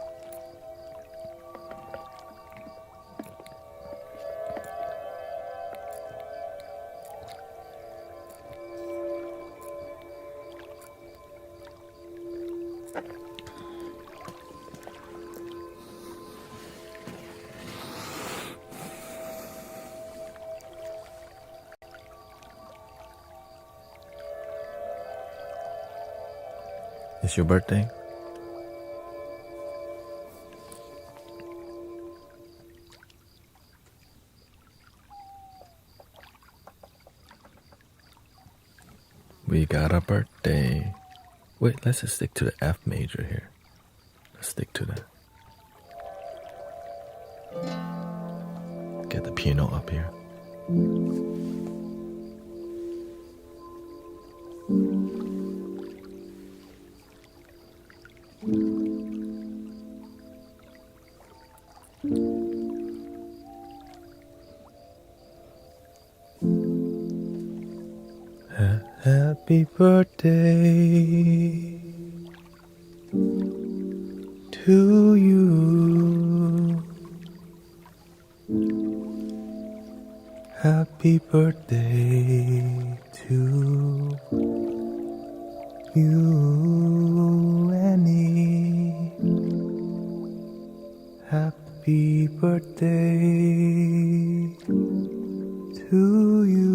It's your birthday? We got a birthday. Wait, let's just stick to the F major here. Let's stick to that. Get the piano up here. Happy birthday to you. Happy birthday to you, Annie. Happy birthday to you.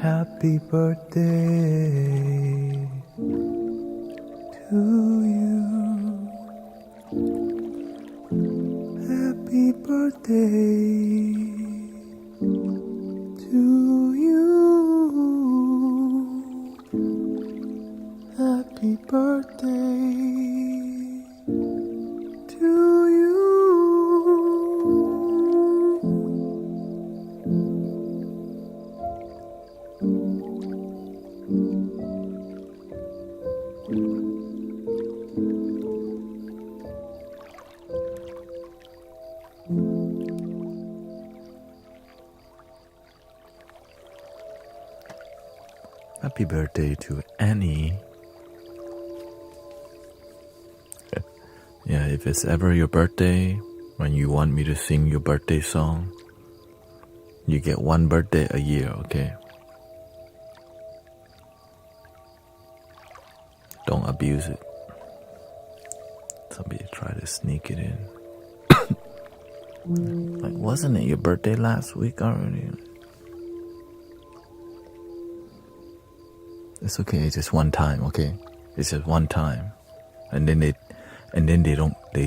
Happy birthday to you. Happy birthday to you. Happy birthday to you. Happy birthday to Annie. Yeah, if it's ever your birthday, when you want me to sing your birthday song, you get one birthday a year, okay? Don't abuse it. Somebody try to sneak it in. Like, wasn't it your birthday last week already? It's okay, it's just one time, okay? It's just one time. And then they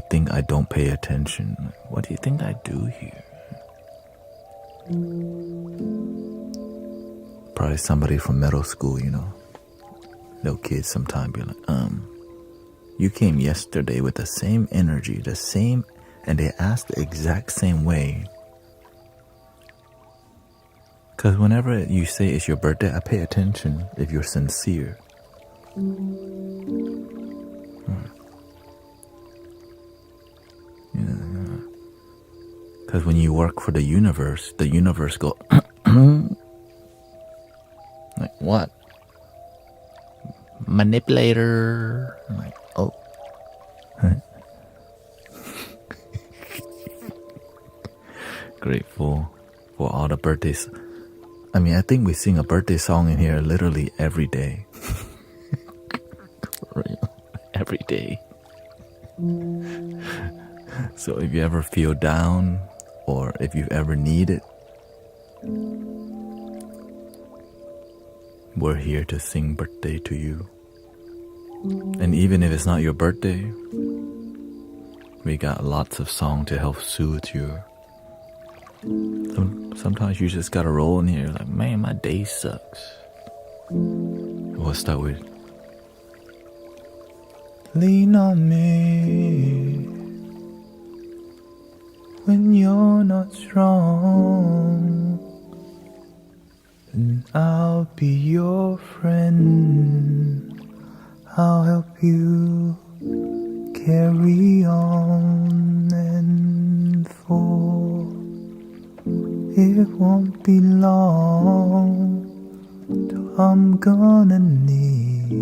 think I don't pay attention. Like, what do you think I do here? Probably somebody from middle school, you know. Little kids sometimes be like, you came yesterday with the same energy, the same, and they ask the exact same way. Because whenever you say it's your birthday, I pay attention if you're sincere. Yeah. Because when you work for the universe go, like, what? Manipulator. I'm like, oh. Grateful for all the birthdays. I mean, I think we sing a birthday song in here literally every day. Every day. So if you ever feel down, or if you ever need it, we're here to sing birthday to you. And even if it's not your birthday, we got lots of songs to help soothe you. Sometimes you just gotta roll in here like, man, my day sucks. We'll start with lean on me when you're not strong, and I'll be your friend. I'll help you carry on, and for it won't be long till I'm gonna need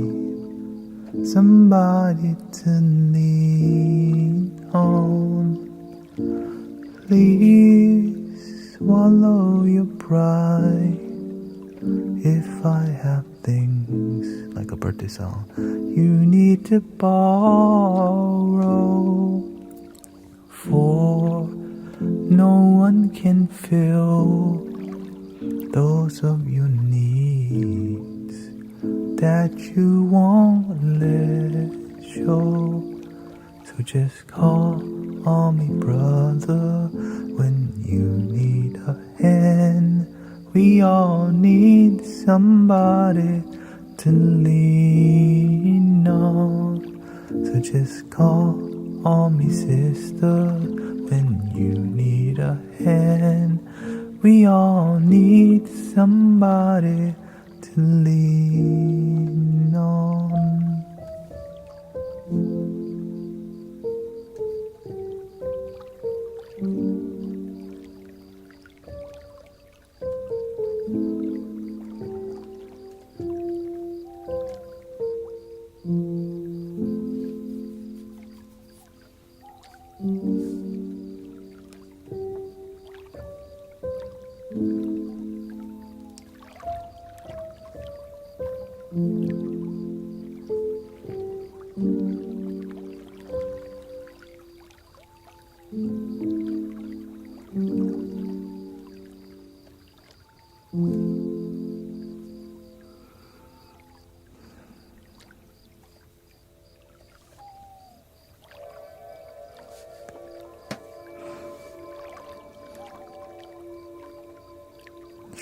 somebody to lean on. Please swallow your pride. If I have things like a birthday song you need to borrow, for no one can fill those of your needs that you won't let show. So just call on me, brother, when you need a hand. We all need somebody to lean on. So just call on me, sister, when you need a hand. We all need somebody to lean on.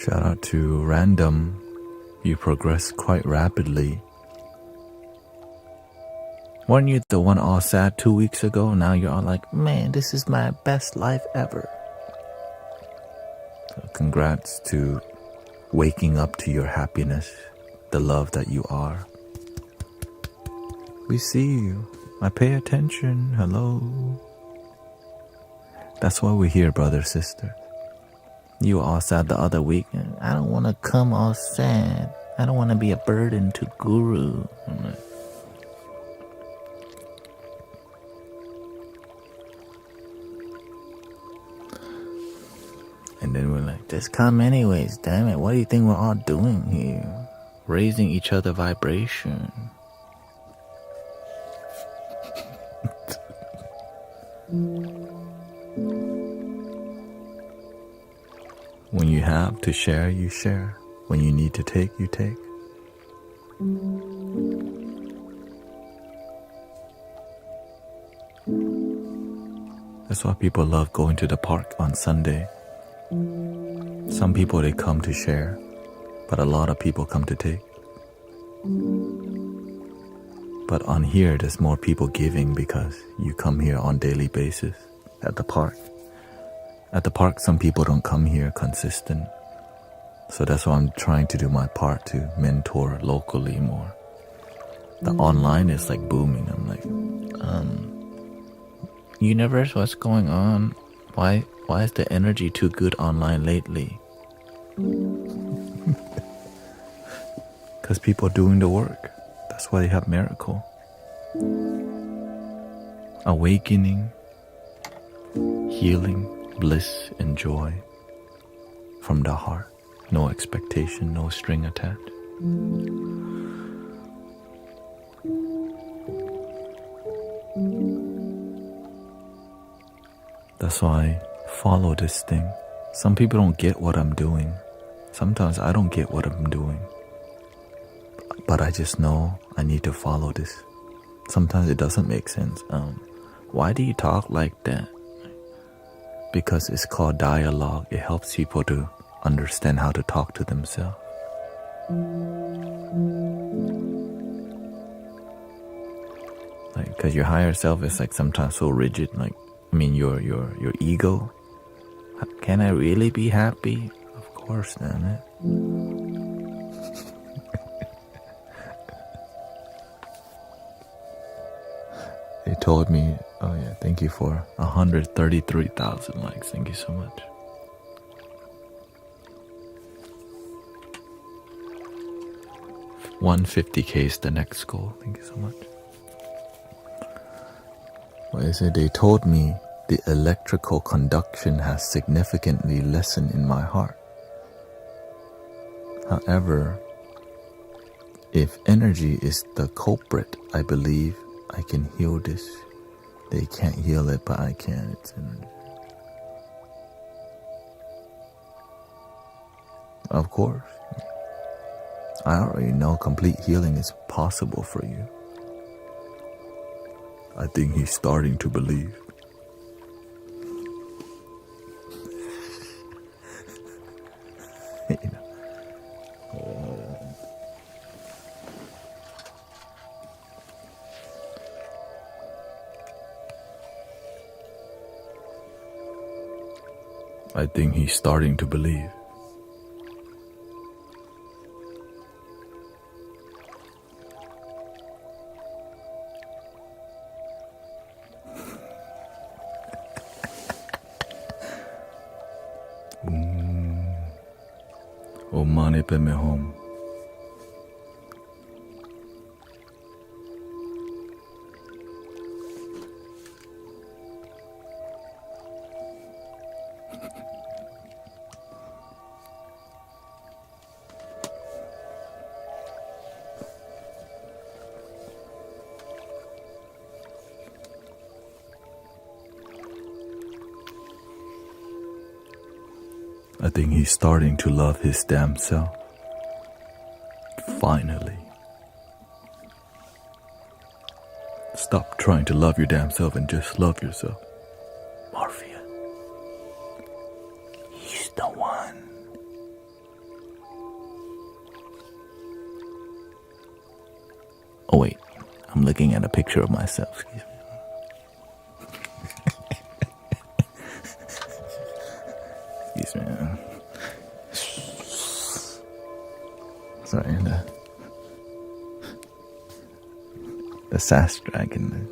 Shout out to Random. You progress quite rapidly. Weren't you the one all sad 2 weeks ago? Now you're all like, man, this is my best life ever. So congrats to waking up to your happiness, the love that you are. We see you. I pay attention. Hello. That's why we're here, brother, sister. You were all sad the other week. I don't want to come all sad. I don't want to be a burden to Guru. I'm like, and then we're like, just come anyways, damn it. What do you think we're all doing here? Raising each other vibration. When you have to share, you share. When you need to take, you take. That's why people love going to the park on Sunday. Some people, they come to share, but a lot of people come to take. But on here, there's more people giving because you come here on daily basis at the park. At the park, some people don't come here consistent. So that's why I'm trying to do my part to mentor locally more. The online is like booming. I'm like, universe, what's going on? Why is the energy too good online lately? Because people are doing the work. That's why they have miracle. Awakening, healing, bliss and joy from the heart. No expectation, no string attached. That's why I follow this thing. Some people don't get what I'm doing. Sometimes I don't get what I'm doing. But I just know I need to follow this. Sometimes it doesn't make sense. Why do you talk like that? Because it's called dialogue. It helps people to understand how to talk to themselves. Like, because your higher self is like sometimes so rigid. Like, I mean, your ego. Can I really be happy? Of course, damn it. They told me, oh yeah, thank you for 133,000 likes. Thank you so much. $150K is the next goal. Thank you so much. Well, they said they told me the electrical conduction has significantly lessened in my heart. However, if energy is the culprit, I believe I can heal this. They can't heal it, but I can. It's energy. Of course. I already know complete healing is possible for you. I think he's starting to believe. You know. I think he's starting to believe. O mane pe me home. I think he's starting to love his damn self. Finally. Stop trying to love your damn self and just love yourself. Morphia. He's the one. Oh wait, I'm looking at a picture of myself, excuse me. Excuse me. Sorry, the sass dragon.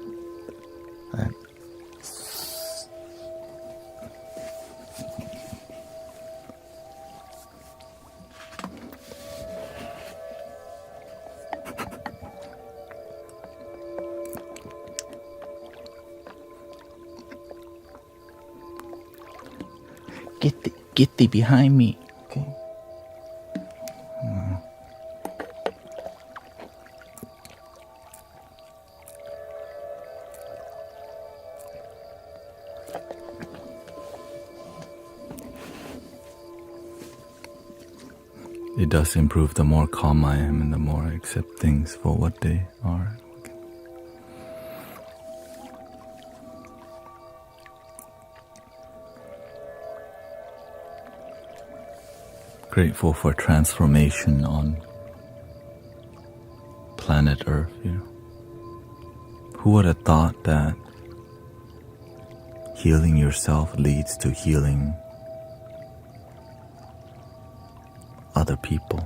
Get thee behind me. Okay. It does improve the more calm I am and the more I accept things for what they are. Grateful for transformation on planet Earth, you know. Who would have thought that healing yourself leads to healing other people?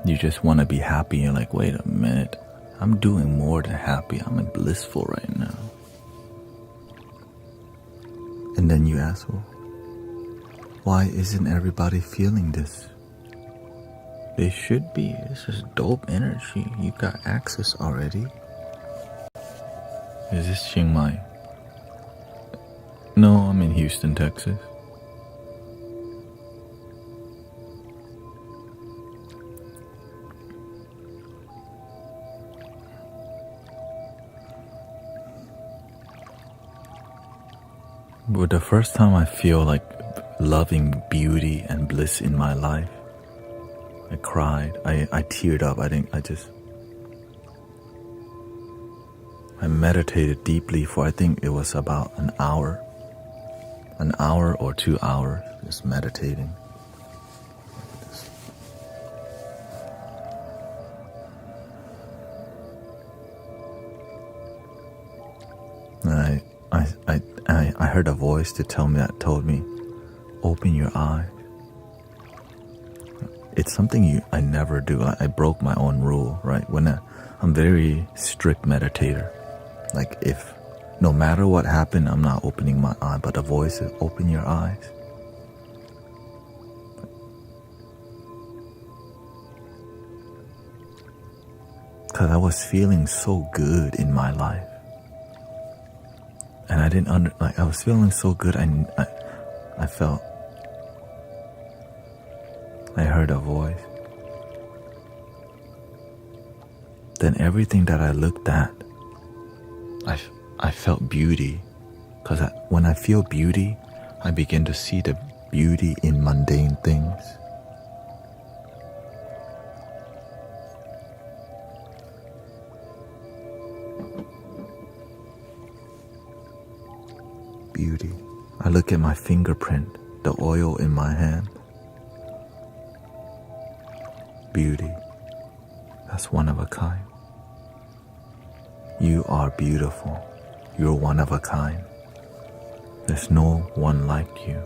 You just want to be happy. You're like, wait a minute, I'm doing more than happy. I'm blissful right now. And then you ask, well, why isn't everybody feeling this? They should be. This is dope energy. You got access already. Is this Chiang Mai? No, I'm in Houston, Texas. But the first time I feel like loving beauty and bliss in my life, I cried. I teared up. I meditated deeply for I think it was about an hour or 2 hours, just meditating. And I heard a voice to tell me that told me, open your eyes. It's something I never do. I broke my own rule, right? I'm very strict meditator. Like if no matter what happened, I'm not opening my eye, but the voice is open your eyes. Because I was feeling so good in my life. And I didn't I was feeling so good. I felt, I heard a voice. Then everything that I looked at, I felt beauty. Because when I feel beauty, I begin to see the beauty in mundane things. Beauty. I look at my fingerprint, the oil in my hand. Beauty. That's one of a kind. You are beautiful. You're one of a kind. There's no one like you.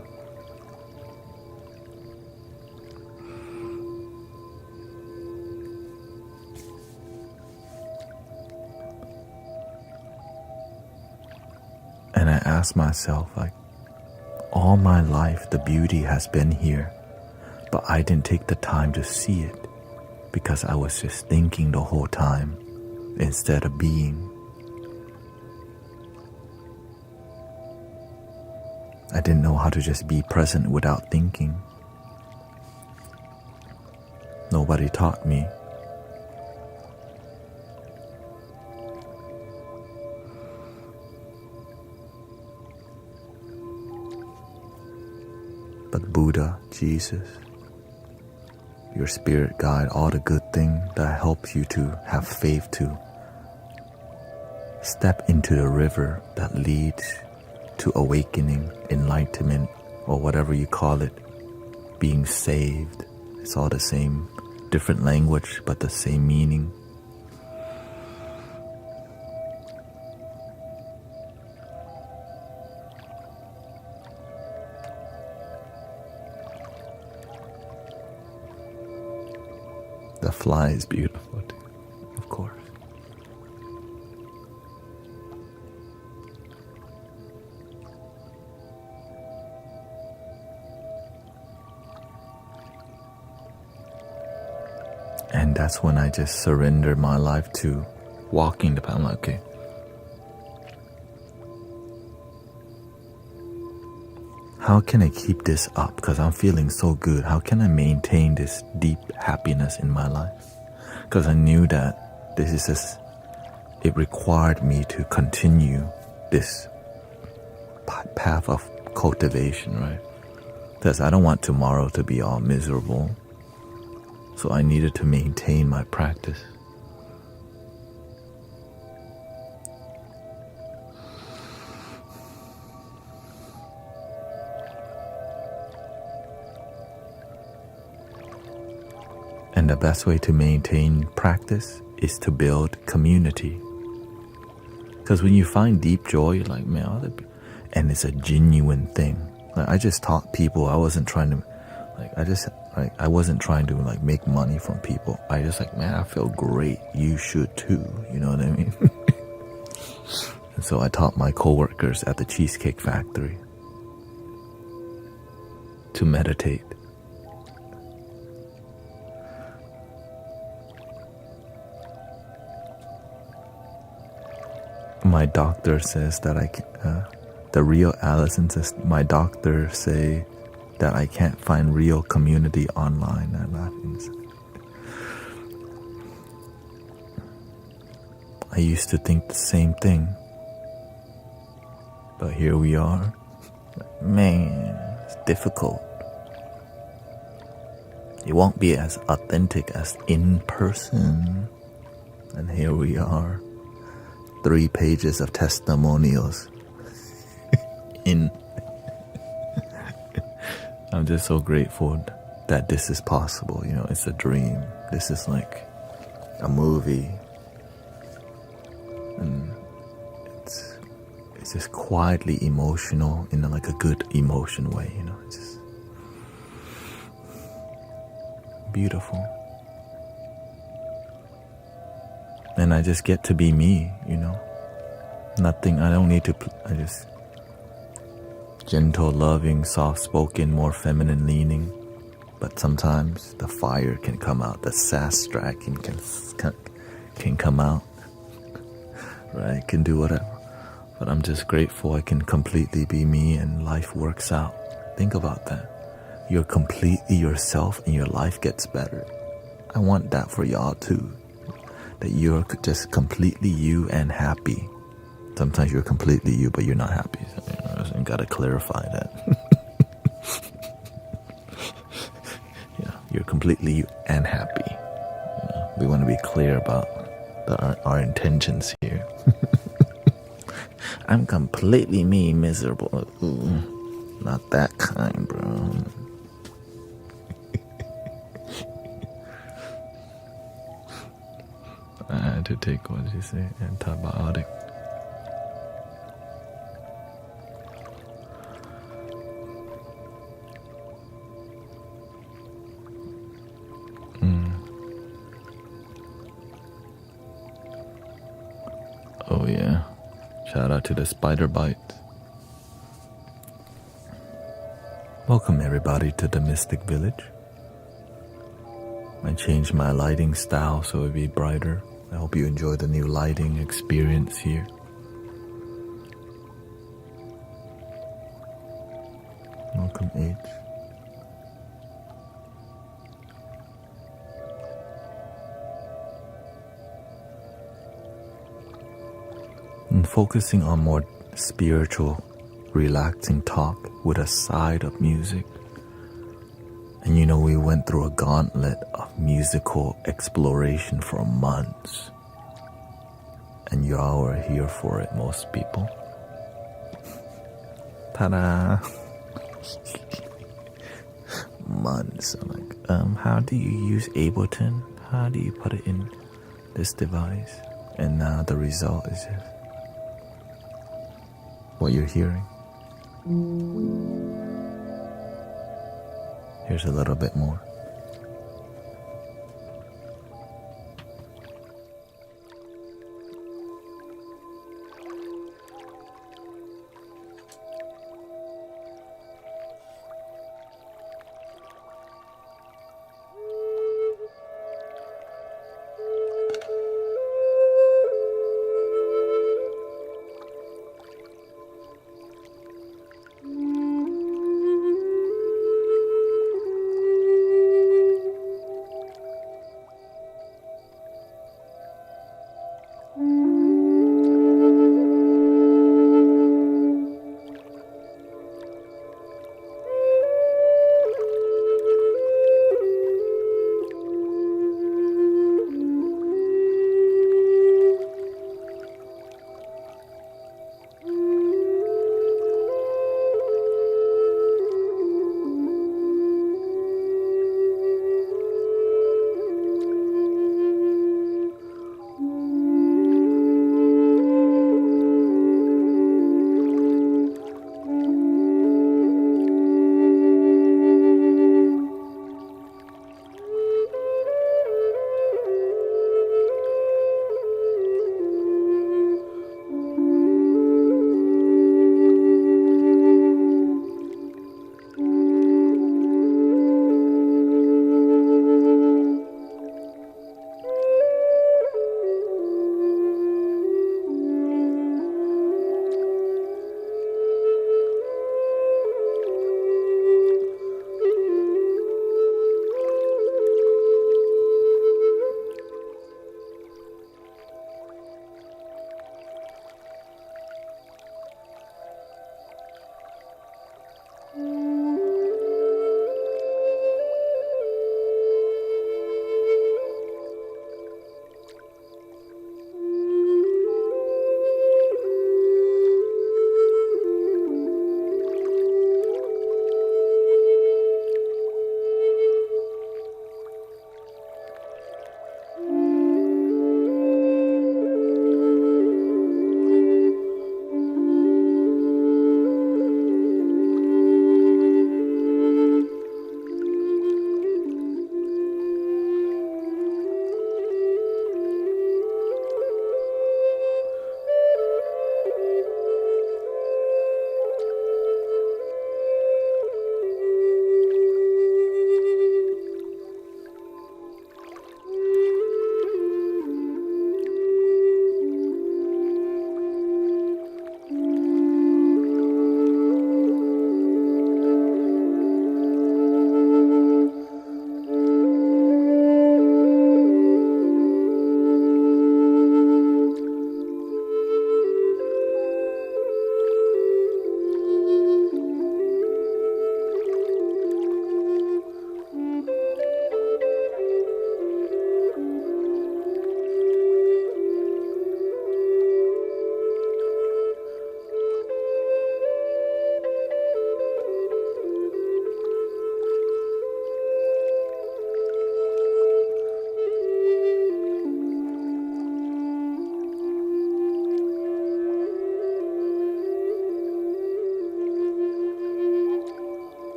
And I ask myself, like, all my life the beauty has been here, but I didn't take the time to see it because I was just thinking the whole time instead of being. I didn't know how to just be present without thinking. Nobody taught me. but Buddha, Jesus, your spirit guide, all the good thing that helps you to have faith to step into the river that leads to awakening, enlightenment, or whatever you call it, being saved. It's all the same, different language, but the same meaning. The fly is beautiful too, of course. And that's when I just surrender my life to walking the path. I'm like, okay, how can I keep this up? Because I'm feeling so good. How can I maintain this deep happiness in my life? Because I knew that this is just, it required me to continue this path of cultivation, right? Because I don't want tomorrow to be all miserable. So I needed to maintain my practice. And the best way to maintain practice is to build community. Because when you find deep joy, you're like, man, and it's a genuine thing. Like, I just taught people. I wasn't trying to, I wasn't trying to make money from people. I just man, I feel great. You should too. You know what I mean? And so I taught my coworkers at the Cheesecake Factory to meditate. My doctor says that the real Allison says, my doctor say that I can't find real community online. I'm laughing. I used to think the same thing. But here we are. Man, it's difficult. It won't be as authentic as in person. And here we are. 3 pages of testimonials. I'm just so grateful that this is possible. You know, it's a dream. This is like a movie. And it's just quietly emotional in a good emotion way, you know. It's just beautiful. And I just get to be me, you know. Nothing, I don't need to, I just gentle, loving, soft-spoken, more feminine leaning. But sometimes the fire can come out, the sass dragon can come out, right? Can do whatever. But I'm just grateful I can completely be me and life works out. Think about that. You're completely yourself and your life gets better. I want that for y'all too. That you're just completely you and happy. Sometimes you're completely you, but you're not happy. So, you gotta clarify that. Yeah, you're completely you and happy. You know, we want to be clear about our intentions here. I'm completely me, miserable. Ooh, not that kind, bro. I had to take, what did you say, antibiotic. Oh yeah, shout out to the spider bite. Welcome everybody to the Mystic Village. I changed my lighting style so it'll be brighter. I hope you enjoy the new lighting experience here. Welcome H. And focusing on more spiritual, relaxing talk with a side of music And you know, we went through a gauntlet of musical exploration for months. And y'all were here for it, most people. Ta-da! Months. I'm like, how do you use Ableton? How do you put it in this device? And now the result is just what you're hearing. Here's a little bit more.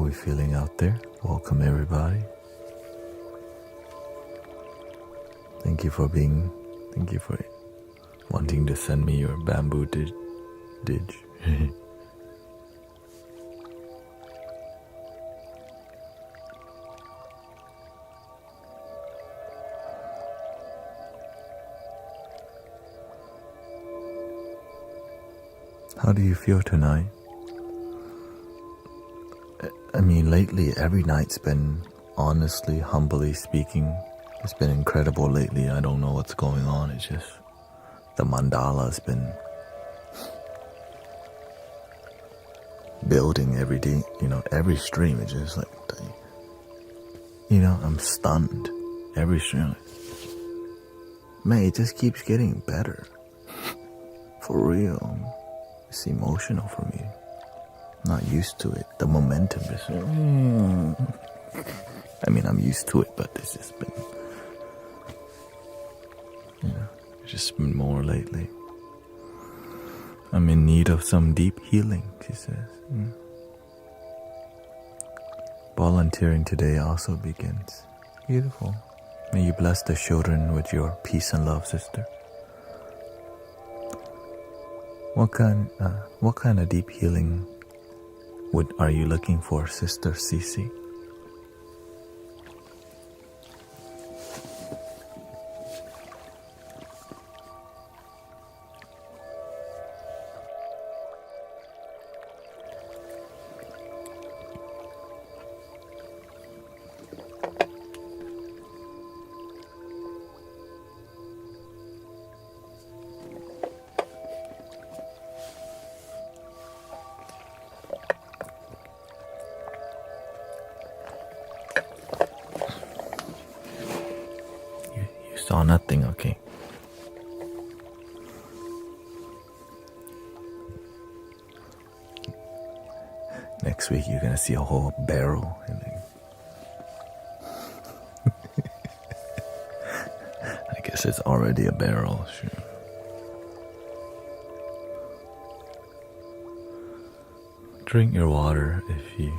How are we feeling out there? Welcome everybody. Thank you for wanting to send me your bamboo didge. How do you feel tonight? I mean, lately, every night's been, honestly, humbly speaking, it's been incredible lately. I don't know what's going on. It's just, the mandala's been building every day, every stream. It's just like, I'm stunned. Every stream. Man, it just keeps getting better. For real. It's emotional for me. I'm not used to it. The momentum is... I mean, I'm used to it, but it's just been... it's just been more lately. I'm in need of some deep healing, she says. Volunteering today also begins. Beautiful. May you bless the children with your peace and love, sister. What kind of deep healing are you looking for, Sister Cece? Saw nothing, okay. Next week you're gonna see a whole barrel. I guess it's already a barrel, sure. Drink your water if you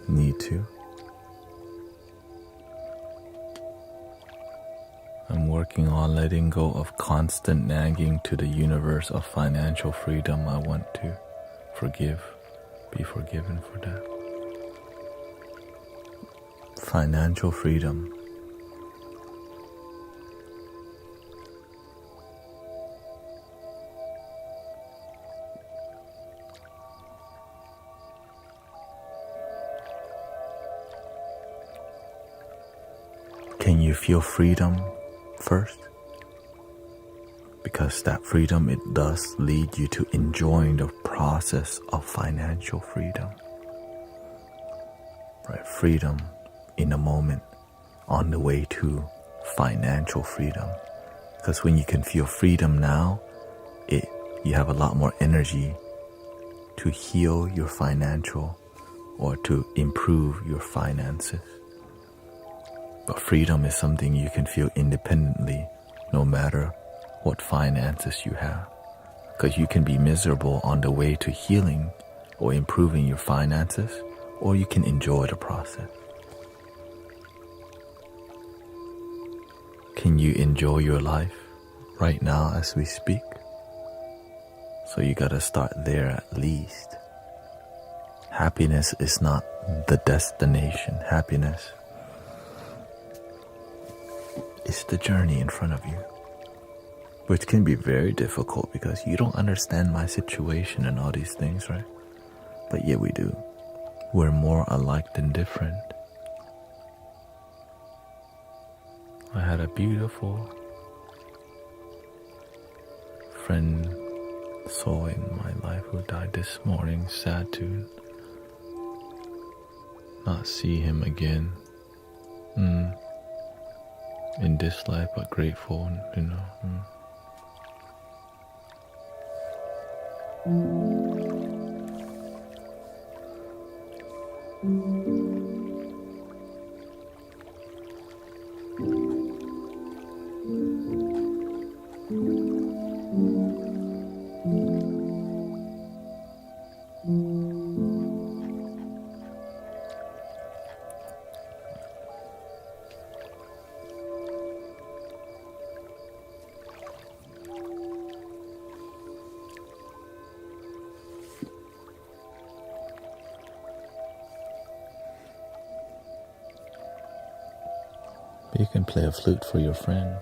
need to. I'm working on letting go of constant nagging to the universe of financial freedom. I want to be forgiven for that. Financial freedom. Can you feel freedom first? Because that freedom, it does lead you to enjoying the process of financial freedom. Right? Freedom in a moment on the way to financial freedom. Because when you can feel freedom now, you have a lot more energy to heal your financial or to improve your finances. But freedom is something you can feel independently, no matter what finances you have. Because you can be miserable on the way to healing or improving your finances, or you can enjoy the process. Can you enjoy your life right now as we speak? So you gotta start there at least. Happiness is not the destination. Happiness is the journey in front of you, which can be very difficult because you don't understand my situation and all these things, right? But yet we do. We're more alike than different. I had a beautiful friend, soul in my life who died this morning. Sad to not see him again. In this life, but grateful, You can play a flute for your friend.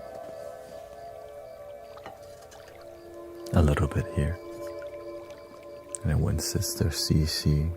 A little bit here. And then when Sister Cece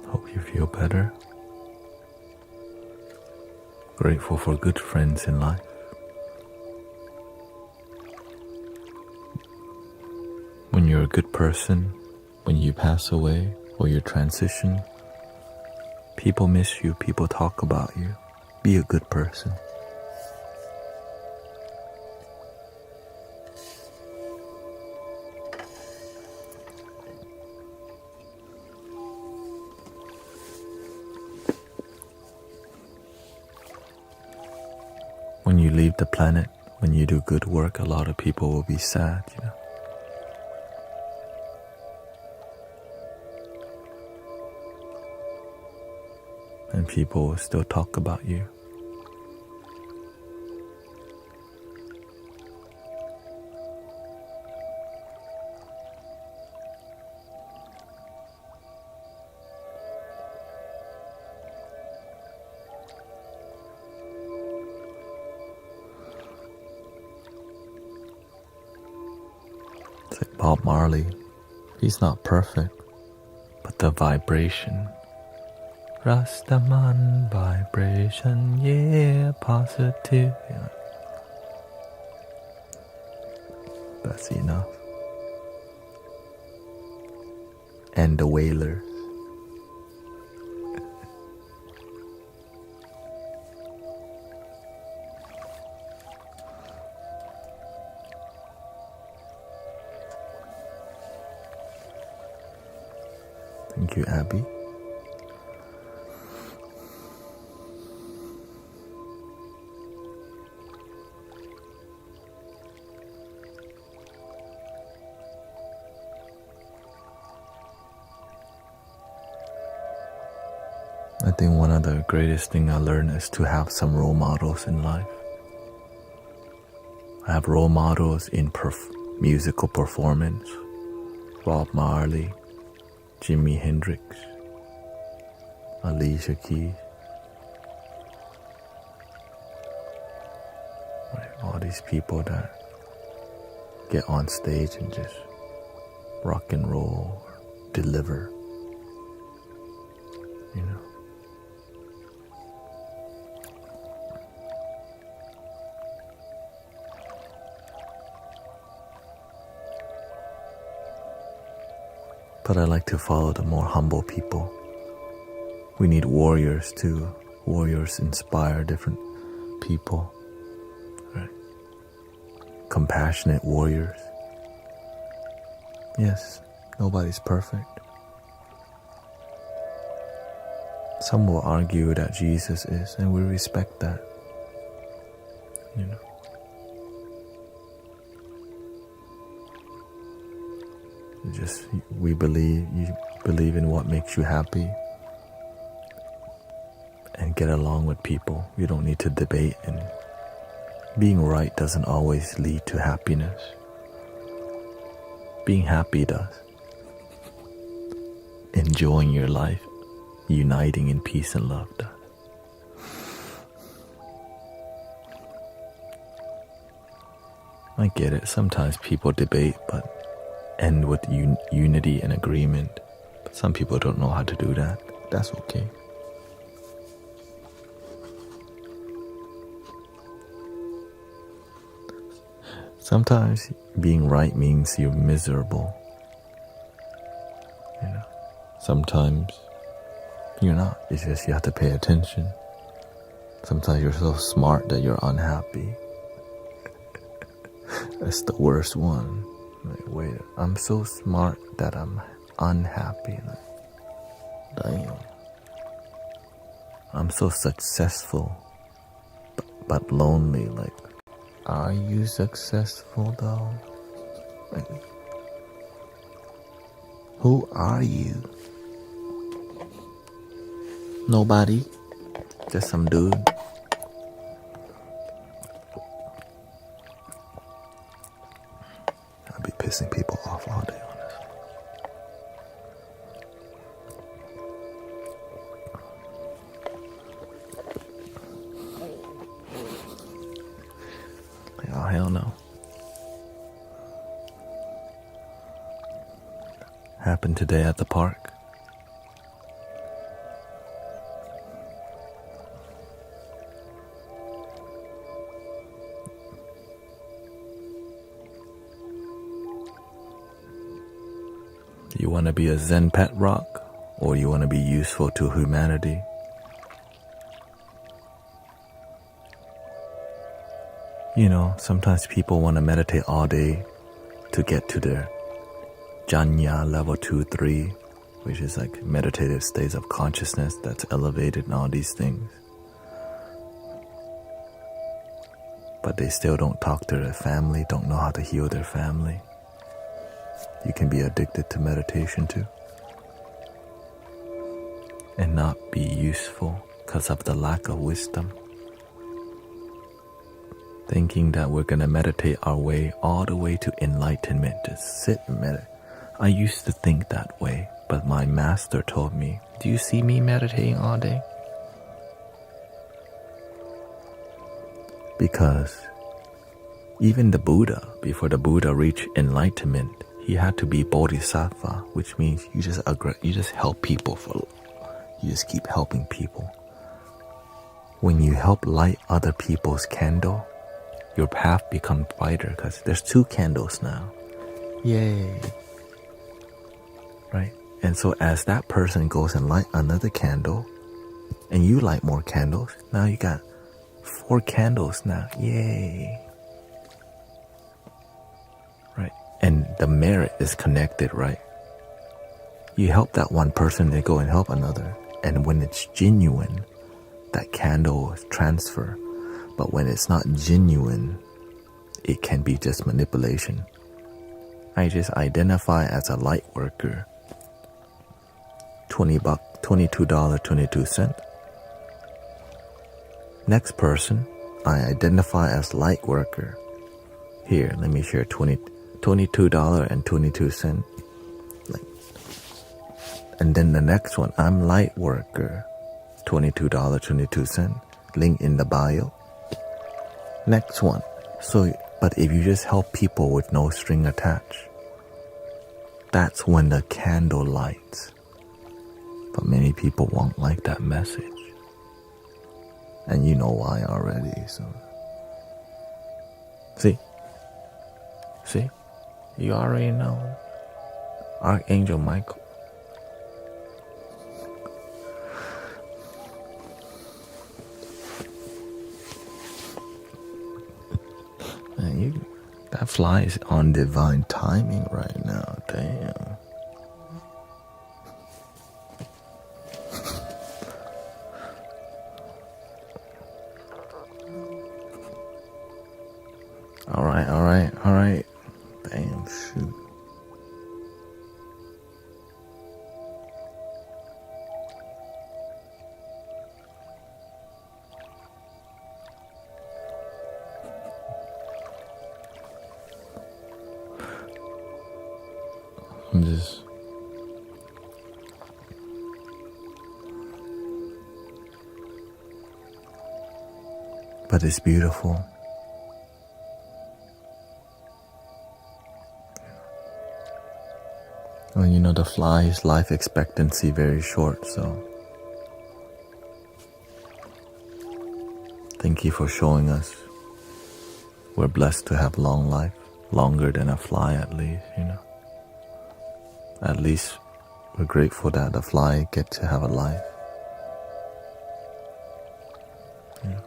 hope you feel better. Grateful for good friends in life. When you're a good person, when you pass away or you transition, people miss you, people talk about you. Be a good person. When you leave the planet, when you do good work, a lot of people will be sad, And people will still talk about you. It's like Bob Marley. He's not perfect, but the vibration. Rastaman vibration, yeah, positive. That's enough. And the Wailers. Thank you, Abby. I think one of the greatest things I learned is to have some role models in life. I have role models in musical performance. Bob Marley, Jimi Hendrix, Alicia Keys. Right, all these people that get on stage and just rock and roll, or deliver, you know. But I like to follow the more humble people. We need warriors too. Warriors inspire different people. Right? Compassionate warriors. Yes, nobody's perfect. Some will argue that Jesus is, and we respect that. You know. You believe in what makes you happy and get along with people. You don't need to debate, and being right doesn't always lead to happiness. Being happy does. Enjoying your life, uniting in peace and love does. I get it. Sometimes people debate, but end with unity and agreement. But some people don't know how to do that. That's okay. Sometimes being right means you're miserable. You know. Sometimes you're not. It's just you have to pay attention. Sometimes you're so smart that you're unhappy. That's the worst one. Like, wait, I'm so smart that I'm unhappy. Like, damn. I'm so successful, but lonely. Like, are you successful though? Like, who are you? Nobody. Just some dude. I'll be pissing people off all day on this. Like, oh, hell no. Happened today at the park. You want to be a Zen pet rock, or you want to be useful to humanity? You know, sometimes people want to meditate all day to get to their Janya level 2, 3, which is like meditative states of consciousness that's elevated and all these things. But they still don't talk to their family, don't know how to heal their family. You can be addicted to meditation too. And not be useful because of the lack of wisdom. Thinking that we're going to meditate our way all the way to enlightenment, to sit and meditate. I used to think that way, but my master told me, do you see me meditating all day? Because even the Buddha, before the Buddha reached enlightenment, he had to be bodhisattva, which means you just help people you just keep helping people. When you help light other people's candle, your path becomes brighter because there's 2 candles now. Yay. Right? And so as that person goes and light another candle, and you light more candles, now you got 4 candles now. Yay. Right? And the merit is connected, right? You help that one person, they go and help another. And when it's genuine, that candle transfer. But when it's not genuine, it can be just manipulation. I just identify as a light worker. $20, $22.22. Next person, I identify as light worker. Here, let me share $22.22. And then the next one, I'm light worker, $22.22. Link in the bio. Next one. So, but if you just help people with no string attached, that's when the candle lights. But many people won't like that message. And you know why already, so. See? You already know. Archangel Michael. Man, that fly is on divine timing right now, damn. All right. Damn, shoot. But it's beautiful. Well, you know, the fly's life expectancy very short, so thank you for showing us. We're blessed to have long life, longer than a fly at least, you know. At least we're grateful that the fly gets to have a life. Yeah.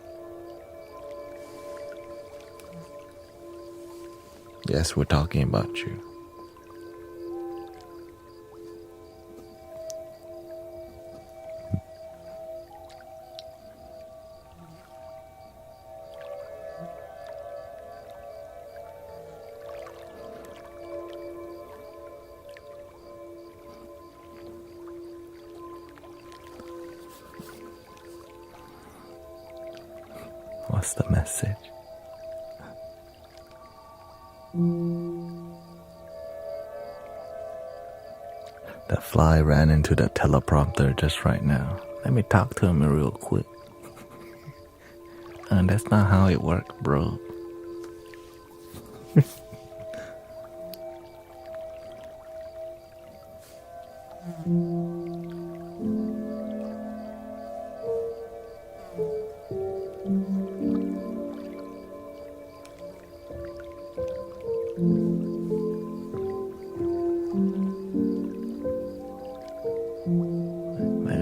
Yes, we're talking about you. What's the message? That fly ran into the teleprompter just right now. Let me talk to him real quick. That's not how it works, bro.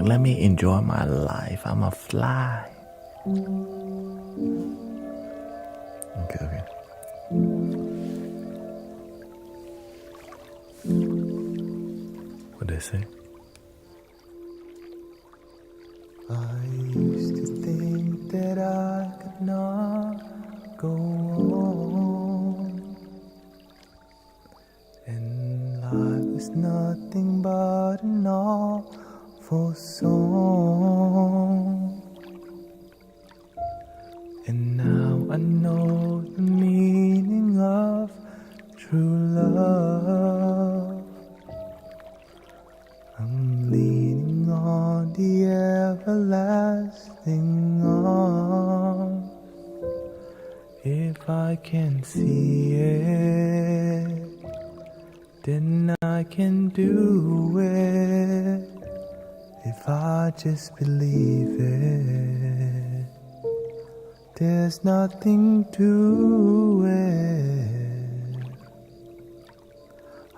Let me enjoy my life. I'm a fly. Okay. What did they say? I used to think that I could not go on, and life was nothing but an awful song. And now I know the meaning of true love. I'm leaning on the everlasting arms. If I can see it, then I can do it. If I just believe it, there's nothing to it.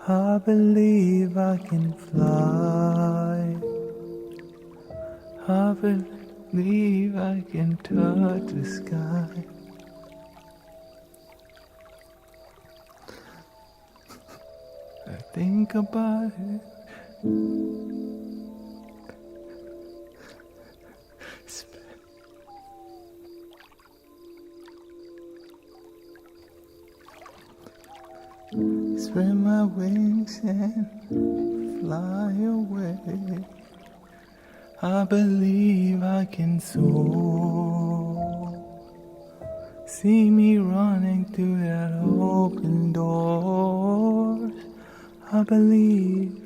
I believe I can fly. I believe I can touch the sky. I think about it Spread my wings and fly away. I believe I can soar. See me running through that open doors. I believe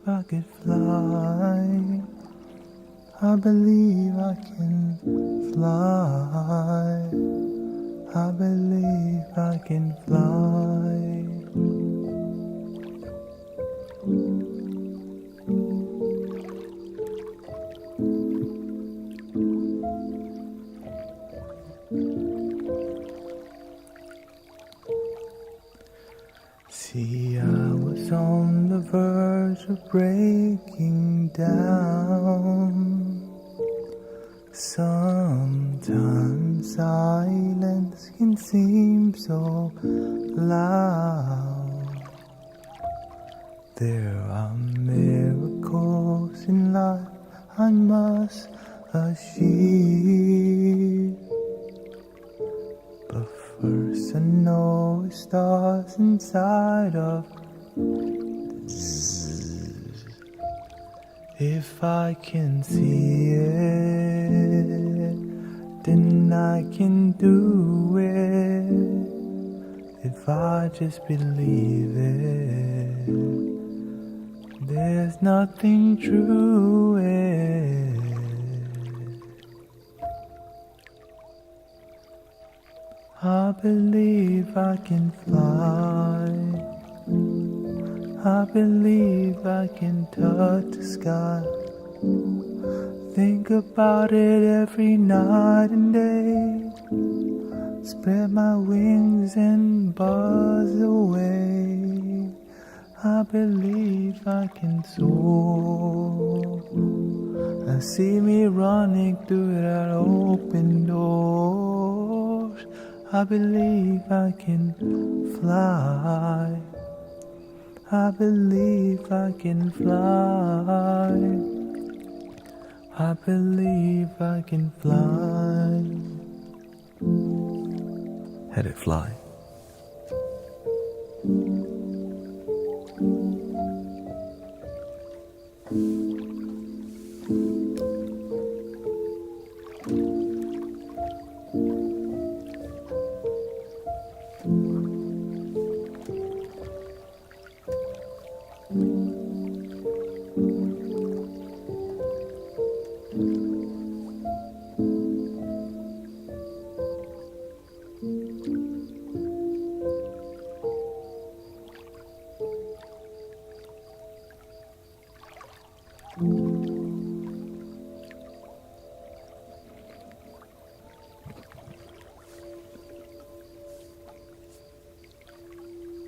I could fly. I believe I can fly. I believe I can fly. See, I was on the verge of breaking down. Sometimes silence can seem so loud. There are miracles in life I must achieve. But first I know it starts inside of if I can see it, then I can do it. If I just believe it, there's nothing true it. I believe I can fly. I believe I can touch the sky. Think about it every night and day. Spread my wings and buzz away. I believe I can soar. I see me running through that open doors. I believe I can fly. I believe I can fly. I believe I can fly. Had it fly.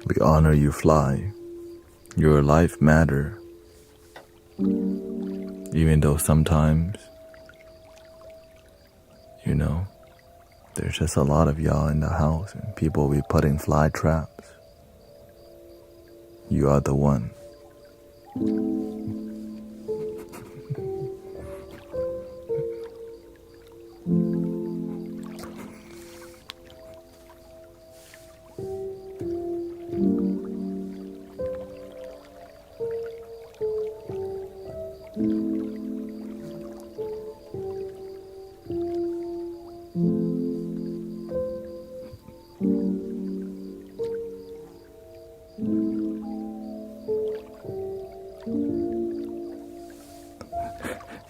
We honor you, fly. Your life matter. Even though sometimes, there's just a lot of y'all in the house and people will be putting fly traps. You are the one.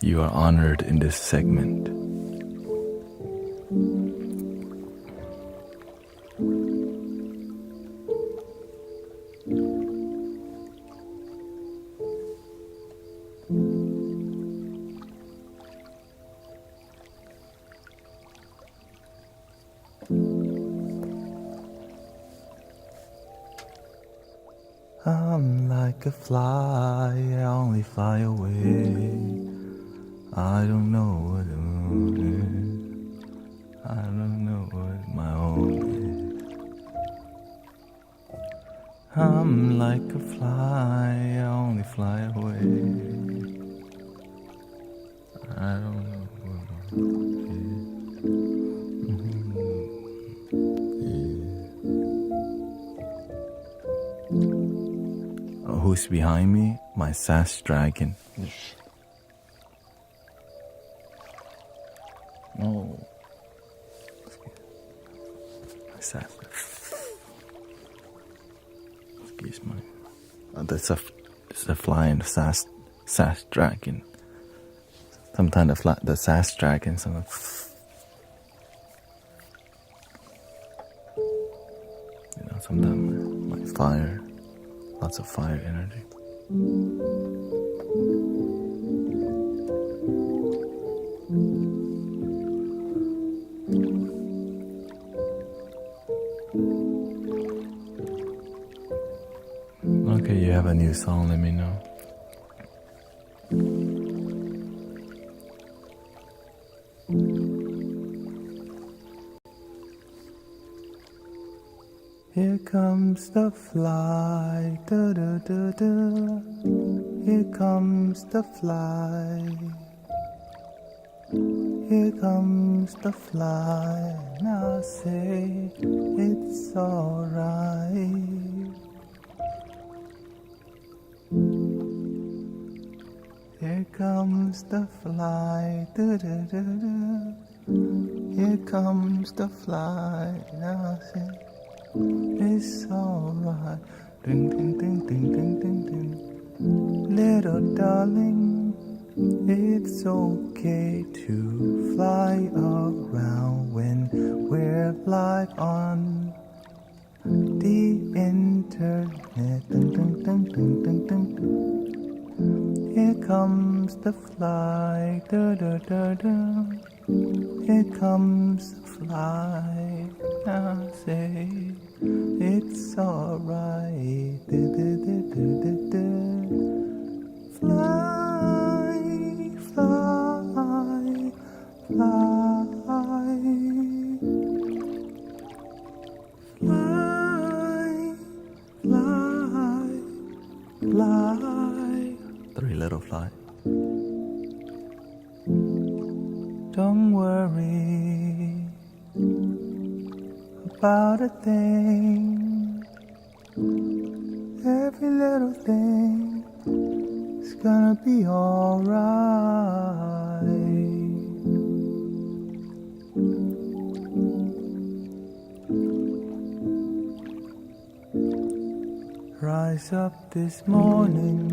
You are honored in this segment. I'm like a fly, I only fly away. I don't know what the moon is. I don't know what my own is. I'm like a fly, I only fly away. I don't know what Oh, who's behind me? My sass dragon. No. My sass. Excuse me. That's a flying sass dragon. Sometimes the sass dragon. Sometimes my fire, lots of fire energy. Okay, you have a new song, let me know. Here comes the fly, da da da da. Here comes the fly. Here comes the fly. Now say it's alright. Here comes the fly, da da da da. Here comes the fly. Now say it's alright. Ding ding ding ding ding ding ding. Little darling, it's okay to fly around when we're live on the internet. Ding ding ding ding ding ding. Here comes the fly, da da da da. Here comes the fly. Now say it's alright. Da, da, da, da, da, da. Fly, fly, fly. Fly, fly, fly. Three little fly. Don't worry about a thing. Every little thing is gonna be alright. Rise up this morning,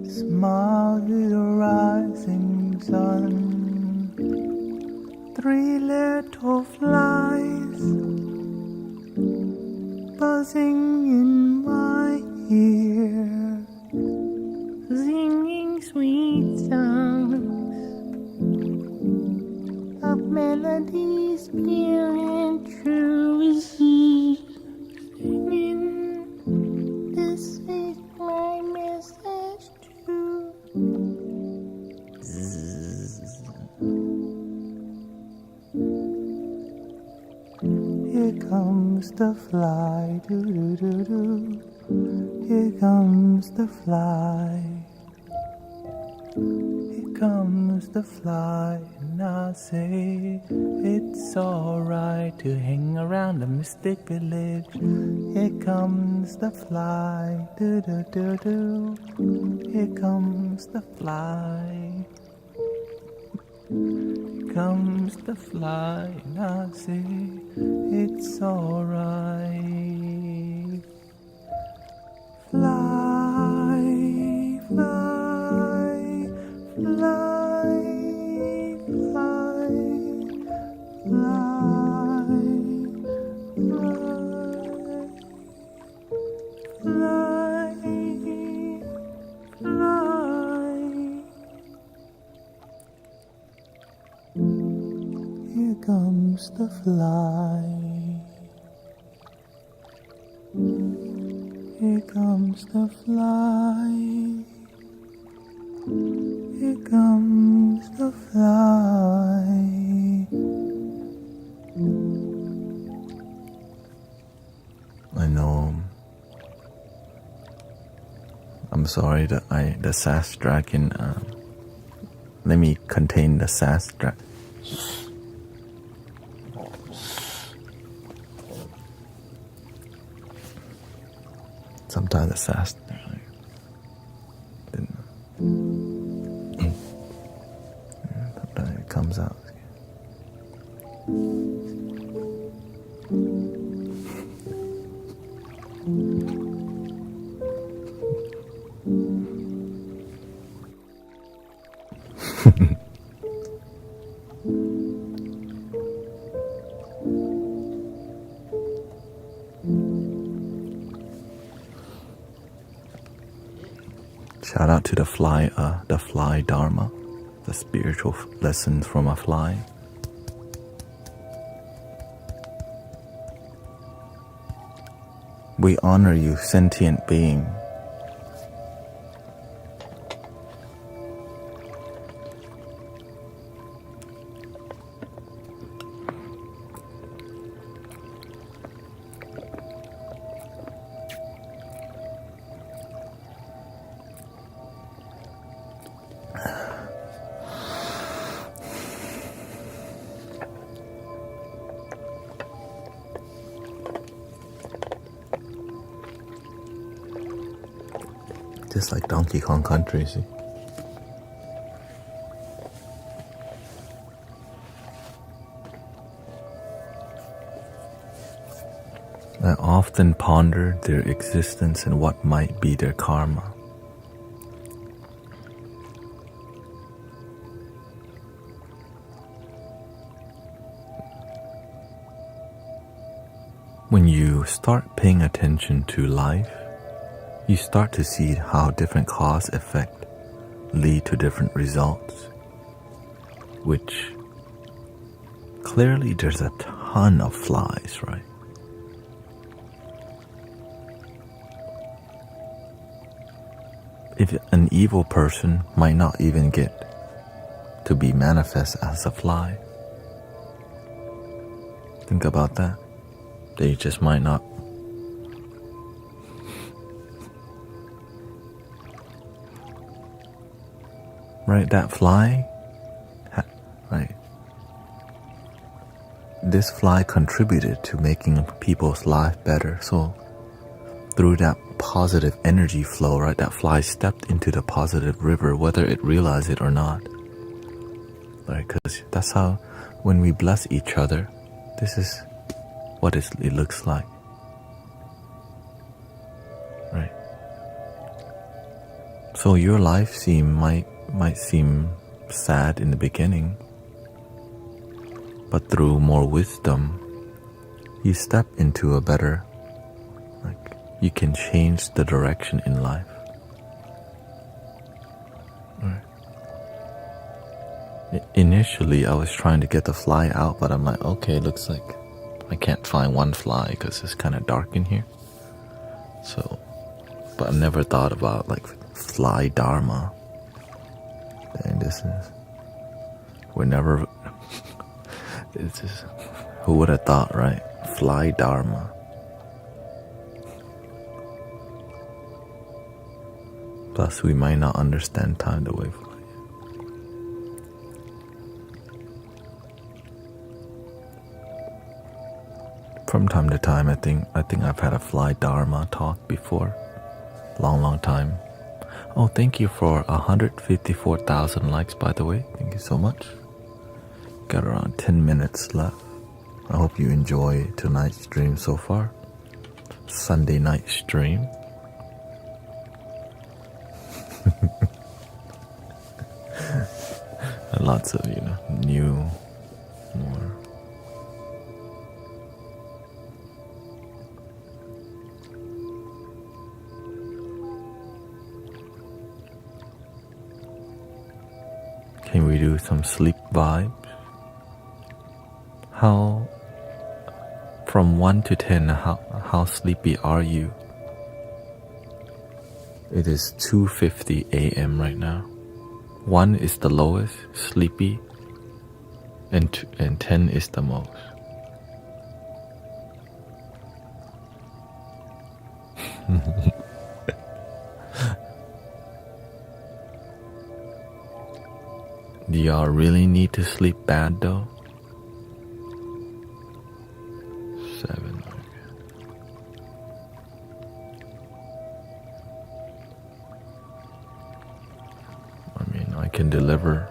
smile to the rising sun. Three little flies buzzing in my ear, singing sweet songs of melodies pure and true. Singing, this is my message too. Here comes the fly, doo doo doo doo. Here comes the fly. Here comes the fly, and I say it's alright to hang around the mystic village. Here comes the fly, doo doo doo doo. Here comes the fly. Here comes the fly, and I say it's alright. Fly, fly, fly, fly, fly, fly, fly. Here comes the fly. Here comes the fly. Here comes the fly. I'm sorry that the sass dragon. Let me contain the sass dragon. Sometimes the sass sometimes it comes out. Shout out to the fly dharma, the spiritual lessons from a fly. We honor you, sentient being. Just like Donkey Kong Country, see? I often ponder their existence and what might be their karma. When you start paying attention to life, you start to see how different cause effect lead to different results, which clearly there's a ton of flies, right? If an evil person might not even get to be manifest as a fly, think about that. They just might not. Right, that fly, right? This fly contributed to making people's life better. So through that positive energy flow, right, that fly stepped into the positive river, whether it realized it or not. Right, because that's how, when we bless each other, this is what it looks like. Right. So your life might seem sad in the beginning, but through more wisdom, you step into a better, like, you can change the direction in life. Right. Initially, I was trying to get the fly out, but I'm like, okay, looks like I can't find one fly because it's kind of dark in here. So, but I never thought about like fly dharma. And this is, this is, who would have thought, right? Fly dharma. Plus, we might not understand time the way we fly. From time to time, I think I've had a fly dharma talk before. Long time. Oh, thank you for 154,000 likes, by the way. Thank you so much. Got around 10 minutes left. I hope you enjoy tonight's stream so far. Sunday night stream. Lots of, new, more. Can we do some sleep vibes? How, from 1 to 10, how sleepy are you? It is 2:50 a.m. right now. 1 is the lowest, sleepy, and 10 is the most. Do y'all really need to sleep bad though? 7. I mean, I can deliver.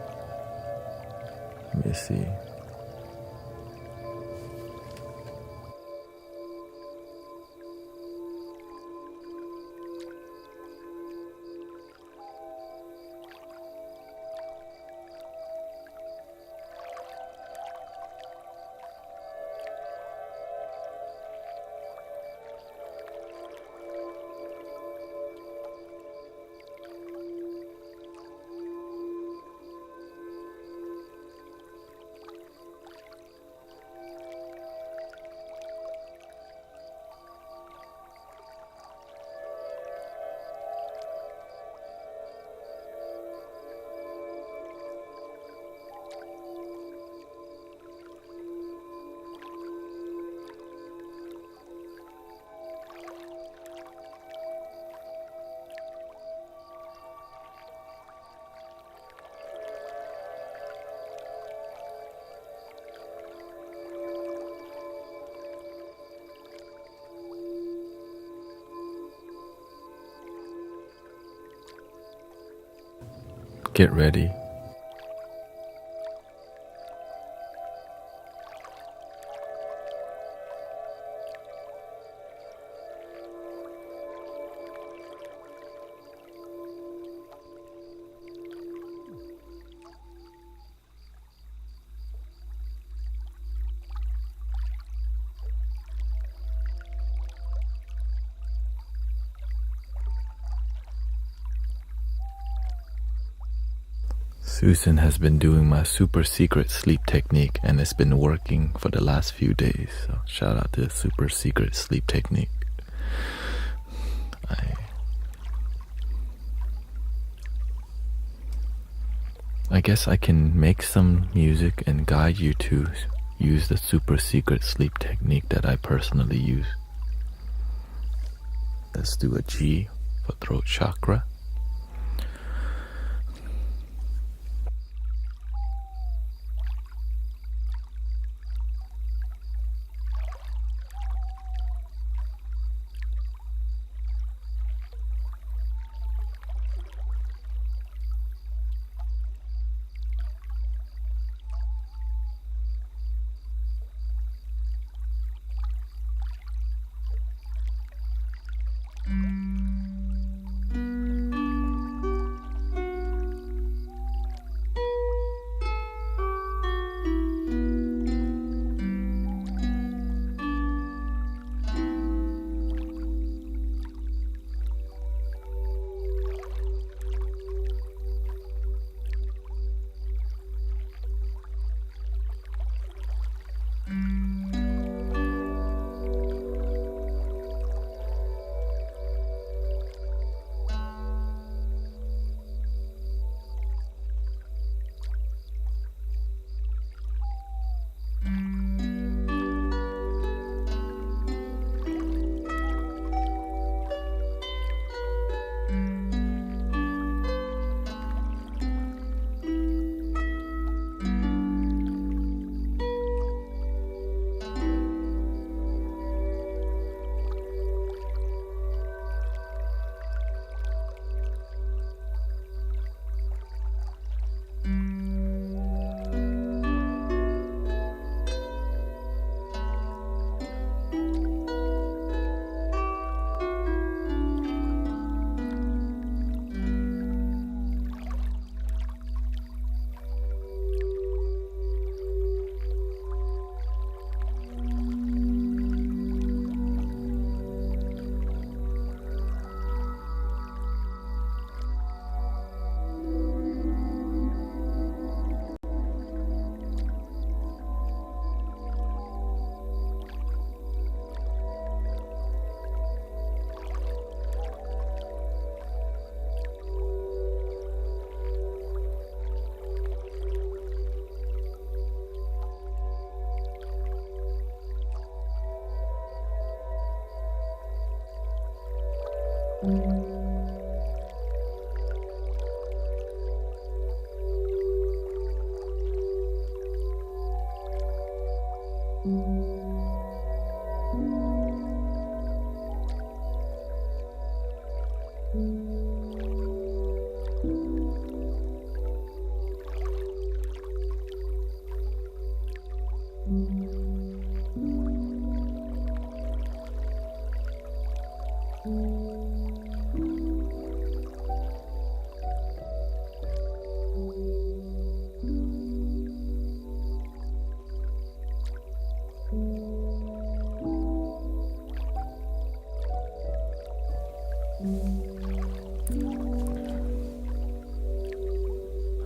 Let me see. Get ready. Susan has been doing my super secret sleep technique and it's been working for the last few days. So shout out to the super secret sleep technique. I guess I can make some music and guide you to use the super secret sleep technique that I personally use. Let's do a G for throat chakra.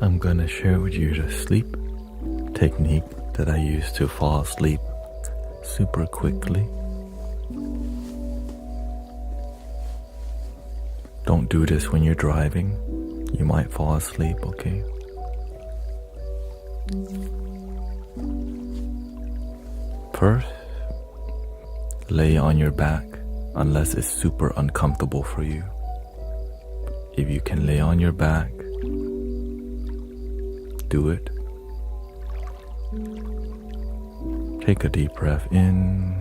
I'm gonna share with you the sleep technique that I use to fall asleep super quickly. Don't do this when you're driving. You might fall asleep, okay? First, lay on your back unless it's super uncomfortable for you. If you can lay on your back, do it. Take a deep breath in,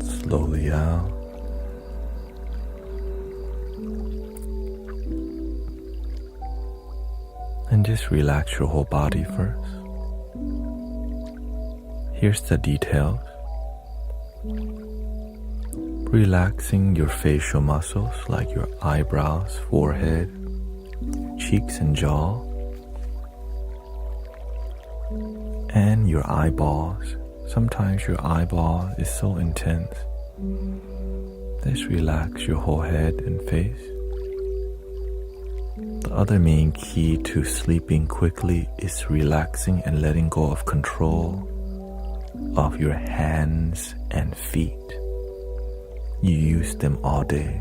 slowly out. And just relax your whole body first. Here's the details. Relaxing your facial muscles like your eyebrows, forehead, cheeks and jaw, and your eyeballs. Sometimes your eyeball is so intense. Just relax your whole head and face. The other main key to sleeping quickly is relaxing and letting go of control of your hands and feet. You use them all day.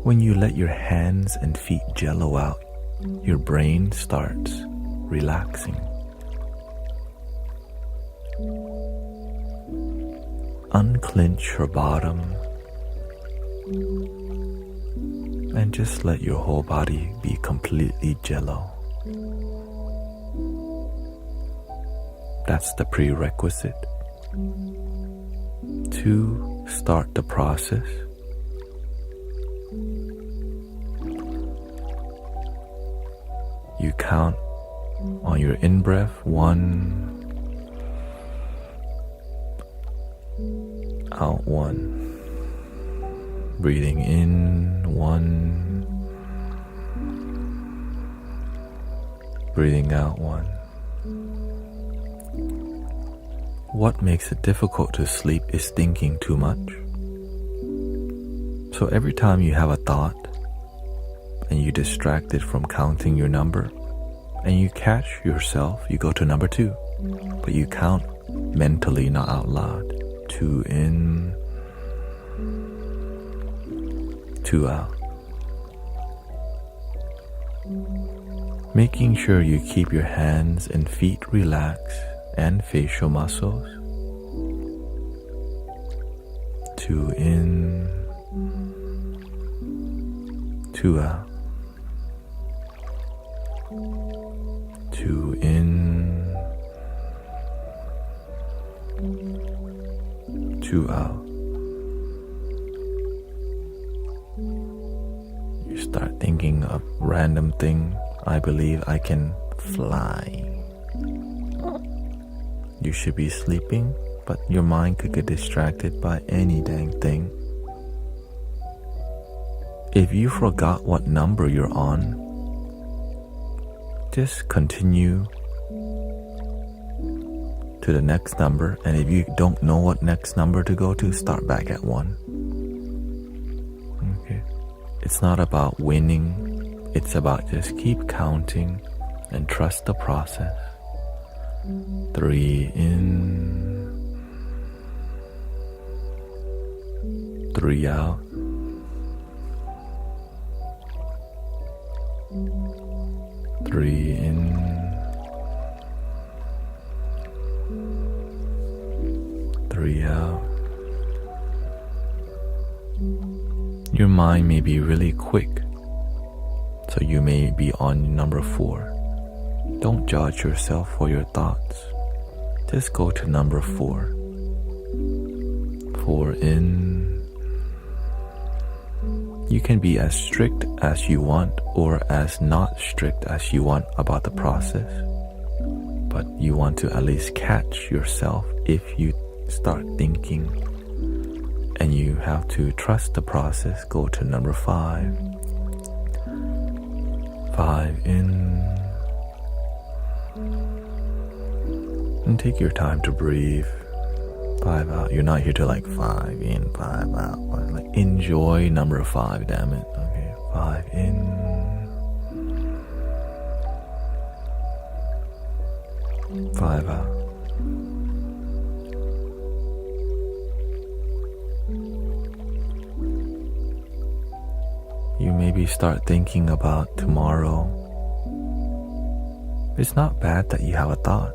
When you let your hands and feet jello out, your brain starts relaxing. Unclench your bottom and just let your whole body be completely jello. That's the prerequisite to start the process. You count on your in-breath, 1, out 1. Breathing in, 1. Breathing out, 1. What makes it difficult to sleep is thinking too much. So every time you have a thought and you're distracted from counting your number and you catch yourself, you go to number 2, but you count mentally, not out loud. 2 in, 2 out. Making sure you keep your hands and feet relaxed and facial muscles. 2 in, 2 out. 2 in, 2 out. You start thinking of random thing. I believe I can fly. You should be sleeping, but your mind could get distracted by any dang thing. If you forgot what number you're on, just continue to the next number, and if you don't know what next number to go to, start back at 1. Okay. It's not about winning, it's about just keep counting and trust the process. 3 in, 3 out. 3 in, 3 out. Your mind may be really quick, so you may be on number 4. Don't judge yourself for your thoughts. Just go to number 4. 4 in. You can be as strict as you want or as not strict as you want about the process. But you want to at least catch yourself if you start thinking. And you have to trust the process. Go to number 5. 5 in. And take your time to breathe. 5 out. You're not here to like 5 in, 5 out. Like enjoy number 5, damn it. Okay, 5 in, 5 out. You maybe start thinking about tomorrow. It's not bad that you have a thought.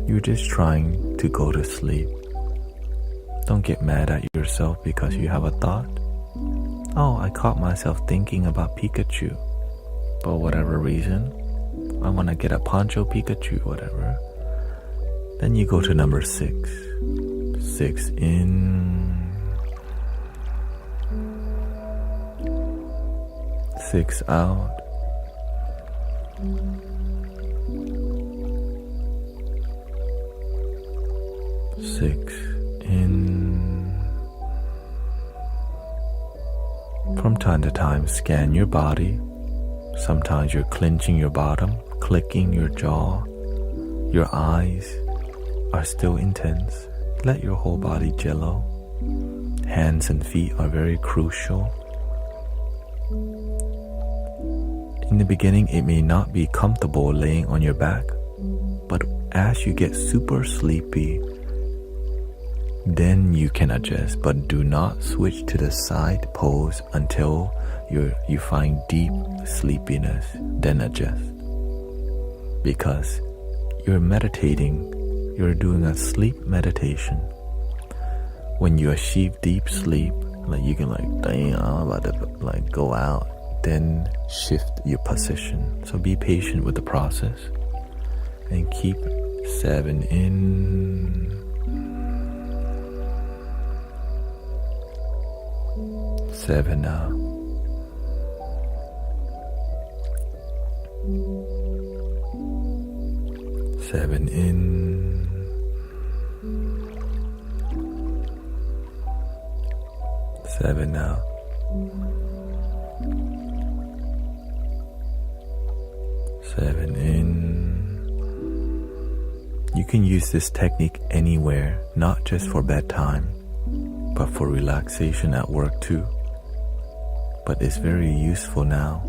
You're just trying to go to sleep. Don't get mad at yourself because you have a thought. Oh, I caught myself thinking about Pikachu. For whatever reason, I want to get a Poncho Pikachu, whatever. Then you go to number 6. 6 in, 6 out. 6 in. From time to time, scan your body. Sometimes you're clenching your bottom, clicking your jaw. Your eyes are still intense. Let your whole body jello. Hands and feet are very crucial. In the beginning, it may not be comfortable laying on your back, but as you get super sleepy, then you can adjust, but do not switch to the side pose until you find deep sleepiness, then adjust. Because you're meditating, you're doing a sleep meditation. When you achieve deep sleep, like you can dang, I'm about to go out, then shift your position. So be patient with the process and keep 7 in, 7 out. 7 in, 7 out. 7 in. You can use this technique anywhere, not just for bedtime, but for relaxation at work too. But it's very useful now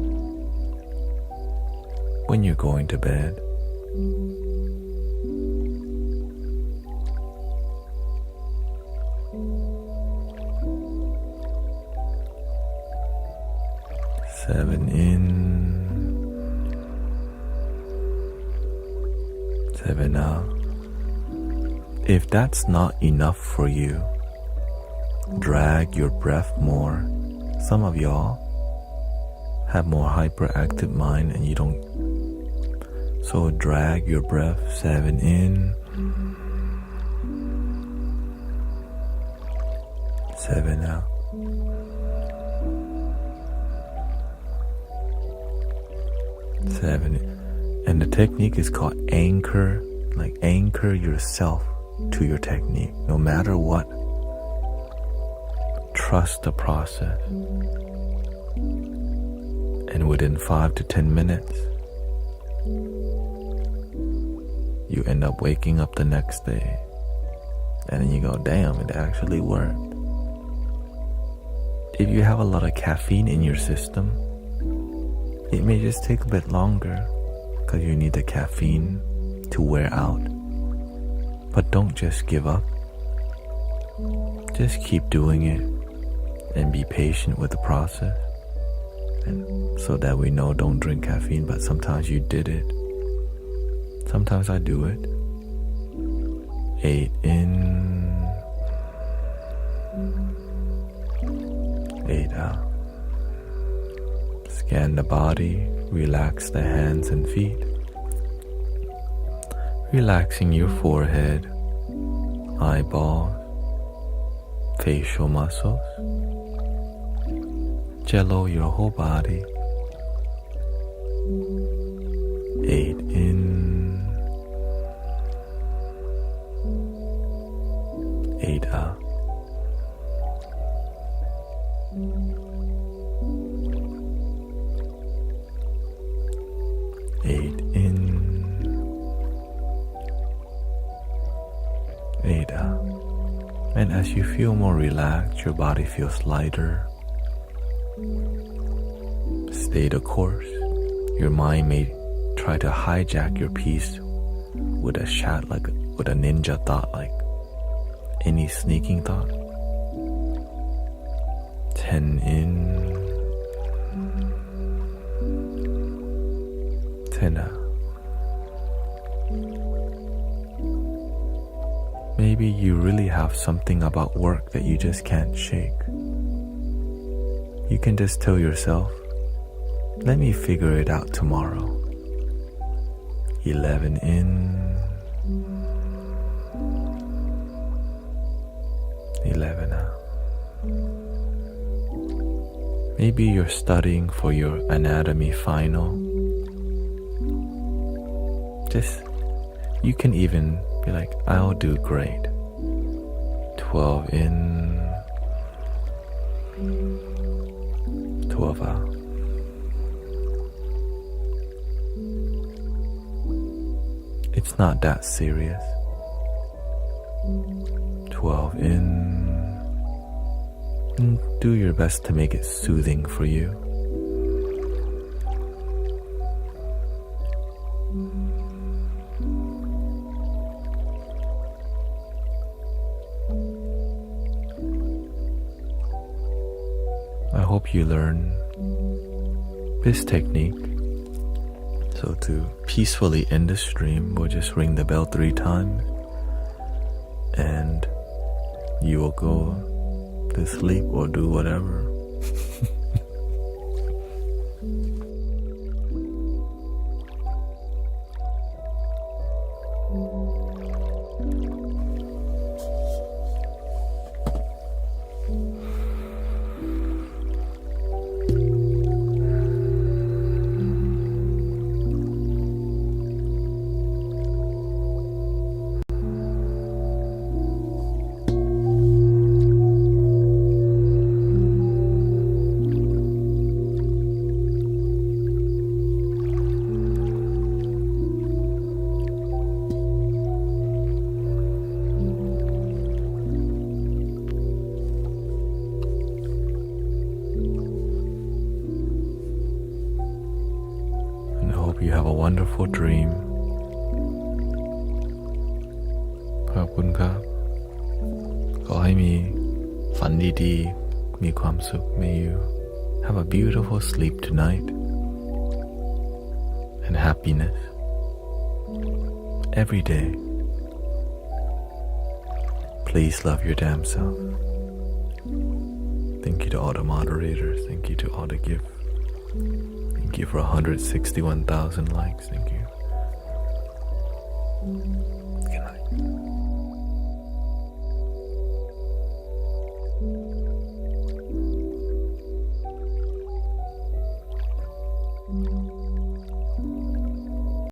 when you're going to bed. Seven in, 7 out. If that's not enough for you, drag your breath more. Some of y'all have more hyperactive mind and you don't. So drag your breath. 7 in, 7 out. 7. And the technique is called anchor. Like anchor yourself to your technique. No matter what, trust the process. And within 5 to 10 minutes, you end up waking up the next day. And then you go, damn, it actually worked. If you have a lot of caffeine in your system, it may just take a bit longer because you need the caffeine to wear out. But don't just give up. Just keep doing it and be patient with the process. And so that we know, don't drink caffeine, but sometimes you did it. Sometimes I do it. 8 in, 8 out. Scan the body, relax the hands and feet. Relaxing your forehead, eyeballs, facial muscles. Jello your whole body. 8 in, 8 out. 8 in, 8 out. And as you feel more relaxed, your body feels lighter. stay the course. Your mind may try to hijack your peace with a ninja thought, like any sneaking thought. 10 in, 10 out. Maybe you really have something about work that you just can't shake. You can just tell yourself, let me figure it out tomorrow. 11 in, 11 out. Maybe you're studying for your anatomy final. You can even be like, I'll do great. 12 in, 12 out. It's not that serious. 12 in. And do your best to make it soothing for you. I hope you learn this technique. So to peacefully end the stream, we'll just ring the bell 3 times and you will go to sleep or do whatever. You have a wonderful dream. ขอบคุณครับ ขอให้มีฝันดีๆ มีความสุข May you have a beautiful sleep tonight and happiness every day. Please love your damn self. Thank you to all the moderators. Thank you to all the gifts. Thank you for 161,000 likes. Thank you.